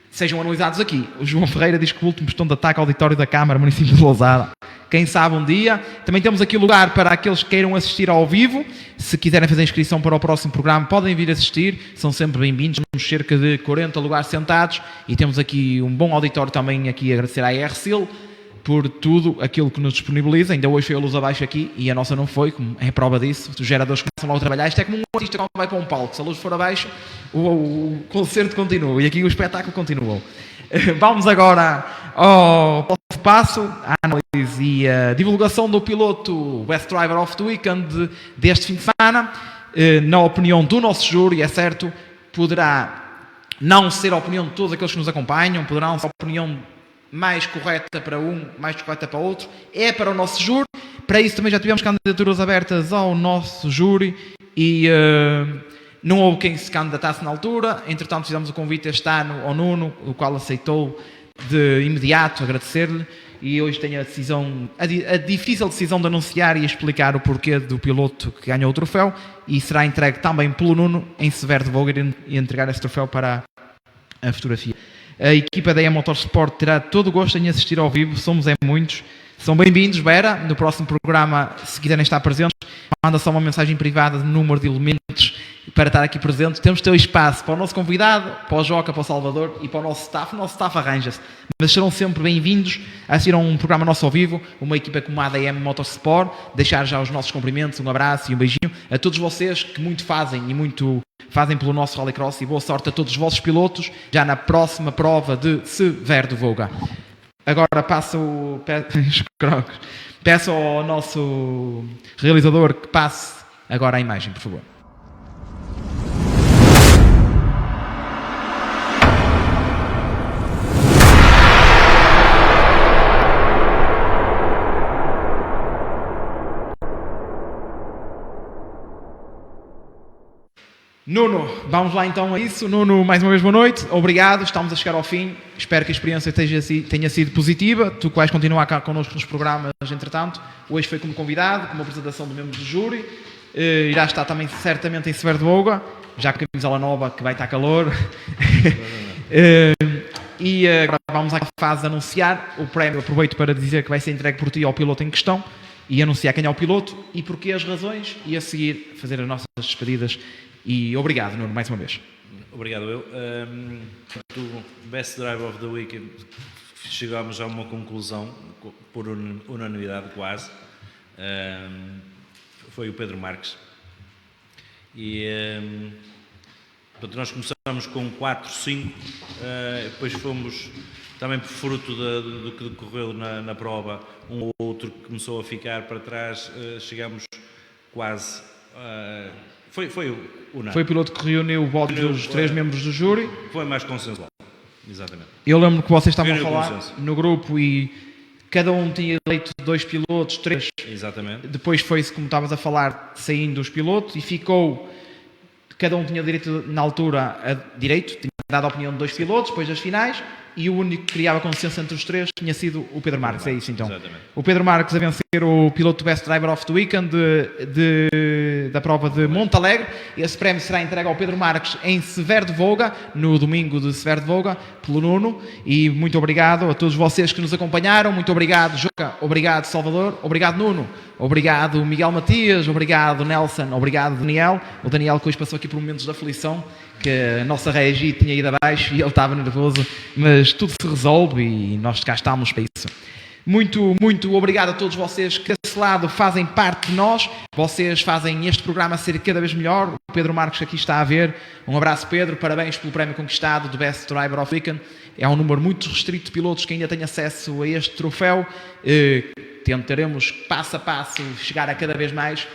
sejam analisados aqui. O João Ferreira diz que o último botão de ataque ao auditório da Câmara Municipal de Lousada. Quem sabe um dia. Também temos aqui lugar para aqueles que queiram assistir ao vivo. Se quiserem fazer inscrição para o próximo programa, podem vir assistir. São sempre bem-vindos. Temos cerca de 40 lugares sentados. E temos aqui um bom auditório também aqui. Agradecer à RCIL por tudo aquilo que nos disponibiliza. Ainda hoje foi a luz abaixo aqui e a nossa não foi, como é prova disso. Os geradores começam logo a trabalhar. Isto é como um artista quando vai para um palco. Se a luz for abaixo, o concerto continua. E aqui o espetáculo continuou. Vamos agora ao próximo passo, a análise e a divulgação do piloto Best Driver of the Weekend deste fim de semana. Na opinião do nosso júri, é certo, poderá não ser a opinião de todos aqueles que nos acompanham, poderá não ser a opinião mais correta para um, mais correta para outro. É para o nosso júri. Para isso também já tivemos candidaturas abertas ao nosso júri e não houve quem se candidatasse na altura. Entretanto, fizemos o convite este ano ao Nuno, o qual aceitou de imediato, agradecer-lhe. E hoje tenho a difícil decisão de anunciar e explicar o porquê do piloto que ganhou o troféu. E será entregue também pelo Nuno em Severo de Voga e entregar esse troféu para a fotografia. A equipa da EM Motorsport terá todo o gosto em assistir ao vivo. Somos muitos. São bem-vindos, Vera. No próximo programa, se quiserem estar presentes, manda só uma mensagem privada de número de elementos para estar aqui presente. Temos de ter espaço para o nosso convidado, para o Joca, para o Salvador e para o nosso staff. O nosso staff arranja-se. Mas serão sempre bem-vindos a assistir a um programa nosso ao vivo, uma equipa como a ADM Motorsport. Deixar já os nossos cumprimentos, um abraço e um beijinho a todos vocês que muito fazem e muito fazem pelo nosso Rallycross, e boa sorte a todos os vossos pilotos já na próxima prova de Severo de Voga. Agora peço ao nosso realizador que passe agora a imagem, por favor. Nuno, vamos lá então a isso. Nuno, mais uma vez boa noite, obrigado, estamos a chegar ao fim, espero que a experiência tenha sido positiva. Tu que vais continuar cá connosco nos programas, entretanto, hoje foi como convidado, com uma apresentação do membro do júri, irá estar também certamente em Severo de Voga, já com a camisola nova que vai estar calor. E agora vamos à fase de anunciar o prémio. Aproveito para dizer que vai ser entregue por ti ao piloto em questão e anunciar quem é o piloto e porquê as razões, e a seguir fazer as nossas despedidas. E obrigado, Nuno, mais uma vez. Obrigado eu. Do Best Driver of the Week chegámos a uma conclusão, por unanimidade quase, foi o Pedro Marques. E portanto, nós começámos com 4, 5, depois fomos, também por fruto do que decorreu na prova, um ou outro que começou a ficar para trás, chegámos quase... Foi unânime. Foi o piloto que reuniu o voto dos 3 membros do júri. Foi mais consensual, exatamente. Eu lembro que vocês estavam a falar no grupo e cada um tinha eleito 2 pilotos, 3. Exatamente. Depois foi-se, como estavas a falar, saindo os pilotos e ficou... Cada um tinha direito, na altura, tinha dado a opinião de 2 pilotos, depois das finais, e o único que criava consenso entre os 3 tinha sido o Pedro Marques, é isso então. Exatamente. O Pedro Marques a vencer o piloto Best Driver of the Weekend da prova de Montalegre. Esse prémio será entregue ao Pedro Marques em Severo de Voga, no domingo de Severo de Voga, pelo Nuno. E muito obrigado a todos vocês que nos acompanharam. Muito obrigado, Joca. Obrigado, Salvador. Obrigado, Nuno. Obrigado, Miguel Matias. Obrigado, Nelson. Obrigado, Daniel. O Daniel que hoje passou aqui por momentos de aflição, que a nossa regi tinha ido abaixo e ele estava nervoso, mas tudo se resolve e nós cá estamos para isso. Muito, muito obrigado a todos vocês que desse lado fazem parte de nós. Vocês fazem este programa ser cada vez melhor. O Pedro Marques aqui está a ver. Um abraço, Pedro. Parabéns pelo prémio conquistado do Best Driver of the Weekend. É um número muito restrito de pilotos que ainda têm acesso a este troféu. Tentaremos, passo a passo, chegar a cada vez mais.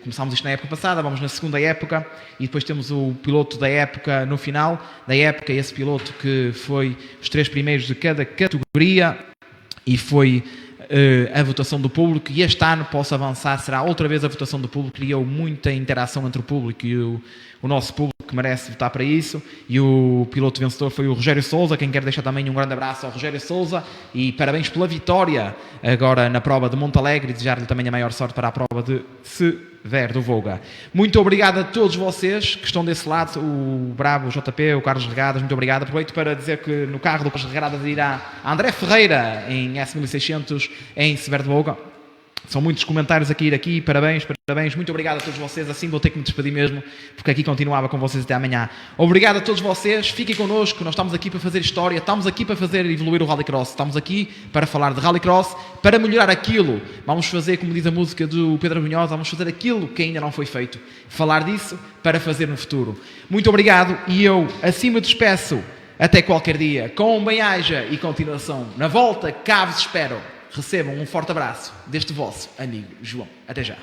Começámos isto na época passada, vamos na segunda época e depois temos o piloto da época no final da época, esse piloto que foi os 3 primeiros de cada categoria e foi a votação do público, e este ano, posso avançar, será outra vez a votação do público. Criou muita interação entre o público e o nosso público, que merece votar para isso, e o piloto vencedor foi o Rogério Sousa. Quem quer deixar também um grande abraço ao Rogério Sousa, e parabéns pela vitória agora na prova de Montalegre, e desejar-lhe também a maior sorte para a prova de Severo do Voga. Muito obrigado a todos vocês que estão desse lado, o Bravo, o JP, o Carlos Regadas, muito obrigado. Aproveito para dizer que no carro do Carlos Regadas irá André Ferreira em S1600 em Severo do Voga. São muitos comentários a ir aqui, parabéns, muito obrigado a todos vocês. Assim vou ter que me despedir mesmo, porque aqui continuava com vocês até amanhã. Obrigado a todos vocês, fiquem connosco, nós estamos aqui para fazer história, estamos aqui para fazer evoluir o Rallycross, estamos aqui para falar de Rallycross, para melhorar aquilo. Vamos fazer, como diz a música do Pedro Brunhosa, vamos fazer aquilo que ainda não foi feito, falar disso para fazer no futuro. Muito obrigado, e eu, acima despeço, até qualquer dia, com bem-aja e continuação. Na volta, cá vos espero. Recebam um forte abraço deste vosso amigo João. Até já.